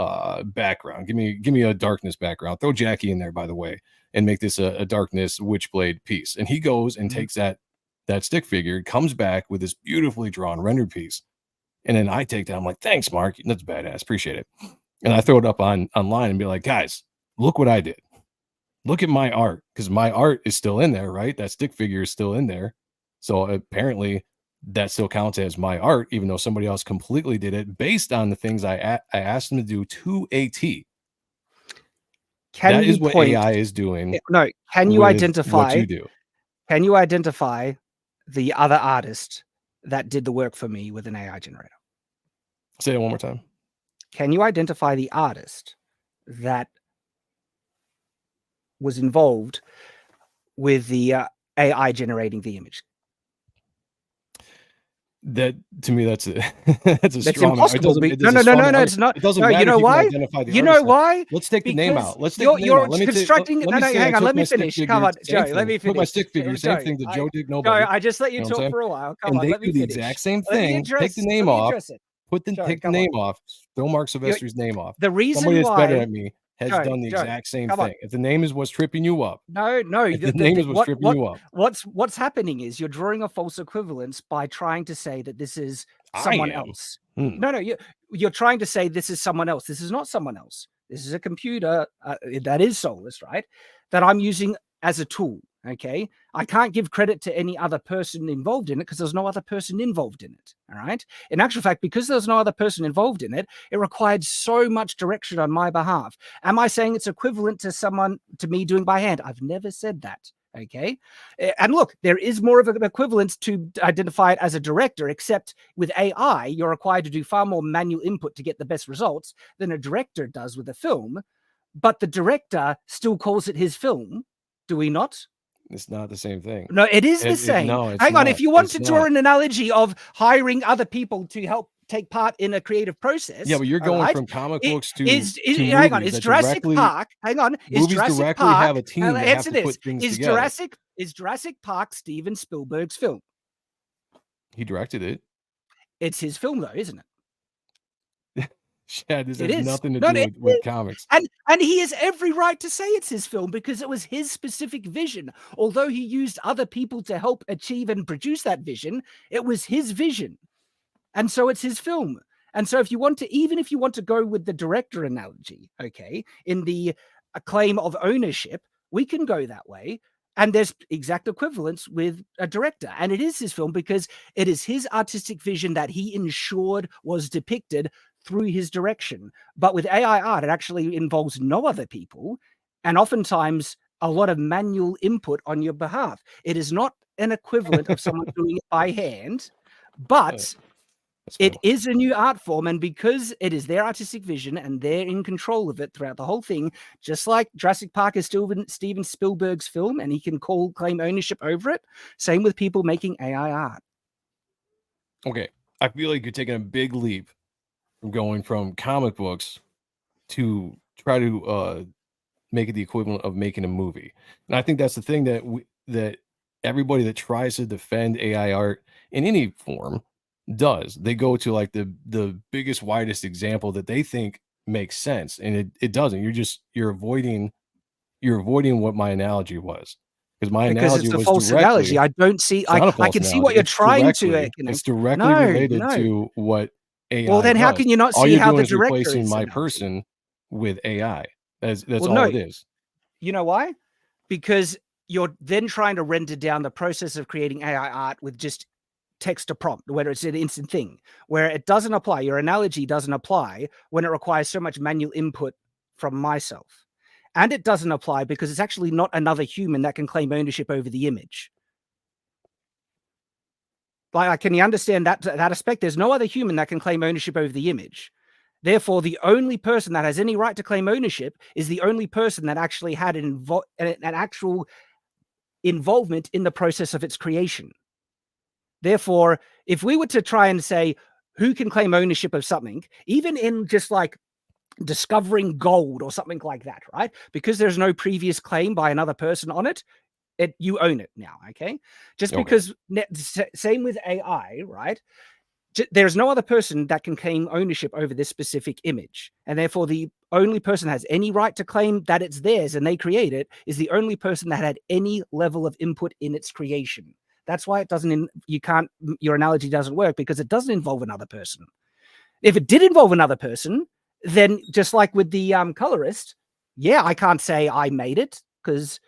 Speaker 6: background. Give me a darkness background. Throw Jackie in there, by the way, and make this a darkness Witchblade piece. And he goes and takes that stick figure, comes back with this beautifully drawn rendered piece. And then I take that. I'm like, thanks, Mark. That's badass. Appreciate it. And I throw it up online and be like, guys, look what I did. Look at my art, because my art is still in there, right? That stick figure is still in there. So apparently that still counts as my art, even though somebody else completely did it based on the things I asked them to do to a T. That is what AI is doing.
Speaker 7: No, can you identify
Speaker 6: what you do?
Speaker 7: Can you identify the other artist that did the work for me with an AI generator?
Speaker 6: Say it one more time.
Speaker 7: Can you identify the artist that was involved with the AI generating the image?
Speaker 6: That, to me, that's
Speaker 7: that's
Speaker 6: strong.
Speaker 7: Impossible. No, it's not.
Speaker 6: It doesn't
Speaker 7: matter.
Speaker 6: You know why?
Speaker 7: You know why?
Speaker 6: Let's take the name out. Let's take
Speaker 7: you're
Speaker 6: the name out.
Speaker 7: constructing. No, hang on. Let me finish. Come on, Joe. Let me finish.
Speaker 6: Put my stick figure. Same thing that Joe did.
Speaker 7: Joe,
Speaker 6: Nobody.
Speaker 7: I just let you talk for a while. Come on.
Speaker 6: They
Speaker 7: Let me
Speaker 6: do the
Speaker 7: finish.
Speaker 6: exact same thing. Take the name off. Take the name off. Throw Mark Silvestri's name off.
Speaker 7: The reason
Speaker 6: somebody that's
Speaker 7: why
Speaker 6: better at me has done the exact same thing. If the name is what's tripping you up,
Speaker 7: no,
Speaker 6: the name is what's tripping you up.
Speaker 7: What's happening is you're drawing a false equivalence by trying to say that this is someone else. No, you're trying to say this is someone else. This is not someone else. This is a computer that is soulless, right? That I'm using as a tool. Okay, I can't give credit to any other person involved in it because there's no other person involved in it. All right. In actual fact, because there's no other person involved in it, it required so much direction on my behalf. Am I saying it's equivalent to me doing by hand? I've never said that. Okay. And look, there is more of an equivalence to identify it as a director, except with AI, you're required to do far more manual input to get the best results than a director does with a film. But the director still calls it his film. Do we not?
Speaker 6: It's not the same thing.
Speaker 7: No, it is the same.
Speaker 6: No, it's
Speaker 7: Hang on.
Speaker 6: not.
Speaker 7: If you want
Speaker 6: It's
Speaker 7: to draw
Speaker 6: not.
Speaker 7: an analogy of hiring other people to help take part in a creative process.
Speaker 6: Yeah, but you're going
Speaker 7: right,
Speaker 6: from comic books to
Speaker 7: hang on.
Speaker 6: movies
Speaker 7: Is
Speaker 6: that
Speaker 7: Jurassic
Speaker 6: directly-
Speaker 7: Park? Hang on. Is
Speaker 6: movies
Speaker 7: Jurassic
Speaker 6: directly
Speaker 7: Park,
Speaker 6: have a team that have
Speaker 7: answer
Speaker 6: to put
Speaker 7: this.
Speaker 6: things
Speaker 7: Is
Speaker 6: together.
Speaker 7: Jurassic Park Steven Spielberg's film?
Speaker 6: He directed it.
Speaker 7: It's his film, though, isn't it?
Speaker 6: Shad, this
Speaker 7: It
Speaker 6: has
Speaker 7: is.
Speaker 6: nothing to
Speaker 7: No,
Speaker 6: do
Speaker 7: it
Speaker 6: with
Speaker 7: is.
Speaker 6: comics.
Speaker 7: And he has every right to say it's his film because it was his specific vision. Although he used other people to help achieve and produce that vision, it was his vision. And so it's his film. And so if you want to go with the director analogy, okay, in the claim of ownership, we can go that way. And there's exact equivalence with a director. And it is his film because it is his artistic vision that he ensured was depicted through his direction. But with AI art, it actually involves no other people and oftentimes a lot of manual input on your behalf. It is not an equivalent of someone doing it by hand, but it is a new art form. And because it is their artistic vision and they're in control of it throughout the whole thing, just like Jurassic Park is still Steven Spielberg's film and he can claim ownership over it, same with people making AI art.
Speaker 6: Okay, I feel like you're taking a big leap from going from comic books to try to make it the equivalent of making a movie. And I think that's the thing that everybody that tries to defend AI art in any form does. They go to like the biggest, widest example that they think makes sense, and it doesn't. You're avoiding what my analogy was. Because
Speaker 7: it's a false analogy. I don't see. I can see what you're trying to.
Speaker 6: It's directly related to what AI.
Speaker 7: Well, then how
Speaker 6: does.
Speaker 7: can you not
Speaker 6: All
Speaker 7: see
Speaker 6: you're
Speaker 7: how
Speaker 6: doing
Speaker 7: the
Speaker 6: is
Speaker 7: director
Speaker 6: replacing
Speaker 7: is
Speaker 6: my
Speaker 7: an analogy?
Speaker 6: person with AI? That's
Speaker 7: Well,
Speaker 6: all
Speaker 7: no.
Speaker 6: it is.
Speaker 7: You know why? Because you're then trying to render down the process of creating AI art with just text to prompt, where it's an instant thing, where it doesn't apply. Your analogy doesn't apply when it requires so much manual input from myself. And it doesn't apply because it's actually not another human that can claim ownership over the image. Like, can you understand that aspect? There's no other human that can claim ownership over the image. Therefore, the only person that has any right to claim ownership is the only person that actually had an actual involvement in the process of its creation. Therefore, if we were to try and say who can claim ownership of something, even in just like discovering gold or something like that, right? Because there's no previous claim by another person on it, you own it now, okay? Because same with AI, right? There's no other person that can claim ownership over this specific image. And therefore, the only person that has any right to claim that it's theirs and they create it is the only person that had any level of input in its creation. That's why your analogy doesn't work, because it doesn't involve another person. If it did involve another person, then just like with the colorist, I can't say I made it because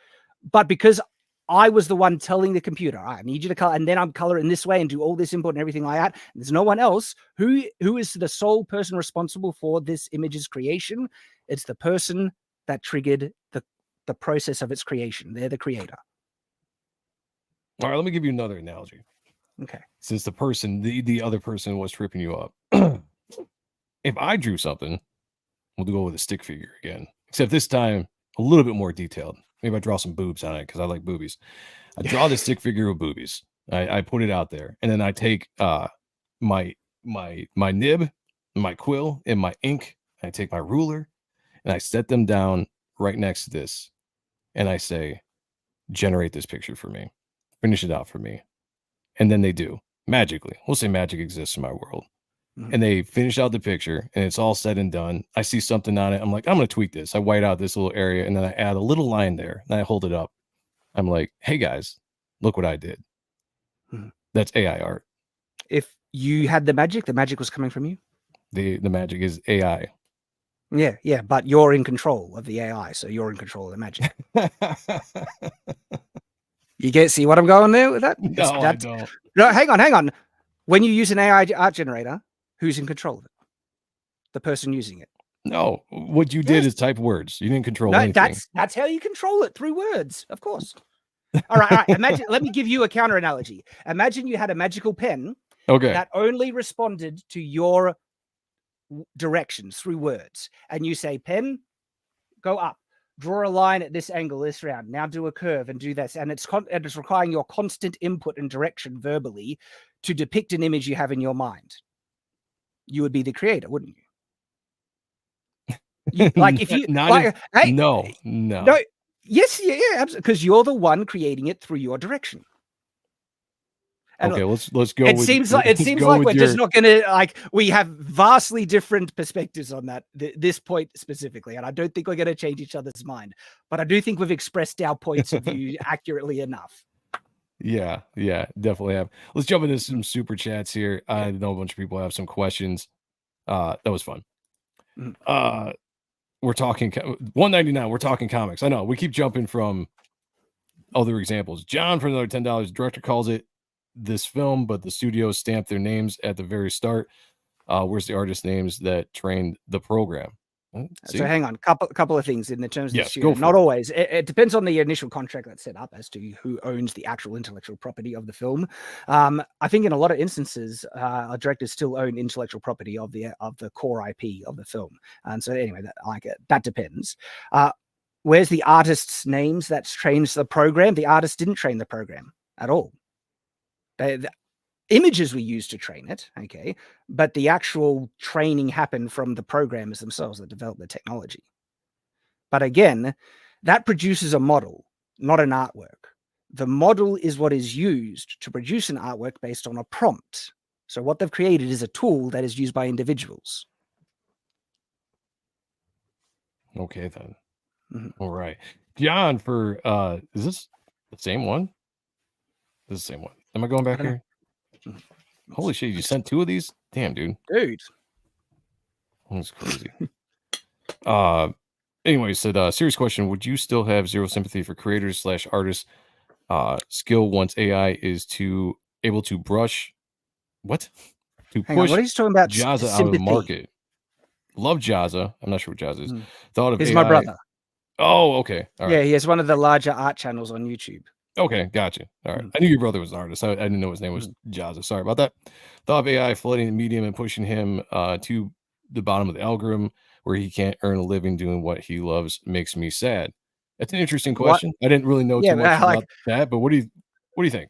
Speaker 7: I was the one telling the computer, I need you to color, and then I'm coloring this way and do all this input and everything like that. And there's no one else who is the sole person responsible for this image's creation. It's the person that triggered the process of its creation. They're the creator.
Speaker 6: All right, let me give you another analogy.
Speaker 7: Okay.
Speaker 6: Since the other person was tripping you up. If I drew something, we'll go with a stick figure again, except this time a little bit more detailed. Maybe I draw some boobs on it because I like boobies. I draw the stick figure with boobies. I put it out there, and then I take my nib, my quill, and my ink. I take my ruler, and I set them down right next to this, and I say, "Generate this picture for me. Finish it out for me." And then they do magically. We'll say magic exists in my world. And they finish out the picture and it's all said and done. I see something on it. I'm like, I'm going to tweak this. I white out this little area and then I add a little line there and I hold it up. I'm like, hey guys, look what I did. That's AI art.
Speaker 7: If you had the magic was coming from you.
Speaker 6: The magic is AI.
Speaker 7: Yeah. But you're in control of the AI. So you're in control of the magic. You get see what I'm going there with that?
Speaker 6: No, I don't.
Speaker 7: No, hang on. When you use an AI art generator, who's in control of it? The person using it.
Speaker 6: No, what you did
Speaker 7: Yes.
Speaker 6: is type words. You didn't control
Speaker 7: No,
Speaker 6: anything.
Speaker 7: that's how you control it, through words, of course. All right. Imagine. Let me give you a counter analogy. Imagine you had a magical pen
Speaker 6: Okay.
Speaker 7: that only responded to your directions through words, and you say, "Pen, go up. Draw a line at this angle, this round. Now do a curve and do this." And it's requiring your constant input and direction verbally to depict an image you have in your mind. You would be the creator, wouldn't you? Like if you
Speaker 6: Not
Speaker 7: like, hey,
Speaker 6: no.
Speaker 7: yes, yeah, absolutely, because you're the one creating it through your direction. And
Speaker 6: Okay, let's go.
Speaker 7: It seems like we're just not gonna, like, we have vastly different perspectives on that this point specifically, and I don't think we're gonna change each other's mind. But I do think we've expressed our points of view accurately enough.
Speaker 6: Yeah, definitely have. Let's jump into some super chats here. I know a bunch of people have some questions. That was fun. We're talking 199. We're talking comics. I know we keep jumping from other examples. John for another $10. Director calls it this film, but the studios stamped their names at the very start. Where's the artist names that trained the program?
Speaker 7: So hang on, couple of things in the terms of the studio.
Speaker 6: go
Speaker 7: Not
Speaker 6: for it.
Speaker 7: always. It depends on the initial contract that's set up as to who owns the actual intellectual property of the film. I think in a lot of instances, directors still own intellectual property of the core IP of the film. And so anyway, that depends. Where's the artist's names that trains the program? The artist didn't train the program at all. The images we use to train it, okay, but the actual training happened from the programmers themselves that developed the technology. But again, that produces a model, not an artwork. The model is what is used to produce an artwork based on a prompt. So what they've created is a tool that is used by individuals.
Speaker 6: Okay, then. All right. John for is this the same one? This is the same one. Am I going back here? Holy shit, you sent 2 of these? Damn, dude. That's crazy. Anyway, said serious question. Would you still have zero sympathy for creators / artists skill once AI is able to brush to
Speaker 7: Hang on,
Speaker 6: push
Speaker 7: what are you talking about?
Speaker 6: Jazza out of the
Speaker 7: Sympathy?
Speaker 6: market? Love Jazza. I'm not sure what Jazza is. Thought of
Speaker 7: He's
Speaker 6: AI.
Speaker 7: my brother.
Speaker 6: Oh, okay. All right.
Speaker 7: Yeah, he has one of the larger art channels on YouTube.
Speaker 6: Okay, gotcha. All right. I knew your brother was an artist. I didn't know his name was Jazza. Sorry about that. Thought of AI flooding the medium and pushing him to the bottom of the algorithm where he can't earn a living doing what he loves makes me sad. That's an interesting question. I didn't really know too much about that, but what do you think?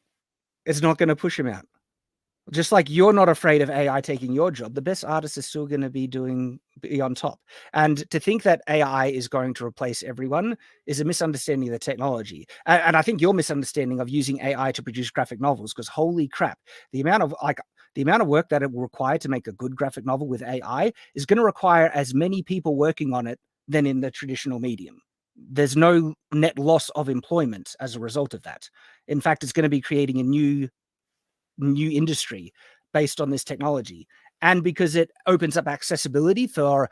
Speaker 7: It's not going to push him out. Just like you're not afraid of AI taking your job, the best artists are still going to be on top. And to think that AI is going to replace everyone is a misunderstanding of the technology. And I think your misunderstanding of using AI to produce graphic novels, because holy crap, the amount of work that it will require to make a good graphic novel with AI is going to require as many people working on it than in the traditional medium. There's no net loss of employment as a result of that. In fact, it's going to be creating a new industry based on this technology, and because it opens up accessibility for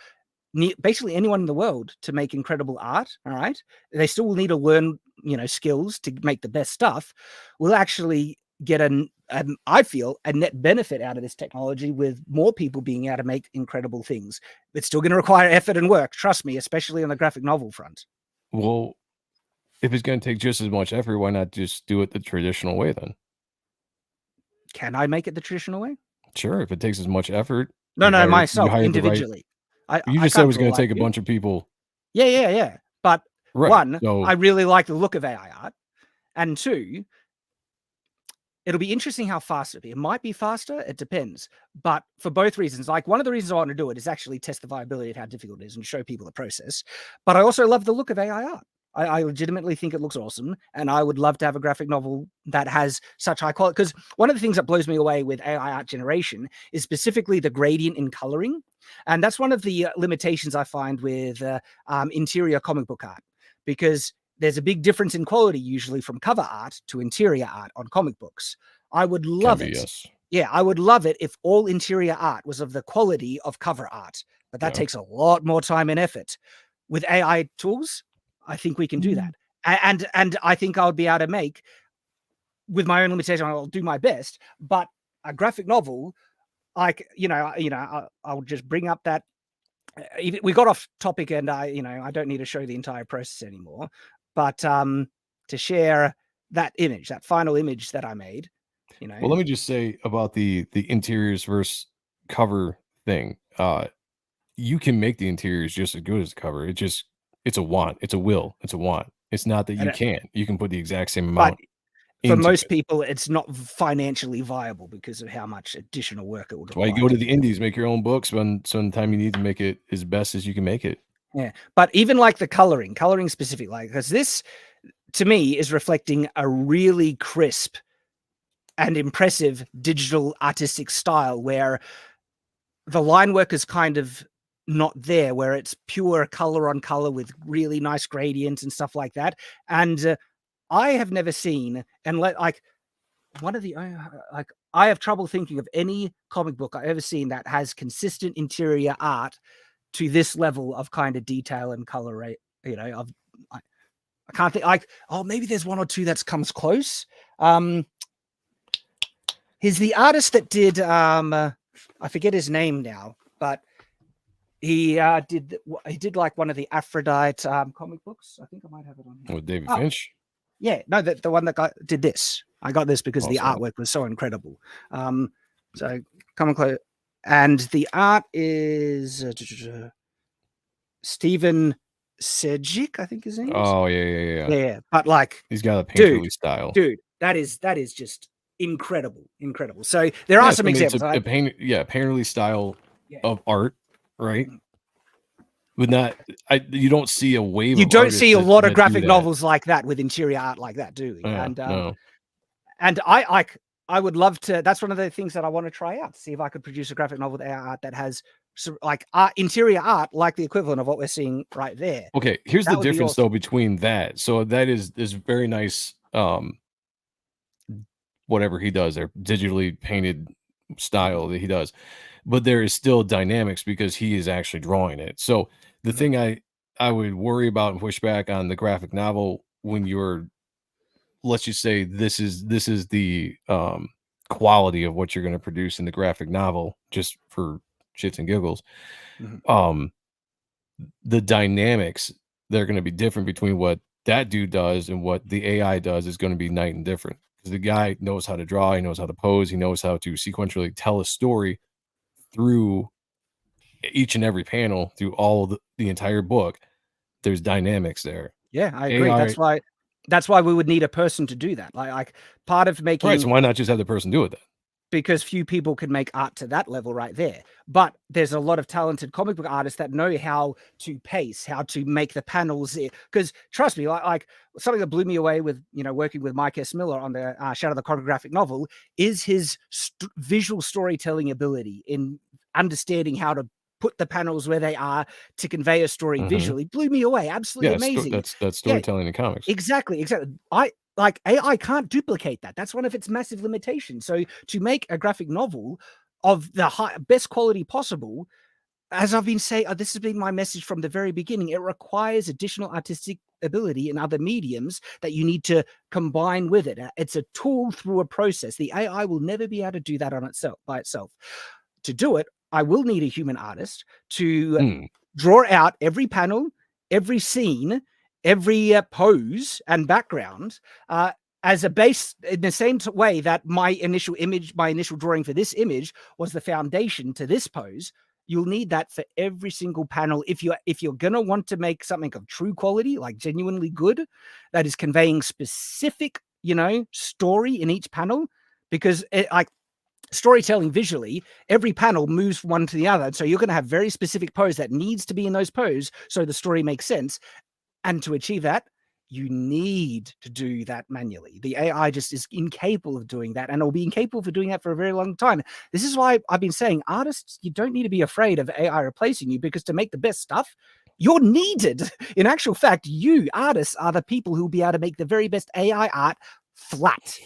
Speaker 7: basically anyone in the world to make incredible art. All right, they still will need to learn skills to make the best stuff. We'll actually get I feel a net benefit out of this technology, with more people being able to make incredible things. It's still going to require effort and work, trust me, especially on the graphic novel front.
Speaker 6: Well, if it's going to take just as much effort, why not just do it the traditional way then?
Speaker 7: Can I make it the traditional way?
Speaker 6: Sure, if it takes as much effort.
Speaker 7: No, myself individually.
Speaker 6: You just said it was going to take a bunch of people.
Speaker 7: Yeah. But
Speaker 6: right,
Speaker 7: one, I really like the look of AI art, and 2, it'll be interesting how fast it'll be. It might be faster. It depends. But for both reasons, like one of the reasons I want to do it is actually test the viability of how difficult it is and show people the process. But I also love the look of AI art. I legitimately think it looks awesome, and I would love to have a graphic novel that has such high quality. Because one of the things that blows me away with AI art generation is specifically the gradient in coloring, and that's one of the limitations I find with interior comic book art, because there's a big difference in quality usually from cover art to interior art on comic books. I would love it.
Speaker 6: Yes.
Speaker 7: Yeah, I would love it if all interior art was of the quality of cover art, but that takes a lot more time and effort. With AI tools, I think we can do that. And I think I would be able to make with my own limitation, I'll do my best. But a graphic novel, like, I'll just bring up that. We got off topic, and I don't need to show the entire process anymore. But to share that image, that final image that I made,
Speaker 6: Well, let me just say about the interiors versus cover thing. You can make the interiors just as good as the cover. It's a want. It's a will. It's a want. It's not that you can't. You can put the exact same amount.
Speaker 7: For most people, it's not financially viable because of how much additional work it would require.
Speaker 6: Why you go to the indies, make your own books when sometime you need to make it as best as you can make it.
Speaker 7: Yeah, but even like the coloring specific, like, because this to me is reflecting a really crisp and impressive digital artistic style where the line work is kind of not there, where it's pure color on color with really nice gradients and stuff like that. And I have never seen, and like one of the like, I have trouble thinking of any comic book I've ever seen that has consistent interior art to this level of kind of detail and color rate. I can't think, like, maybe there's one or two that comes close. He's the artist that did I forget his name now, but he did like one of the Aphrodite comic books. I think I might have it on here.
Speaker 6: With David Finch?
Speaker 7: Yeah, no, the one that did this. I got this because the artwork was so incredible. So come on close. And the art is Stephen Sejic, I think his name is.
Speaker 6: Oh, yeah.
Speaker 7: Yeah, but like,
Speaker 6: he's got a painterly style.
Speaker 7: Dude, that is just incredible. So there are some examples.
Speaker 6: Painterly style of art, right? With that, you don't see a wave.
Speaker 7: You don't see a lot of graphic novels like that with interior art like that, do we?
Speaker 6: No.
Speaker 7: And I would love to. That's one of the things that I want to try out. See if I could produce a graphic novel with art that has like interior art, like the equivalent of what we're seeing right there.
Speaker 6: Okay, here's the difference though between that. So that is very nice. Whatever he does, their digitally painted style that he does, but there is still dynamics because he is actually drawing it. So the thing I would worry about and push back on the graphic novel when you're, let's just say this is the quality of what you're going to produce in the graphic novel, just for shits and giggles. The dynamics, they're going to be different between what that dude does and what the AI does is going to be night and different. Because the guy knows how to draw, he knows how to pose, he knows how to sequentially tell a story through each and every panel, through all the entire book. There's dynamics there.
Speaker 7: Yeah, I agree. That's why we would need a person to do that. Like part of making,
Speaker 6: right. So why not just have the person do it then?
Speaker 7: Because few people can make art to that level right there. But there's a lot of talented comic book artists that know how to pace, how to make the panels. Because trust me, like something that blew me away with, working with Mike S. Miller on the Shadow of the Chronographic Novel is his visual storytelling ability in understanding how to put the panels where they are to convey a story visually. Blew me away. Absolutely amazing.
Speaker 6: That's storytelling in comics.
Speaker 7: Exactly. Like AI can't duplicate that. That's one of its massive limitations. So to make a graphic novel of the best quality possible, as I've been saying, this has been my message from the very beginning. It requires additional artistic ability in other mediums that you need to combine with it. It's a tool through a process. The AI will never be able to do that by itself. To do it, I will need a human artist to draw out every panel, every scene, every pose and background as a base, in the same way that my initial drawing for this image was the foundation to this pose. You'll need that for every single panel. If you're gonna want to make something of true quality, like genuinely good, that is conveying specific, story in each panel, because storytelling visually, every panel moves from one to the other. So you're going to have very specific pose that needs to be in those poses so the story makes sense. And to achieve that, you need to do that manually. The AI just is incapable of doing that, and it'll be incapable of doing that for a very long time. This is why I've been saying, artists, you don't need to be afraid of AI replacing you, because to make the best stuff, you're needed. In actual fact, you artists are the people who will be able to make the very best AI art flat,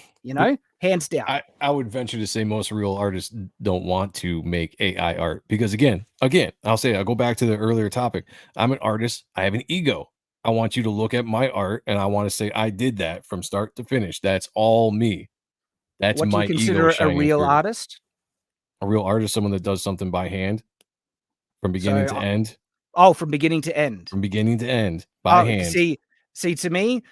Speaker 7: hands down.
Speaker 6: I would venture to say most real artists don't want to make AI art because again, I'll go back to the earlier topic. I'm an artist. I have an ego. I want you to look at my art and I want to say I did that from start to finish. That's all me. That's
Speaker 7: What do you
Speaker 6: my ego
Speaker 7: consider a
Speaker 6: shining
Speaker 7: real
Speaker 6: through.
Speaker 7: artist?
Speaker 6: A real artist, someone that does something by hand from beginning
Speaker 7: So,
Speaker 6: to end,
Speaker 7: from beginning to end.
Speaker 6: by
Speaker 7: Oh,
Speaker 6: hand.
Speaker 7: see, to me,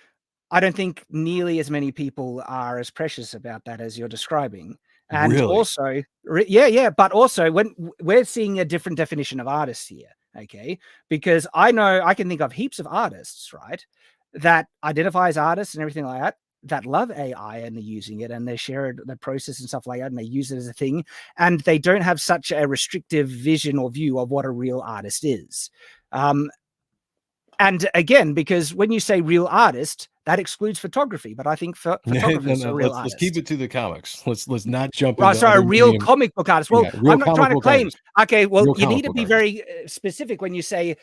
Speaker 7: I don't think nearly as many people are as precious about that as you're describing. And
Speaker 6: Really?
Speaker 7: also, yeah, but also when we're seeing a different definition of artists here, okay? Because I know I can think of heaps of artists, right, that identify as artists and everything like that love AI and they're using it and they share the process and stuff like that and they use it as a thing and they don't have such a restrictive vision or view of what a real artist is. And again, because when you say real artist, that excludes photography, but I think photographers
Speaker 6: No,
Speaker 7: are real
Speaker 6: let's keep
Speaker 7: artists.
Speaker 6: it to the comics. Let's not jump
Speaker 7: Right,
Speaker 6: into
Speaker 7: so a
Speaker 6: other
Speaker 7: real
Speaker 6: medium.
Speaker 7: comic book artist. Well,
Speaker 6: Yeah, real
Speaker 7: I'm not
Speaker 6: comic
Speaker 7: trying to
Speaker 6: book
Speaker 7: claim.
Speaker 6: artist.
Speaker 7: Okay, well,
Speaker 6: Real
Speaker 7: you
Speaker 6: comic
Speaker 7: need to
Speaker 6: book
Speaker 7: be
Speaker 6: artist.
Speaker 7: very specific when you say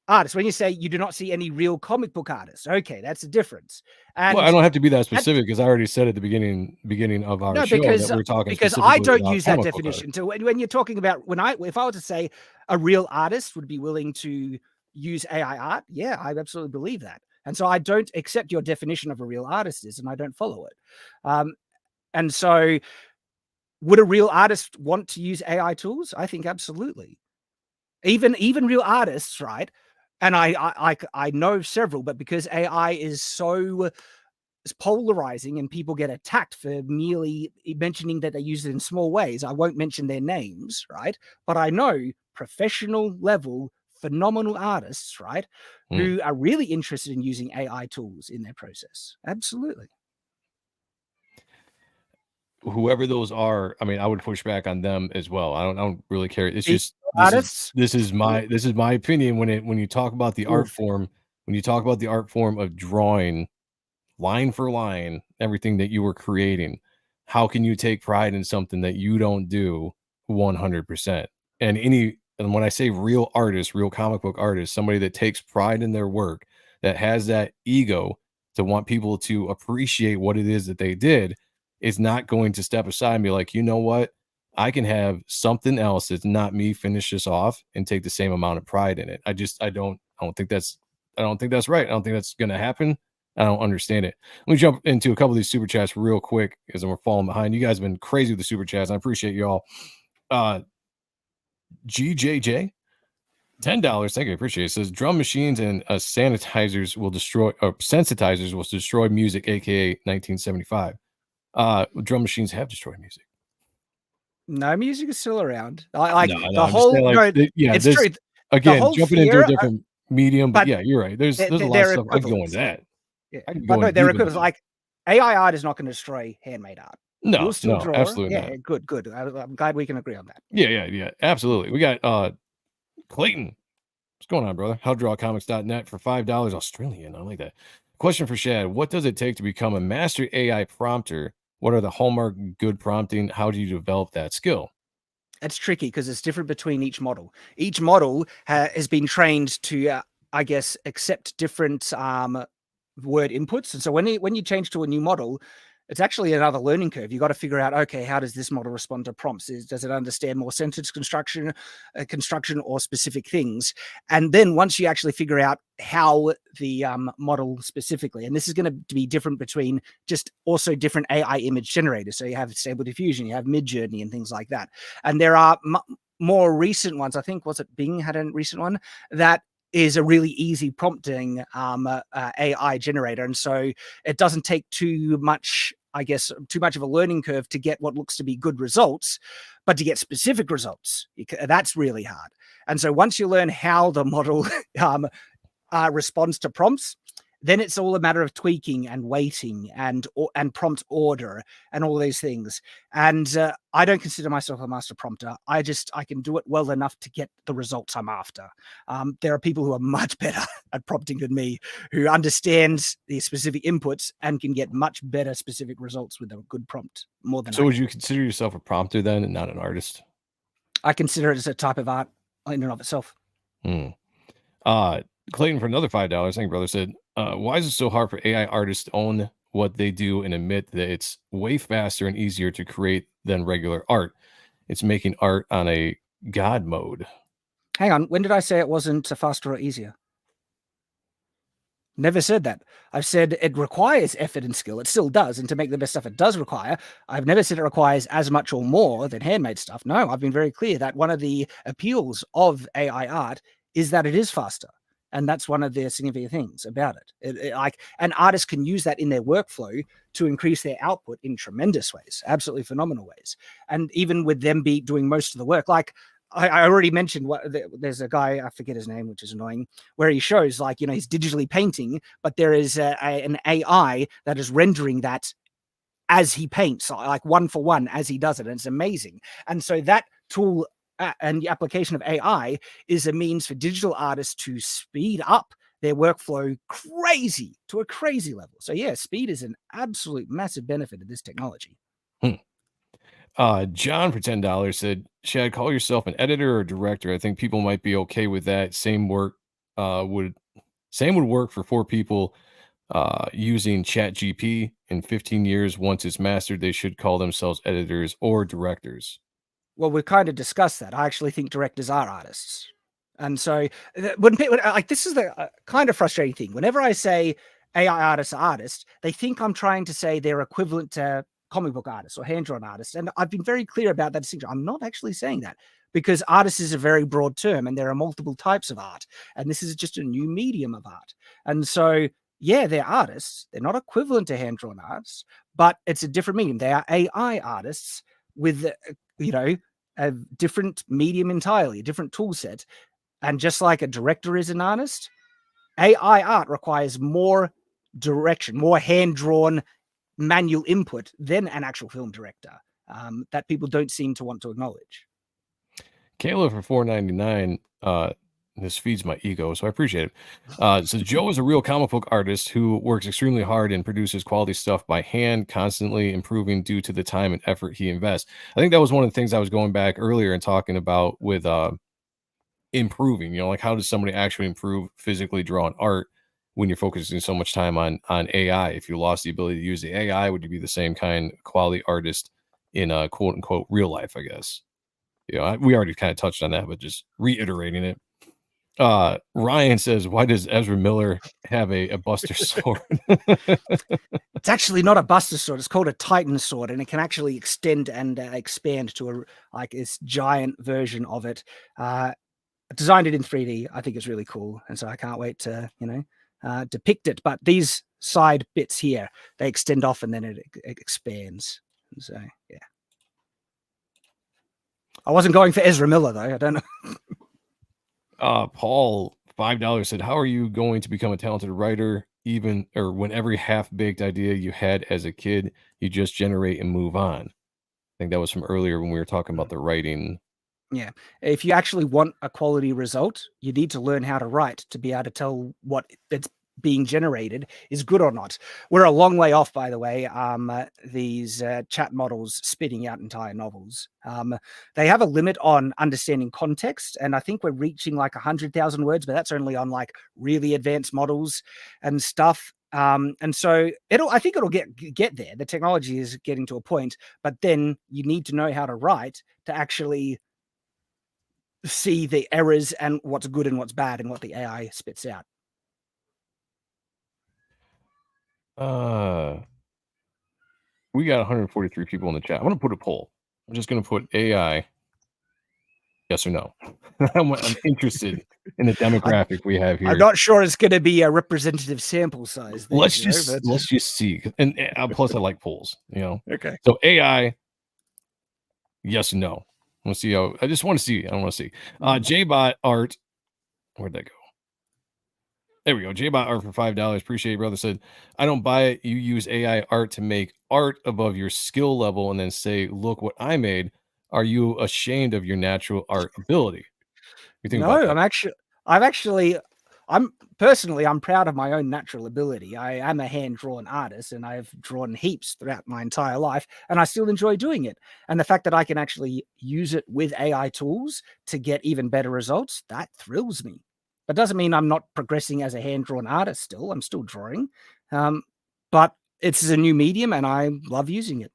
Speaker 7: artist. When you say you do not see any real comic book artists, okay, that's the difference. And
Speaker 6: Well, I don't have to be that specific because I already said at the beginning of our
Speaker 7: no,
Speaker 6: show that
Speaker 7: because
Speaker 6: we're talking
Speaker 7: because I
Speaker 6: specifically
Speaker 7: don't
Speaker 6: about
Speaker 7: use that
Speaker 6: comic book artists.
Speaker 7: definition. So when you're talking about if I were to say a real artist would be willing to use AI art, yeah, I absolutely believe that. And so I don't accept your definition of a real artist is, and I don't follow it. And so, would a real artist want to use AI tools? I think absolutely. Even real artists, right? And I know several, but because AI is so polarizing and people get attacked for merely mentioning that they use it in small ways, I won't mention their names, right? But I know professional level, phenomenal artists, right, who are really interested in using AI tools in their process. Absolutely.
Speaker 6: Whoever those are, I mean, I would push back on them as well. I don't really care. It's
Speaker 7: These
Speaker 6: just
Speaker 7: artists.
Speaker 6: this is my opinion when you talk about the art
Speaker 7: Oof.
Speaker 6: form, when you talk about the art form of drawing line for line everything that you were creating, how can you take pride in something that you don't do 100%? And when I say real artist, real comic book artist, somebody that takes pride in their work, that has that ego to want people to appreciate what it is that they did, is not going to step aside and be like, you know what? I can have something else that's not me finish this off and take the same amount of pride in it. I don't think that's right. I don't think that's gonna happen. I don't understand it. Let me jump into a couple of these super chats real quick because we're falling behind. You guys have been crazy with the super chats. And I appreciate y'all. GJJ, $10. Thank you. I appreciate it. Says drum machines and sensitizers will destroy music, aka 1975. Drum machines have destroyed music.
Speaker 7: No, music is still around. Like
Speaker 6: No,
Speaker 7: the
Speaker 6: I'm just saying,
Speaker 7: whole
Speaker 6: like,
Speaker 7: no,
Speaker 6: yeah,
Speaker 7: it's
Speaker 6: this
Speaker 7: true. The
Speaker 6: again
Speaker 7: whole
Speaker 6: jumping into a
Speaker 7: fear,
Speaker 6: different medium, but
Speaker 7: but
Speaker 6: yeah, you're right. There's a lot of
Speaker 7: they're
Speaker 6: stuff I can go
Speaker 7: equivalents.
Speaker 6: into that.
Speaker 7: Yeah,
Speaker 6: I can
Speaker 7: but
Speaker 6: go
Speaker 7: no,
Speaker 6: in
Speaker 7: they're
Speaker 6: deep into
Speaker 7: equivalents.
Speaker 6: that.
Speaker 7: Like AI art is not going to destroy handmade art. You'll still draw.
Speaker 6: Absolutely
Speaker 7: Yeah,
Speaker 6: not.
Speaker 7: good. I'm glad we can agree on that.
Speaker 6: Yeah, absolutely. We got Clayton. What's going on, brother? Howdrawcomics.net for $5 Australian. I like that. Question for Shad. What does it take to become a master AI prompter? What are the hallmark good prompting? How do you develop that skill?
Speaker 7: It's tricky because it's different between each model. Each model has been trained to, I guess, accept different word inputs. And so when you change to a new model, it's actually another learning curve. You got to figure out, okay, how does this model respond to prompts? Does it understand more sentence construction or specific things? And then once you actually figure out how the model specifically, and this is going to be different between just also different AI image generators. So you have Stable Diffusion, you have Midjourney and things like that. And there are more recent ones. I think, was it Bing had a recent one that is a really easy prompting AI generator. And so it doesn't take too much of a learning curve to get what looks to be good results, but to get specific results, that's really hard. And so once you learn how the model responds to prompts, then it's all a matter of tweaking and weighting and prompt order and all these things. And I don't consider myself a master prompter. I can do it well enough to get the results I'm after. There are people who are much better at prompting than me, who understand the specific inputs and can get much better specific results with a good prompt. More than
Speaker 6: So would you consider yourself a prompter then and not an artist?
Speaker 7: I consider it as a type of art in and of itself.
Speaker 6: Clayton for another $5. Thank you, brother. Said, why is it so hard for AI artists to own what they do and admit that it's way faster and easier to create than regular art? It's making art on a god mode.
Speaker 7: Hang on, when did I say it wasn't faster or easier? Never said that. I've said it requires effort and skill. It still does. And to make the best stuff it does require, I've never said it requires as much or more than handmade stuff. No, I've been very clear that one of the appeals of AI art is that it is faster. And that's one of the significant things about it. Like an artist can use that in their workflow to increase their output in tremendous ways, absolutely phenomenal ways. And even with them doing most of the work, like I already mentioned there's a guy, I forget his name, which is annoying, where he shows like, he's digitally painting, but there is an AI that is rendering that as he paints, like one for one as he does it. And it's amazing. And so that tool and the application of AI is a means for digital artists to speed up their workflow to a crazy level. So yeah, speed is an absolute massive benefit of this technology.
Speaker 6: John for $10 said, Shad, call yourself an editor or director. I think people might be okay with that. Same would work for 4 people using ChatGPT in 15 years. Once it's mastered, they should call themselves editors or directors.
Speaker 7: Well, we've kind of discussed that. I actually think directors are artists. And so when like, this is the kind of frustrating thing. Whenever I say AI artists are artists, they think I'm trying to say they're equivalent to comic book artists or hand-drawn artists. And I've been very clear about that distinction. I'm not actually saying that, because artist is a very broad term and there are multiple types of art. And this is just a new medium of art. And so, yeah, they're artists. They're not equivalent to hand-drawn artists, but it's a different medium. They are AI artists with, a different medium entirely, a different tool set. And just like a director is an artist, AI art requires more direction, more hand-drawn manual input than an actual film director, that people don't seem to want to acknowledge.
Speaker 6: Kayla for $4.99. This feeds my ego, so I appreciate it. So Joe is a real comic book artist who works extremely hard and produces quality stuff by hand, constantly improving due to the time and effort he invests. I think that was one of the things I was going back earlier and talking about with improving. Like, how does somebody actually improve physically drawing art when you're focusing so much time on AI? If you lost the ability to use the AI, would you be the same kind of quality artist in quote unquote real life? I guess. We already kind of touched on that, but just reiterating it. Ryan says, why does Ezra Miller have a Buster sword?
Speaker 7: It's actually not a Buster sword. It's called a Titan sword, and it can actually extend and expand to this giant version of it. Designed it in 3D. I think it's really cool, and so I can't wait to depict it. But these side bits here, they extend off and then it expands. And so yeah, I wasn't going for Ezra Miller though. I don't know.
Speaker 6: Paul, $5 said, how are you going to become a talented writer when every half-baked idea you had as a kid, you just generate and move on? I think that was from earlier when we were talking about the writing.
Speaker 7: Yeah. If you actually want a quality result, you need to learn how to write to be able to tell what it's being generated is good or not. We're a long way off, by the way, these chat models spitting out entire novels. They have a limit on understanding context, and I think we're reaching like 100,000 words, but that's only on like really advanced models and stuff. And so I think it'll get there. The technology is getting to a point, but then you need to know how to write to actually see the errors and what's good and what's bad and what the AI spits out.
Speaker 6: We got 143 people in the chat. I'm going to put a poll. I'm just going to put AI, yes or no. I'm interested in the demographic we have here.
Speaker 7: I'm not sure it's going to be a representative sample size.
Speaker 6: Let's just see. And plus, I like polls.
Speaker 7: Okay.
Speaker 6: So AI, yes or no. Let's see how. I just want to see. I don't want to see. JBot art. Where'd that go? There we go. JBot art for $5. Appreciate it, brother. Said, I don't buy it. You use AI art to make art above your skill level and then say, look what I made. Are you ashamed of your natural art ability? You think about that?
Speaker 7: I'm proud of my own natural ability. I am a hand-drawn artist, and I've drawn heaps throughout my entire life, and I still enjoy doing it. And the fact that I can actually use it with AI tools to get even better results, that thrills me. But doesn't mean I'm not progressing as a hand-drawn artist still. I'm still drawing. But it's a new medium, and I love using it.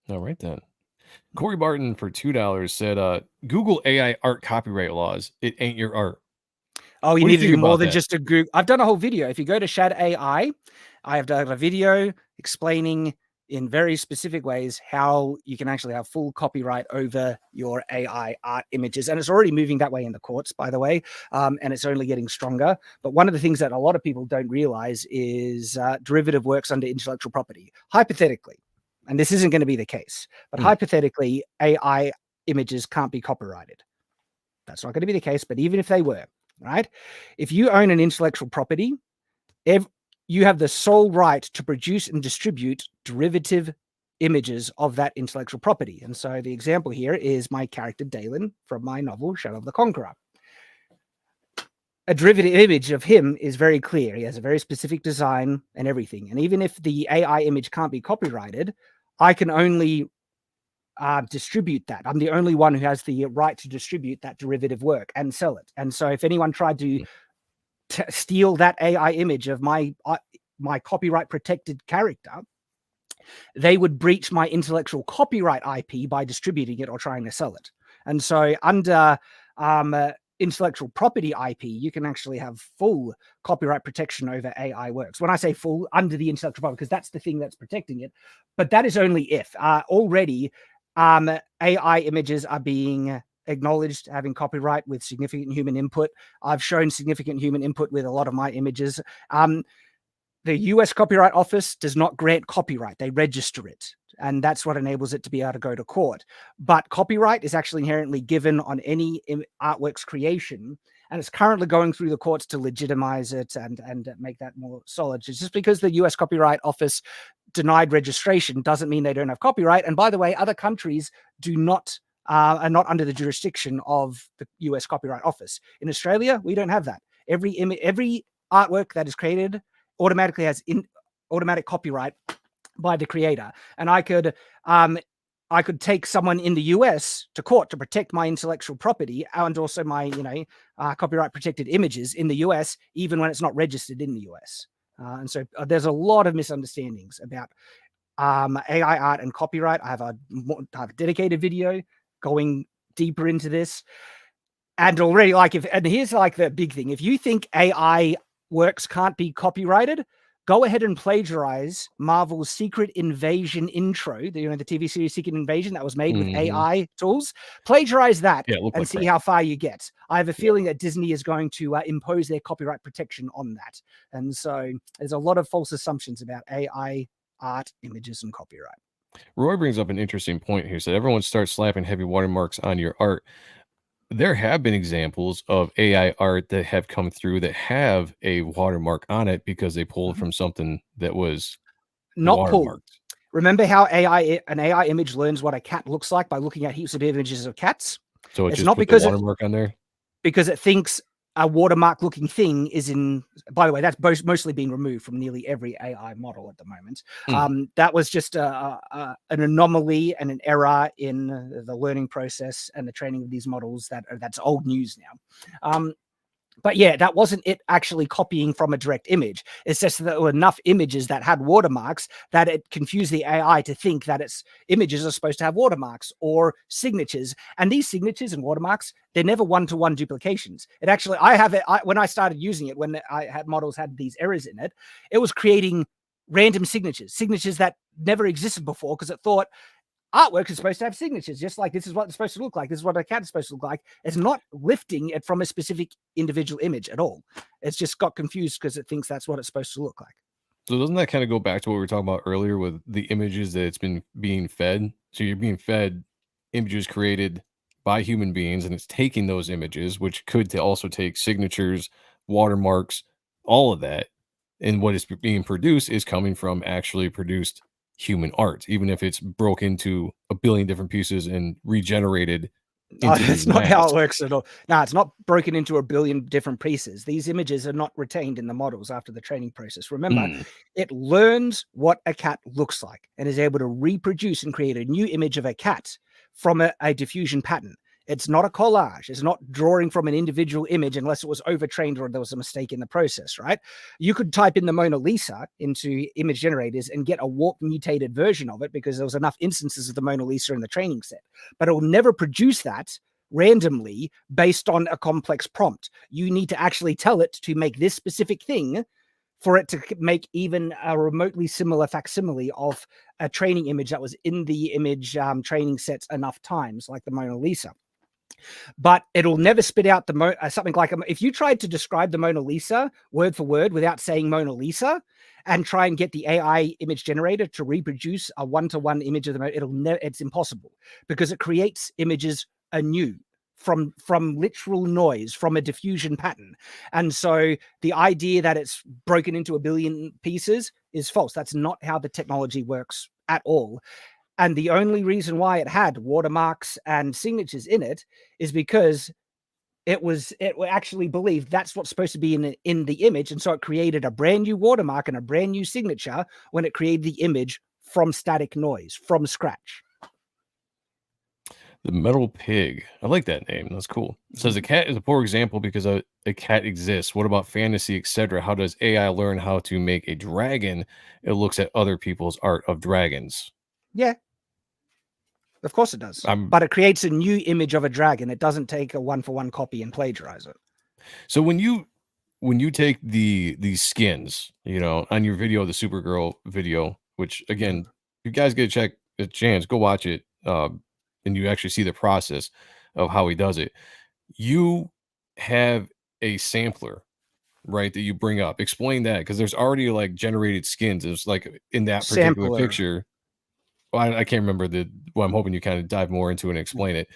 Speaker 6: All right, then. Corey Barton for $2 said, Google AI art copyright laws. It ain't your art.
Speaker 7: Oh, you
Speaker 6: What do
Speaker 7: need
Speaker 6: you
Speaker 7: to
Speaker 6: think
Speaker 7: do more
Speaker 6: about
Speaker 7: than
Speaker 6: that?
Speaker 7: just a Google. I've done a whole video. If you go to Shad AI, I have done a video explaining in very specific ways how you can actually have full copyright over your AI art images. And it's already moving that way in the courts, by the way, and it's only getting stronger. But one of the things that a lot of people don't realize is derivative works under intellectual property. Hypothetically, and this isn't going to be the case, but hypothetically, AI images can't be copyrighted. That's not going to be the case, but even if they were, right? If you own an intellectual property, you have the sole right to produce and distribute derivative images of that intellectual property. And so the example here is my character Dalen from my novel, Shadow of the Conqueror. A derivative image of him is very clear. He has a very specific design and everything. And even if the AI image can't be copyrighted, I can only distribute that. I'm the only one who has the right to distribute that derivative work and sell it. And so if anyone tried to steal that AI image of my copyright protected character, they would breach my intellectual copyright IP by distributing it or trying to sell it. And so under intellectual property IP, you can actually have full copyright protection over AI works. When I say full, under the intellectual property, because that's the thing that's protecting it. But that is only if already AI images are being acknowledged having copyright with significant human input. I've shown significant human input with a lot of my images. The US Copyright Office does not grant copyright. They register it. And that's what enables it to be able to go to court. But copyright is actually inherently given on any artwork's creation. And it's currently going through the courts to legitimize it and make that more solid. Just because the US Copyright Office denied registration doesn't mean they don't have copyright. And by the way, other countries are not under the jurisdiction of the US Copyright Office. In Australia, we don't have that. Every artwork that is created automatically has automatic copyright by the creator. And I could take someone in the US to court to protect my intellectual property and also my copyright protected images in the US, even when it's not registered in the US. And so there's a lot of misunderstandings about AI art and copyright. I have a dedicated video going deeper into this. And already, and here's the big thing. If you think AI works can't be copyrighted, go ahead and plagiarize Marvel's Secret Invasion intro, the TV series Secret Invasion that was made with AI tools. Plagiarize that and see how far you get. I have a feeling that Disney is going to impose their copyright protection on that. And so there's a lot of false assumptions about AI art, images, and copyright.
Speaker 6: Roy brings up an interesting point here. So everyone starts slapping heavy watermarks on your art. There have been examples of AI art that have come through that have a watermark on it because they pulled from something that was
Speaker 7: not pulled. Remember how an AI image learns what a cat looks like by looking at heaps of images of cats?
Speaker 6: So it's just not because the watermark on there?
Speaker 7: Because it thinks a watermark looking thing is in, by the way, that's mostly being removed from nearly every AI model at the moment. That was just an anomaly and an error in the learning process and the training of these models that's old news now. But yeah, that wasn't it actually copying from a direct image. It's just that there were enough images that had watermarks that it confused the AI to think that its images are supposed to have watermarks or signatures. And these signatures and watermarks, they're never one-to-one duplications. It actually, when I started using it, when models had these errors in it, it was creating random signatures that never existed before because it thought, artwork is supposed to have signatures, just like this is what it's supposed to look like. This is what a cat is supposed to look like. It's not lifting it from a specific individual image at all. It's just got confused because it thinks that's what it's supposed to look like.
Speaker 6: So doesn't that kind of go back to what we were talking about earlier with the images that it's been being fed? So you're being fed images created by human beings, and it's taking those images, which could also take signatures, watermarks, all of that. And what is being produced is coming from actually produced human art, even if it's broke into a billion different pieces and regenerated.
Speaker 7: That's not how it works at all. No, it's not broken into a billion different pieces. These images are not retained in the models after the training process. Remember, it learns what a cat looks like and is able to reproduce and create a new image of a cat from a diffusion pattern. It's not a collage. It's not drawing from an individual image unless it was overtrained or there was a mistake in the process, right? You could type in the Mona Lisa into image generators and get a warped mutated version of it because there was enough instances of the Mona Lisa in the training set, but it will never produce that randomly based on a complex prompt. You need to actually tell it to make this specific thing for it to make even a remotely similar facsimile of a training image that was in the image training sets enough times, like the Mona Lisa. But it'll never spit out the something like if you tried to describe the Mona Lisa word for word without saying Mona Lisa and try and get the AI image generator to reproduce a one-to-one image of the Mona, it's impossible, because it creates images anew from literal noise, from a diffusion pattern. And so the idea that it's broken into a billion pieces is false. That's not how the technology works at all. And the only reason why it had watermarks and signatures in it is because it actually believed that's what's supposed to be in the image. And so it created a brand new watermark and a brand new signature when it created the image from static noise, from scratch.
Speaker 6: The Metal Pig. I like that name. That's cool. It says a cat is a poor example because a cat exists. What about fantasy, etc.? How does AI learn how to make a dragon? It looks at other people's art of dragons.
Speaker 7: Yeah. Of course it does. But it creates a new image of a dragon. It doesn't take a one-for-one copy and plagiarize it.
Speaker 6: So when you take these skins, on your video, the Supergirl video, which again, you guys get a chance, go watch it. And you actually see the process of how he does it. You have a sampler, right, that you bring up. Explain that, because there's already like generated skins. It's like in that particular picture. Well, I can't remember I'm hoping you kind of dive more into it and explain it.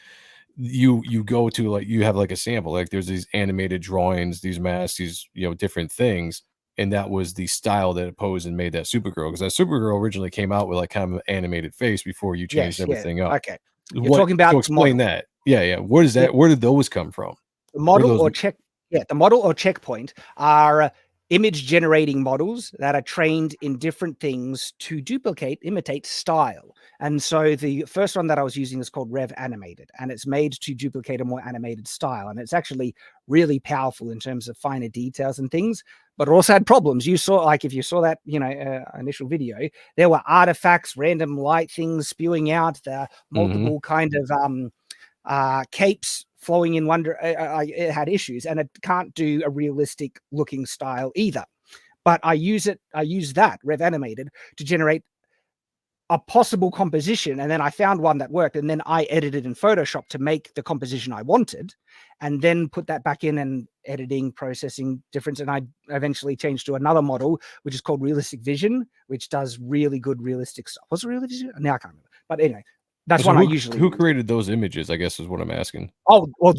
Speaker 6: You go to like, you have like a sample, like there's these animated drawings, these masks, these, different things. And that was the style that it posed and made that Supergirl. Because that Supergirl originally came out with like kind of an animated face before you changed everything up.
Speaker 7: Okay. You're talking about
Speaker 6: so explain that. Yeah. Where does that? Where did those come from?
Speaker 7: The model or checkpoint are image generating models that are trained in different things to imitate style. And so the first one that I was using is called Rev Animated, and it's made to duplicate a more animated style. And it's actually really powerful in terms of finer details and things, but it also had problems. You saw, like, if you saw that, initial video, there were artifacts, random light things spewing out, the multiple kind of capes flowing in one. It had issues, and it can't do a realistic looking style either. But I use that Rev Animated to generate a possible composition, and then I found one that worked, and then I edited in Photoshop to make the composition I wanted, and then put that back in and editing, processing difference. And I eventually changed to another model, which is called Realistic Vision, which does really good realistic stuff. Was it Realistic Vision? Now I can't remember. But anyway, that's one I usually.
Speaker 6: Who created those images, I guess, is what I'm asking.
Speaker 7: Oh, well,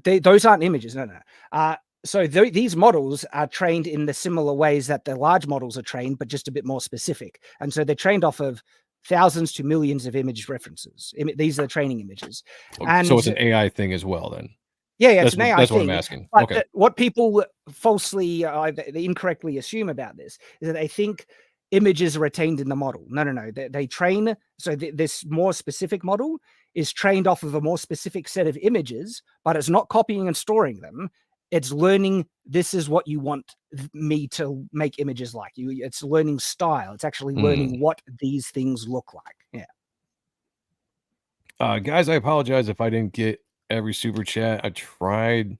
Speaker 7: those aren't images. No. So these models are trained in the similar ways that the large models are trained, but just a bit more specific. And so they're trained off of thousands to millions of image references. These are the training images. And
Speaker 6: so it's an AI thing as well, then.
Speaker 7: Yeah, it's an AI
Speaker 6: that's
Speaker 7: thing.
Speaker 6: What I'm asking.
Speaker 7: But
Speaker 6: okay.
Speaker 7: What people falsely, they incorrectly assume about this is that they think images are retained in the model. No. They train. So this more specific model is trained off of a more specific set of images, but it's not copying and storing them. It's learning, this is what you want me to make images like. It's learning style. It's actually learning what these things look like. Yeah.
Speaker 6: Guys, I apologize if I didn't get every super chat. I tried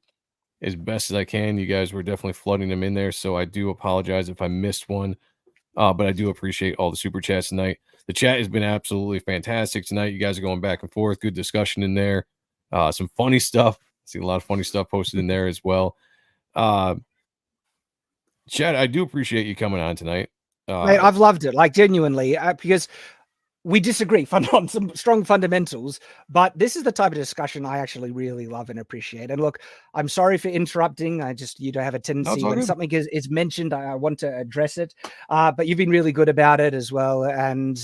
Speaker 6: as best as I can. You guys were definitely flooding them in there, so I do apologize if I missed one. But I do appreciate all the super chats tonight. The chat has been absolutely fantastic tonight. You guys are going back and forth. Good discussion in there. Some funny stuff. See a lot of funny stuff posted in there as well. Chad, I do appreciate you coming on tonight.
Speaker 7: Mate, I've loved it, like genuinely, because we disagree on some strong fundamentals, but this is the type of discussion I actually really love and appreciate. And look, I'm sorry for interrupting. You don't have a tendency when something is mentioned, I want to address it. But you've been really good about it as well. And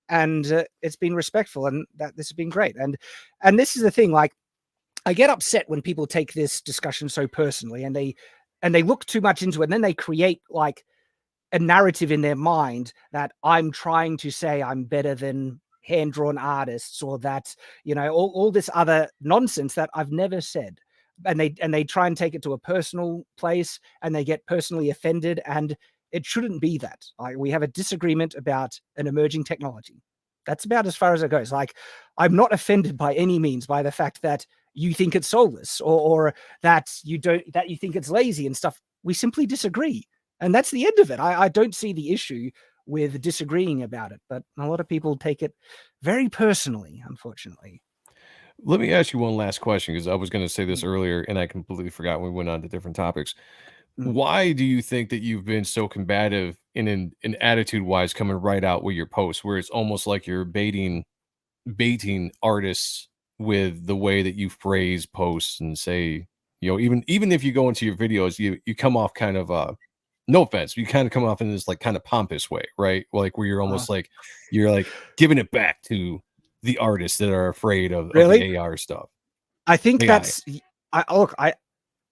Speaker 7: it's been respectful, and this has been great. And this is the thing, like, I get upset when people take this discussion so personally, and they look too much into it, and then they create like a narrative in their mind that I'm trying to say I'm better than hand-drawn artists, or that, all this other nonsense that I've never said. And they try and take it to a personal place, and they get personally offended, and it shouldn't be that. We have a disagreement about an emerging technology. That's about as far as it goes. Like, I'm not offended by any means by the fact that you think it's soulless or that you think it's lazy and stuff. We simply disagree. And that's the end of it. I don't see the issue with disagreeing about it, but a lot of people take it very personally, unfortunately.
Speaker 6: Let me ask you one last question, because I was going to say this earlier and I completely forgot when we went on to different topics. Why do you think that you've been so combative in an attitude wise coming right out with your posts, where it's almost like you're baiting artists with the way that you phrase posts and say, even if you go into your videos, you come off kind of no offense, you kind of come off in this like kind of pompous way, right? Like where you're almost like you're like giving it back to the artists that are afraid of the AR stuff.
Speaker 7: I think
Speaker 6: AI.
Speaker 7: that's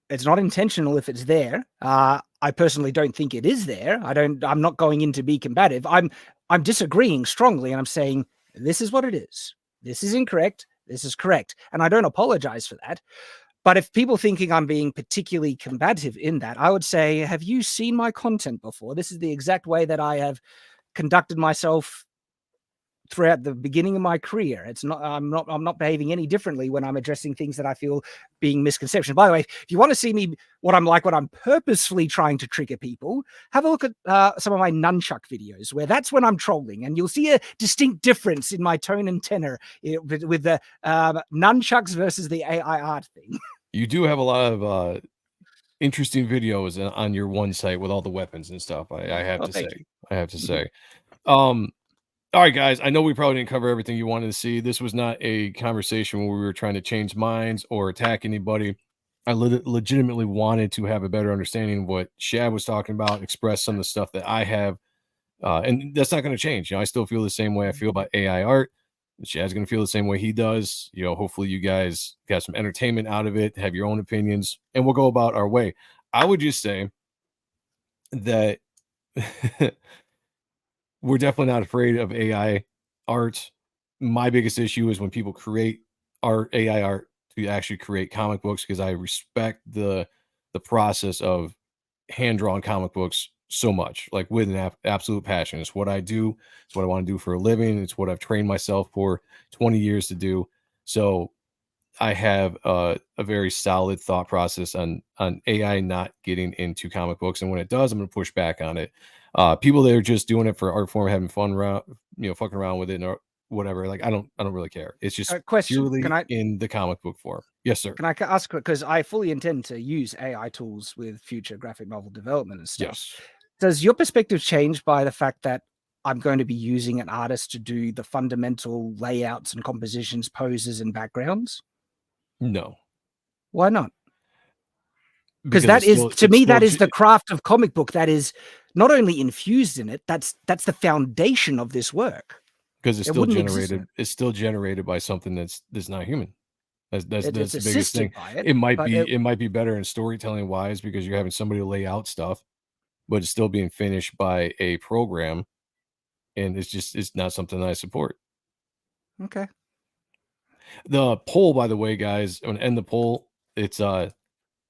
Speaker 7: it's not intentional if it's there. I personally don't think it is there. I'm not going in to be combative. I'm disagreeing strongly, and I'm saying this is what it is. This is incorrect. This is correct. And I don't apologize for that. But if people thinking I'm being particularly combative in that, I would say, have you seen my content before? This is the exact way that I have conducted myself throughout the beginning of my career. I'm not behaving any differently when I'm addressing things that I feel being misconception. By the way, if you want to see me what I'm purposefully trying to trigger people, have a look at some of my nunchuck videos, where that's when I'm trolling, and you'll see a distinct difference in my tone and tenor with the nunchucks versus the AI art thing.
Speaker 6: You do have a lot of interesting videos on your one site with all the weapons and stuff. I have to say. I have to say. All right, guys, I know we probably didn't cover everything you wanted to see. This was not a conversation where we were trying to change minds or attack anybody. I legitimately wanted to have a better understanding of what Shad was talking about, express some of the stuff that I have. And that's not going to change. I still feel the same way I feel about AI art. Shad's going to feel the same way he does. Hopefully you guys got some entertainment out of it, have your own opinions, and we'll go about our way. I would just say that we're definitely not afraid of AI art. My biggest issue is when people create AI art to actually create comic books, because I respect the process of hand-drawn comic books so much, like with an absolute passion. It's what I do. It's what I want to do for a living. It's what I've trained myself for 20 years to do. So I have a very solid thought process on AI not getting into comic books. And when it does, I'm going to push back on it. People that are just doing it for art form, having fun around, fucking around with it or whatever. Like, I don't really care. It's just purely in the comic book form. Yes, sir.
Speaker 7: Can I ask, because I fully intend to use AI tools with future graphic novel development and stuff.
Speaker 6: Yes.
Speaker 7: Does your perspective change by the fact that I'm going to be using an artist to do the fundamental layouts and compositions, poses, and backgrounds?
Speaker 6: No.
Speaker 7: Why not? Because that is, to me, that is the craft of comic book that is not only infused in it, that's the foundation of this work.
Speaker 6: Because it's still generated. It's still generated by something that's not human. That's the biggest thing. It might be better in storytelling wise, because you're having somebody lay out stuff, but it's still being finished by a program, and it's not something that I support.
Speaker 7: Okay.
Speaker 6: The poll, by the way, guys, I'm gonna end the poll. It's an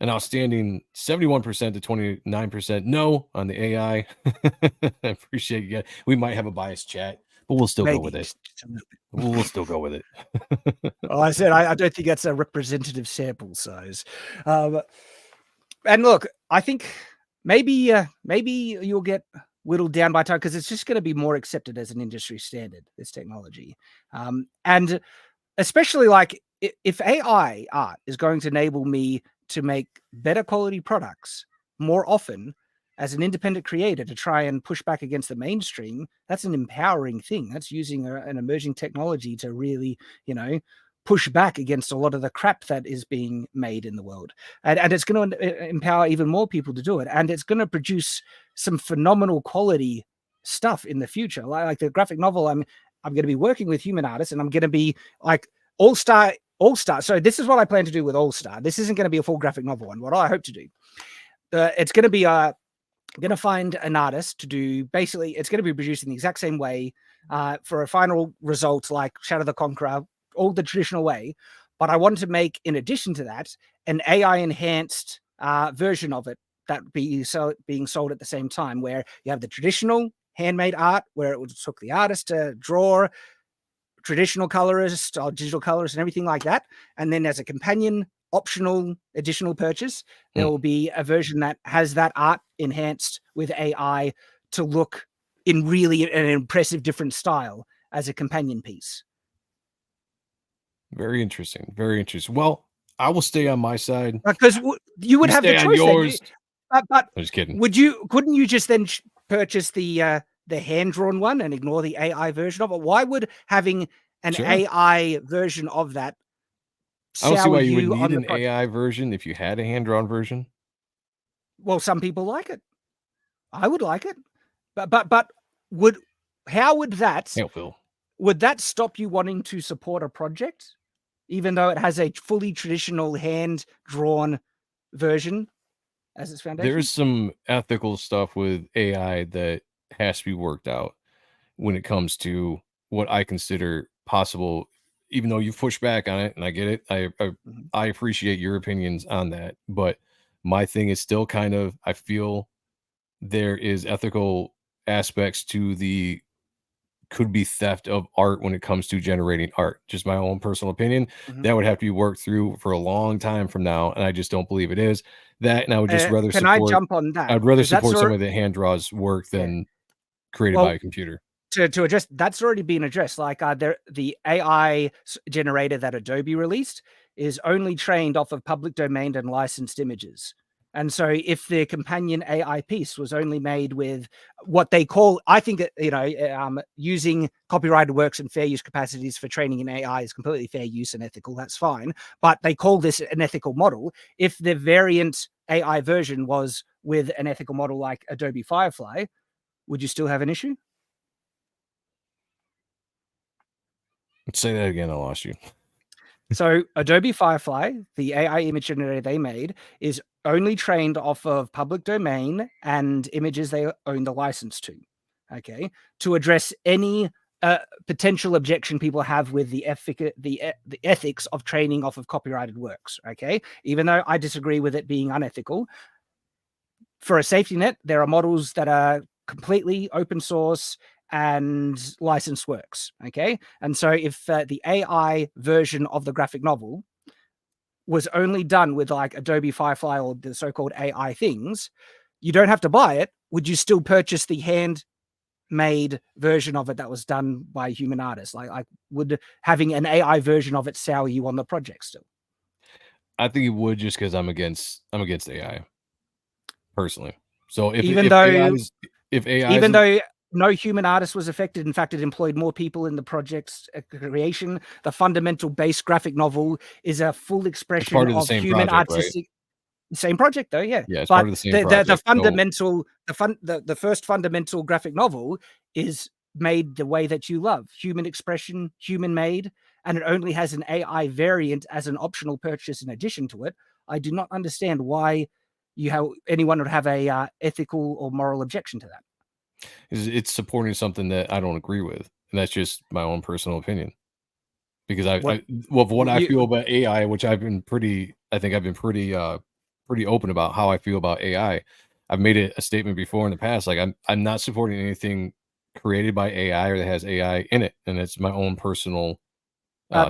Speaker 6: outstanding 71% to 29% no on the AI. I appreciate you guys. We might have a biased chat, but we'll still go with it. We'll still go with it.
Speaker 7: Well, I said I don't think that's a representative sample size. And look, I think maybe you'll get whittled down by time, because it's just going to be more accepted as an industry standard, this technology. And especially like if AI art is going to enable me to make better quality products more often as an independent creator to try and push back against the mainstream, that's an empowering thing. That's using an emerging technology to really, push back against a lot of the crap that is being made in the world. And it's going to empower even more people to do it. And it's going to produce some phenomenal quality stuff in the future. Like the graphic novel, I'm going to be working with human artists, and I'm going to be like All-Star. So this is what I plan to do with All-Star. This isn't going to be a full graphic novel one. What I hope to do, it's going to be I'm going to find an artist to do, basically, it's going to be produced in the exact same way for a final result like Shadow the Conqueror, all the traditional way. But I want to make, in addition to that, an AI-enhanced version of it that being sold at the same time, where you have the traditional handmade art, where it took the artist to draw, traditional colorist or digital colorist and everything like that. And then as a companion optional additional purchase, there will be a version that has that art enhanced with AI to look in really an impressive different style as a companion piece.
Speaker 6: Very interesting. Very interesting. Well, I will stay on my side.
Speaker 7: Because you would
Speaker 6: You
Speaker 7: have the
Speaker 6: stay on
Speaker 7: choice then.
Speaker 6: yours.
Speaker 7: But
Speaker 6: I'm just kidding.
Speaker 7: couldn't you just then purchase the hand-drawn one and ignore the AI version of it? Why would having an
Speaker 6: Sure.
Speaker 7: AI version of that
Speaker 6: I don't see why
Speaker 7: sell
Speaker 6: you would
Speaker 7: you
Speaker 6: need
Speaker 7: on the
Speaker 6: an
Speaker 7: project?
Speaker 6: AI version if you had a hand-drawn version.
Speaker 7: Well, some people like it. I would like it. But how would that
Speaker 6: Hell, Phil.
Speaker 7: would that stop you wanting to support a project, even though it has a fully traditional hand-drawn version as its foundation?
Speaker 6: There's some ethical stuff with AI that has to be worked out when it comes to what I consider possible, even though you've pushed back on it, and I get it. I appreciate your opinions on that, but my thing is still kind of, I feel there is ethical aspects to the could be theft of art when it comes to generating art. Just my own personal opinion. That would have to be worked through for a long time from now, and I just don't believe it is. That, and I would just rather
Speaker 7: Can I
Speaker 6: support.
Speaker 7: jump on that?
Speaker 6: I'd rather
Speaker 7: 'Cause that's
Speaker 6: support
Speaker 7: alre-
Speaker 6: somebody that hand draws work than created
Speaker 7: Well,
Speaker 6: by a computer.
Speaker 7: to address that's already been addressed. Like the AI generator that Adobe released is only trained off of public domain and licensed images. And so if the companion AI piece was only made with what they call, I think that, using copyrighted works and fair use capacities for training in AI is completely fair use and ethical. That's fine. But they call this an ethical model. If the variant AI version was with an ethical model like Adobe Firefly, would you still have an issue?
Speaker 6: Let's say that again. I lost you.
Speaker 7: So Adobe Firefly, the AI image generator they made, is only trained off of public domain and images they own the license to. Okay, to address any potential objection people have with the ethics of training off of copyrighted works. Okay, even though I disagree with it being unethical, for a safety net, there are models that are completely open source and licensed works. Okay. And so if the AI version of the graphic novel was only done with like Adobe Firefly or the so-called AI things, you don't have to buy it. Would you still purchase the handmade version of it that was done by a human artist? Like would having an AI version of it sour you on the project still?
Speaker 6: I think it would, just because I'm against AI personally. So if
Speaker 7: Even
Speaker 6: if
Speaker 7: though
Speaker 6: AI
Speaker 7: though no human artist was affected, in fact, it employed more people in the project's creation. The fundamental base graphic novel is a full expression
Speaker 6: part of the
Speaker 7: of
Speaker 6: same
Speaker 7: human
Speaker 6: project, right?
Speaker 7: artistic. Same project, though, yeah.
Speaker 6: Yeah, it's
Speaker 7: But
Speaker 6: part of the same project.
Speaker 7: the
Speaker 6: So
Speaker 7: fundamental, the first fundamental graphic novel is made the way that you love, human expression, human made, and it only has an AI variant as an optional purchase in addition to it. I do not understand why anyone would have a ethical or moral objection to that.
Speaker 6: it's supporting something that I don't agree with, and that's just my own personal opinion. Because what I feel about AI, which I think I've been pretty open about how I feel about AI. I've made it a statement before in the past, like I'm not supporting anything created by AI or that has AI in it, and it's my own personal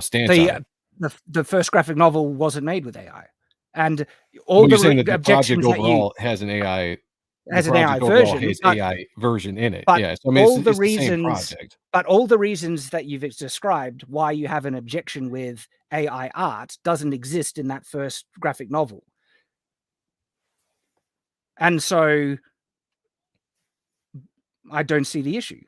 Speaker 6: stance on it.
Speaker 7: The first graphic novel wasn't made with AI, and all
Speaker 6: Well, you're
Speaker 7: the
Speaker 6: saying that the project
Speaker 7: objections that you
Speaker 6: overall has an AI.
Speaker 7: has
Speaker 6: The
Speaker 7: an AI
Speaker 6: project overall
Speaker 7: version,
Speaker 6: has
Speaker 7: but
Speaker 6: AI version in it.
Speaker 7: but
Speaker 6: Yeah, so I mean,
Speaker 7: all
Speaker 6: it's
Speaker 7: the
Speaker 6: the same
Speaker 7: reasons
Speaker 6: project.
Speaker 7: but all the reasons that you've described why you have an objection with AI art doesn't exist in that first graphic novel. And so I don't see the issue.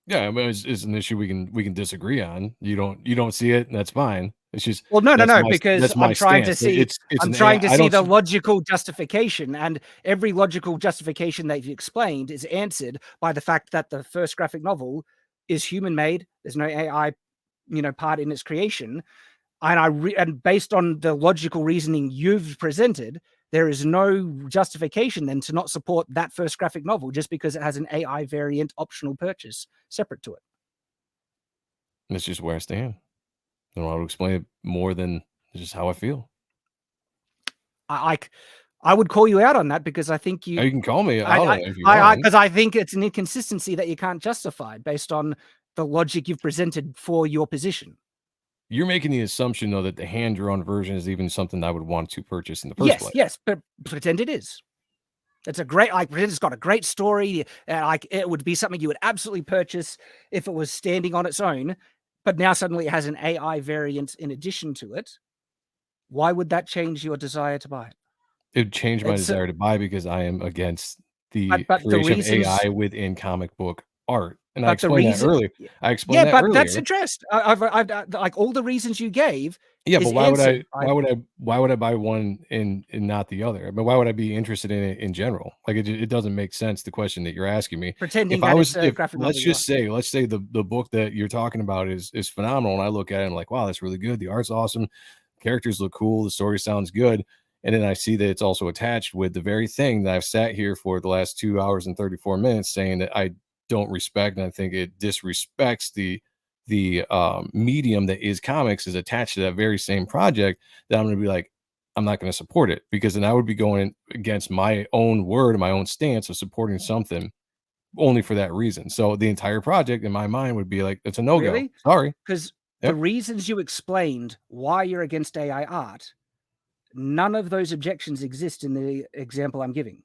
Speaker 6: Yeah, I mean, it's an issue we can disagree on. You don't see it, and that's fine. It's just
Speaker 7: Well, no,
Speaker 6: that's my
Speaker 7: because
Speaker 6: that's my
Speaker 7: I'm trying to
Speaker 6: stance.
Speaker 7: see
Speaker 6: It's
Speaker 7: I'm
Speaker 6: an
Speaker 7: trying
Speaker 6: AI.
Speaker 7: to
Speaker 6: I
Speaker 7: see
Speaker 6: don't
Speaker 7: the
Speaker 6: see,
Speaker 7: logical justification, and every logical justification that you've explained is answered by the fact that the first graphic novel is human made. There's no AI, part in its creation. And based on the logical reasoning you've presented, there is no justification then to not support that first graphic novel just because it has an AI variant optional purchase separate to it.
Speaker 6: that's just where I stand. I don't know how to explain it more than just how I feel.
Speaker 7: I would call you out on that because I think
Speaker 6: Now, you can call me out on it if you
Speaker 7: I
Speaker 6: want.
Speaker 7: because I think it's an inconsistency that you can't justify based on the logic you've presented for your position.
Speaker 6: You're making the assumption, though, that the hand-drawn version is even something I would want to purchase in the first place.
Speaker 7: Yes, but pretend it is. It's a great, pretend it's got a great story. It would be something you would absolutely purchase if it was standing on its own. But now suddenly it has an AI variant in addition to it. Why would that change your desire to buy it?
Speaker 6: It would change my desire to buy because I am against the
Speaker 7: But the
Speaker 6: creation
Speaker 7: reasons,
Speaker 6: of AI within comic book art. And I
Speaker 7: but the
Speaker 6: explained that
Speaker 7: reason,
Speaker 6: earlier. I explained that
Speaker 7: but
Speaker 6: earlier.
Speaker 7: that's addressed. I've like all the reasons you gave.
Speaker 6: Yeah,
Speaker 7: is
Speaker 6: but why would
Speaker 7: answered.
Speaker 6: why would I buy one and not the other? I mean, why would I be interested in it in general? Like it doesn't make sense. The question that you're asking me.
Speaker 7: Pretending
Speaker 6: If I
Speaker 7: that
Speaker 6: was,
Speaker 7: it's a
Speaker 6: if
Speaker 7: graphic novel.
Speaker 6: let's say the book that you're talking about is phenomenal, and I look at it and I'm like, wow, that's really good. The art's awesome, characters look cool, the story sounds good, and then I see that it's also attached with the very thing that I've sat here for the last 2 hours and 34 minutes saying that I don't respect, and I think it disrespects the medium that is comics is attached to that very same project, that I'm going to be like, I'm not going to support it, because then I would be going against my own word and my own stance of supporting something only for that reason. So the entire project in my mind would be like, it's a no-go.
Speaker 7: Really?
Speaker 6: Sorry.
Speaker 7: Because
Speaker 6: Yep.
Speaker 7: the reasons you explained why you're against AI art, none of those objections exist in the example I'm giving.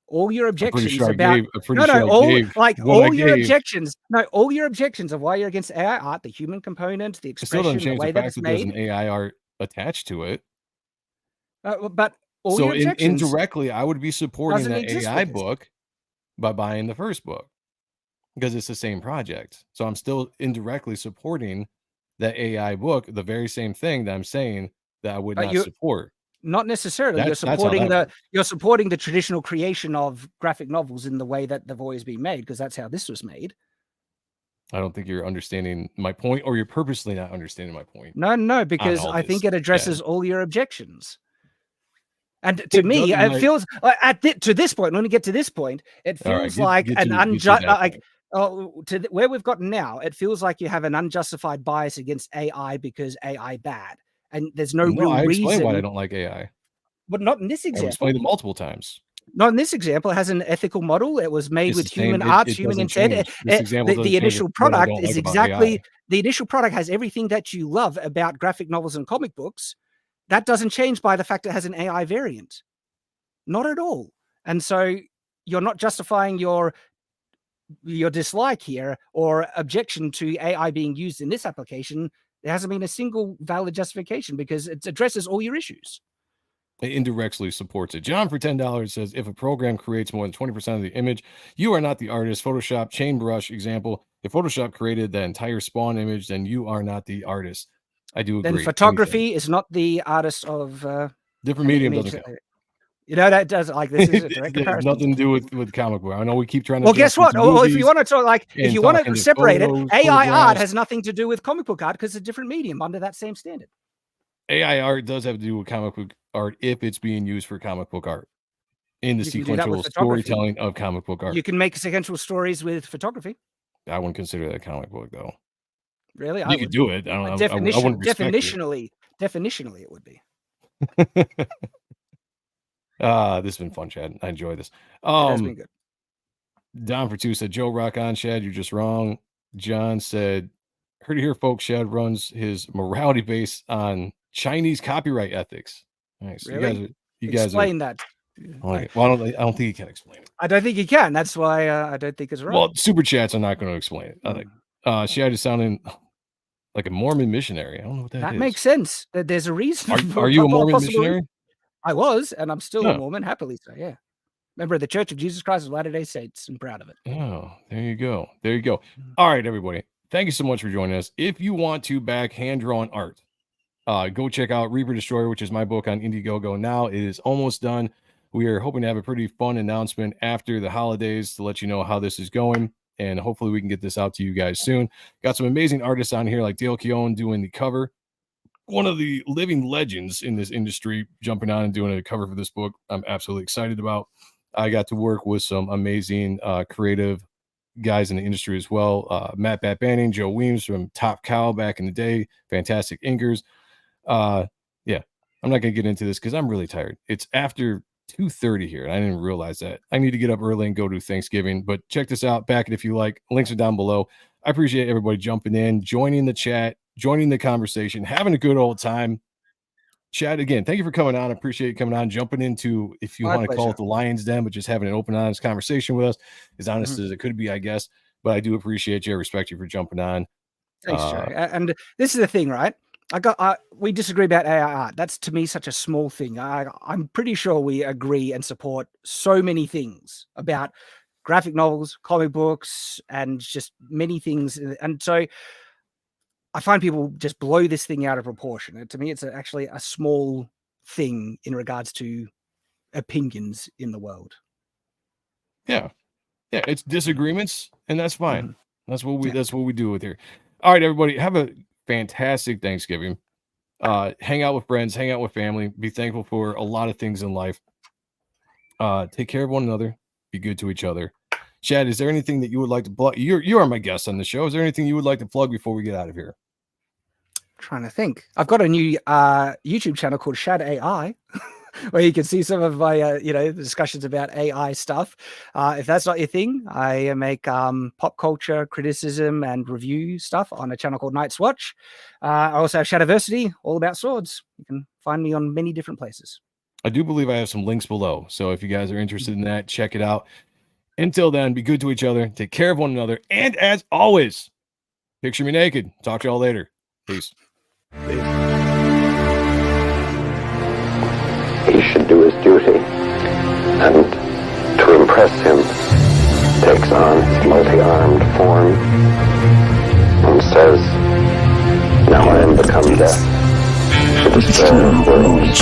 Speaker 7: All your objections
Speaker 6: sure
Speaker 7: about all your objections of why you're against AI art, the human component, the
Speaker 6: It still doesn't
Speaker 7: expression, the
Speaker 6: change
Speaker 7: way
Speaker 6: the
Speaker 7: that
Speaker 6: fact
Speaker 7: it's
Speaker 6: that there's an
Speaker 7: made.
Speaker 6: AI art attached to it.
Speaker 7: But all
Speaker 6: So
Speaker 7: your objections
Speaker 6: indirectly, I would be supporting
Speaker 7: doesn't
Speaker 6: that
Speaker 7: exist
Speaker 6: AI
Speaker 7: with this.
Speaker 6: book by buying the first book, because it's the same project. So I'm still indirectly supporting that AI book, the very same thing that I'm saying that I would
Speaker 7: But
Speaker 6: not
Speaker 7: you're
Speaker 6: support.
Speaker 7: not necessarily.
Speaker 6: That's how that
Speaker 7: You're supporting the traditional creation of graphic novels in the way that they've always been made, because that's how this was made.
Speaker 6: I don't think you're understanding my point, or you're purposely not understanding my point.
Speaker 7: No, because
Speaker 6: all
Speaker 7: I think
Speaker 6: this,
Speaker 7: it addresses
Speaker 6: Chad.
Speaker 7: all your objections. And to
Speaker 6: It
Speaker 7: me,
Speaker 6: doesn't,
Speaker 7: it feels to this point. When we get to this point, it
Speaker 6: All right,
Speaker 7: feels
Speaker 6: get
Speaker 7: like
Speaker 6: to
Speaker 7: an
Speaker 6: that
Speaker 7: unjust.
Speaker 6: point.
Speaker 7: Where we've gotten now, it feels like you have an unjustified bias against AI because AI bad, and there's no
Speaker 6: No,
Speaker 7: real
Speaker 6: I explained
Speaker 7: reason.
Speaker 6: why I don't like AI.
Speaker 7: But not in this
Speaker 6: I've
Speaker 7: example.
Speaker 6: explained it multiple times.
Speaker 7: Not in this example. It has an ethical model. It was made
Speaker 6: It's
Speaker 7: with
Speaker 6: the same.
Speaker 7: human arts,
Speaker 6: It
Speaker 7: human
Speaker 6: doesn't
Speaker 7: intent.
Speaker 6: change. This example doesn't
Speaker 7: The
Speaker 6: change
Speaker 7: initial
Speaker 6: what I
Speaker 7: product
Speaker 6: don't
Speaker 7: is
Speaker 6: like about
Speaker 7: exactly
Speaker 6: AI.
Speaker 7: the initial product has everything that you love about graphic novels and comic books. That doesn't change by the fact it has an AI variant. Not at all. And so you're not justifying your dislike here or objection to AI being used in this application. There hasn't been a single valid justification because it addresses all your issues.
Speaker 6: It indirectly supports it. John for $10 says, if a program creates more than 20% of the image, you are not the artist. Photoshop chain brush example. If Photoshop created the entire spawn image, then you are not the artist. I do agree.
Speaker 7: Then photography is not the artist of
Speaker 6: different medium doesn't count.
Speaker 7: That does this is a direct
Speaker 6: It has
Speaker 7: comparison.
Speaker 6: nothing to do with comic book. I know we keep trying to.
Speaker 7: Well, guess what? Or if you want to talk if you want to separate it, AI art has nothing to do with comic book art because it's a different medium under that same standard.
Speaker 6: AI art does have to do with comic book art if it's being used for comic book art in the sequential storytelling of comic book art.
Speaker 7: You can make sequential stories with photography.
Speaker 6: I wouldn't consider that comic book though.
Speaker 7: Really?
Speaker 6: You could do it. I don't know.
Speaker 7: Definitionally, it would be.
Speaker 6: This has been fun, Chad. I enjoy this.
Speaker 7: It has been good.
Speaker 6: Don for 2 said, Joe, rock on, Shad. You're just wrong. John said, heard it here, folks. Shad runs his morality based on Chinese copyright ethics. Nice.
Speaker 7: Really?
Speaker 6: You guys
Speaker 7: explain that.
Speaker 6: Well, I don't think he can explain it.
Speaker 7: I don't think he can. That's why I don't think it's right.
Speaker 6: Well, super chats are not going to explain it. I think Shad is sounding like a Mormon missionary. I don't know what that is.
Speaker 7: That makes sense. There's a reason.
Speaker 6: Are you a Mormon missionary?
Speaker 7: I was, and I'm still a Mormon, happily so, yeah. Member of the Church of Jesus Christ of Latter-day Saints, and proud of it.
Speaker 6: Oh, there you go. There you go. All right, everybody. Thank you so much for joining us. If you want to back hand-drawn art, go check out Reaper Destroyer, which is my book on Indiegogo now. It is almost done. We are hoping to have a pretty fun announcement after the holidays to let you know how this is going, and hopefully we can get this out to you guys soon. Got some amazing artists on here like Dale Keown doing the cover. One of the living legends in this industry jumping on and doing a cover for this book. I'm absolutely excited about. I got to work with some amazing creative guys in the industry as well. Matt Bat Banning, Joe Weems from Top Cow back in the day. Fantastic inkers. Yeah, I'm not going to get into this because I'm really tired. It's after 2:30 here, and I didn't realize that. I need to get up early and go to Thanksgiving, but check this out. Back it if you like. Links are down below. I appreciate everybody jumping in, joining the chat, joining the conversation, having a good old time. Shad, again, thank you for coming on. I appreciate you coming on, jumping into, if you want to call it the Lion's Den, but just having an open, honest conversation with us, as honest as it could be, I guess. But I do appreciate you. I respect you for jumping on.
Speaker 7: Thanks, Joe. And this is the thing, right? We disagree about AI art. That's to me such a small thing. I'm pretty sure we agree and support so many things about graphic novels, comic books, and just many things. And so I find people just blow this thing out of proportion. And to me, it's actually a small thing in regards to opinions in the world.
Speaker 6: Yeah, it's disagreements, and that's fine. That's what we do with here. All right, everybody, have a fantastic Thanksgiving. Hang out with friends, hang out with family, be thankful for a lot of things in life. Take care of one another, be good to each other. Shad, is there anything that you would like to plug? You are my guest on the show. Is there anything you would like to plug before we get out of here?
Speaker 7: Trying to think. I've got a new YouTube channel called Shad AI, where you can see some of my discussions about AI stuff. If that's not your thing, I make pop culture criticism and review stuff on a channel called Night's Watch. I also have Shadiversity, all about swords. You can find me on many different places.
Speaker 6: I do believe I have some links below, so if you guys are interested in that, check it out. Until then, be good to each other, take care of one another, and as always, picture me naked. Talk to y'all later. Peace.
Speaker 8: He should do his duty, and to impress him, takes on his multi-armed form and says, "Now I am become death, to despair of worlds."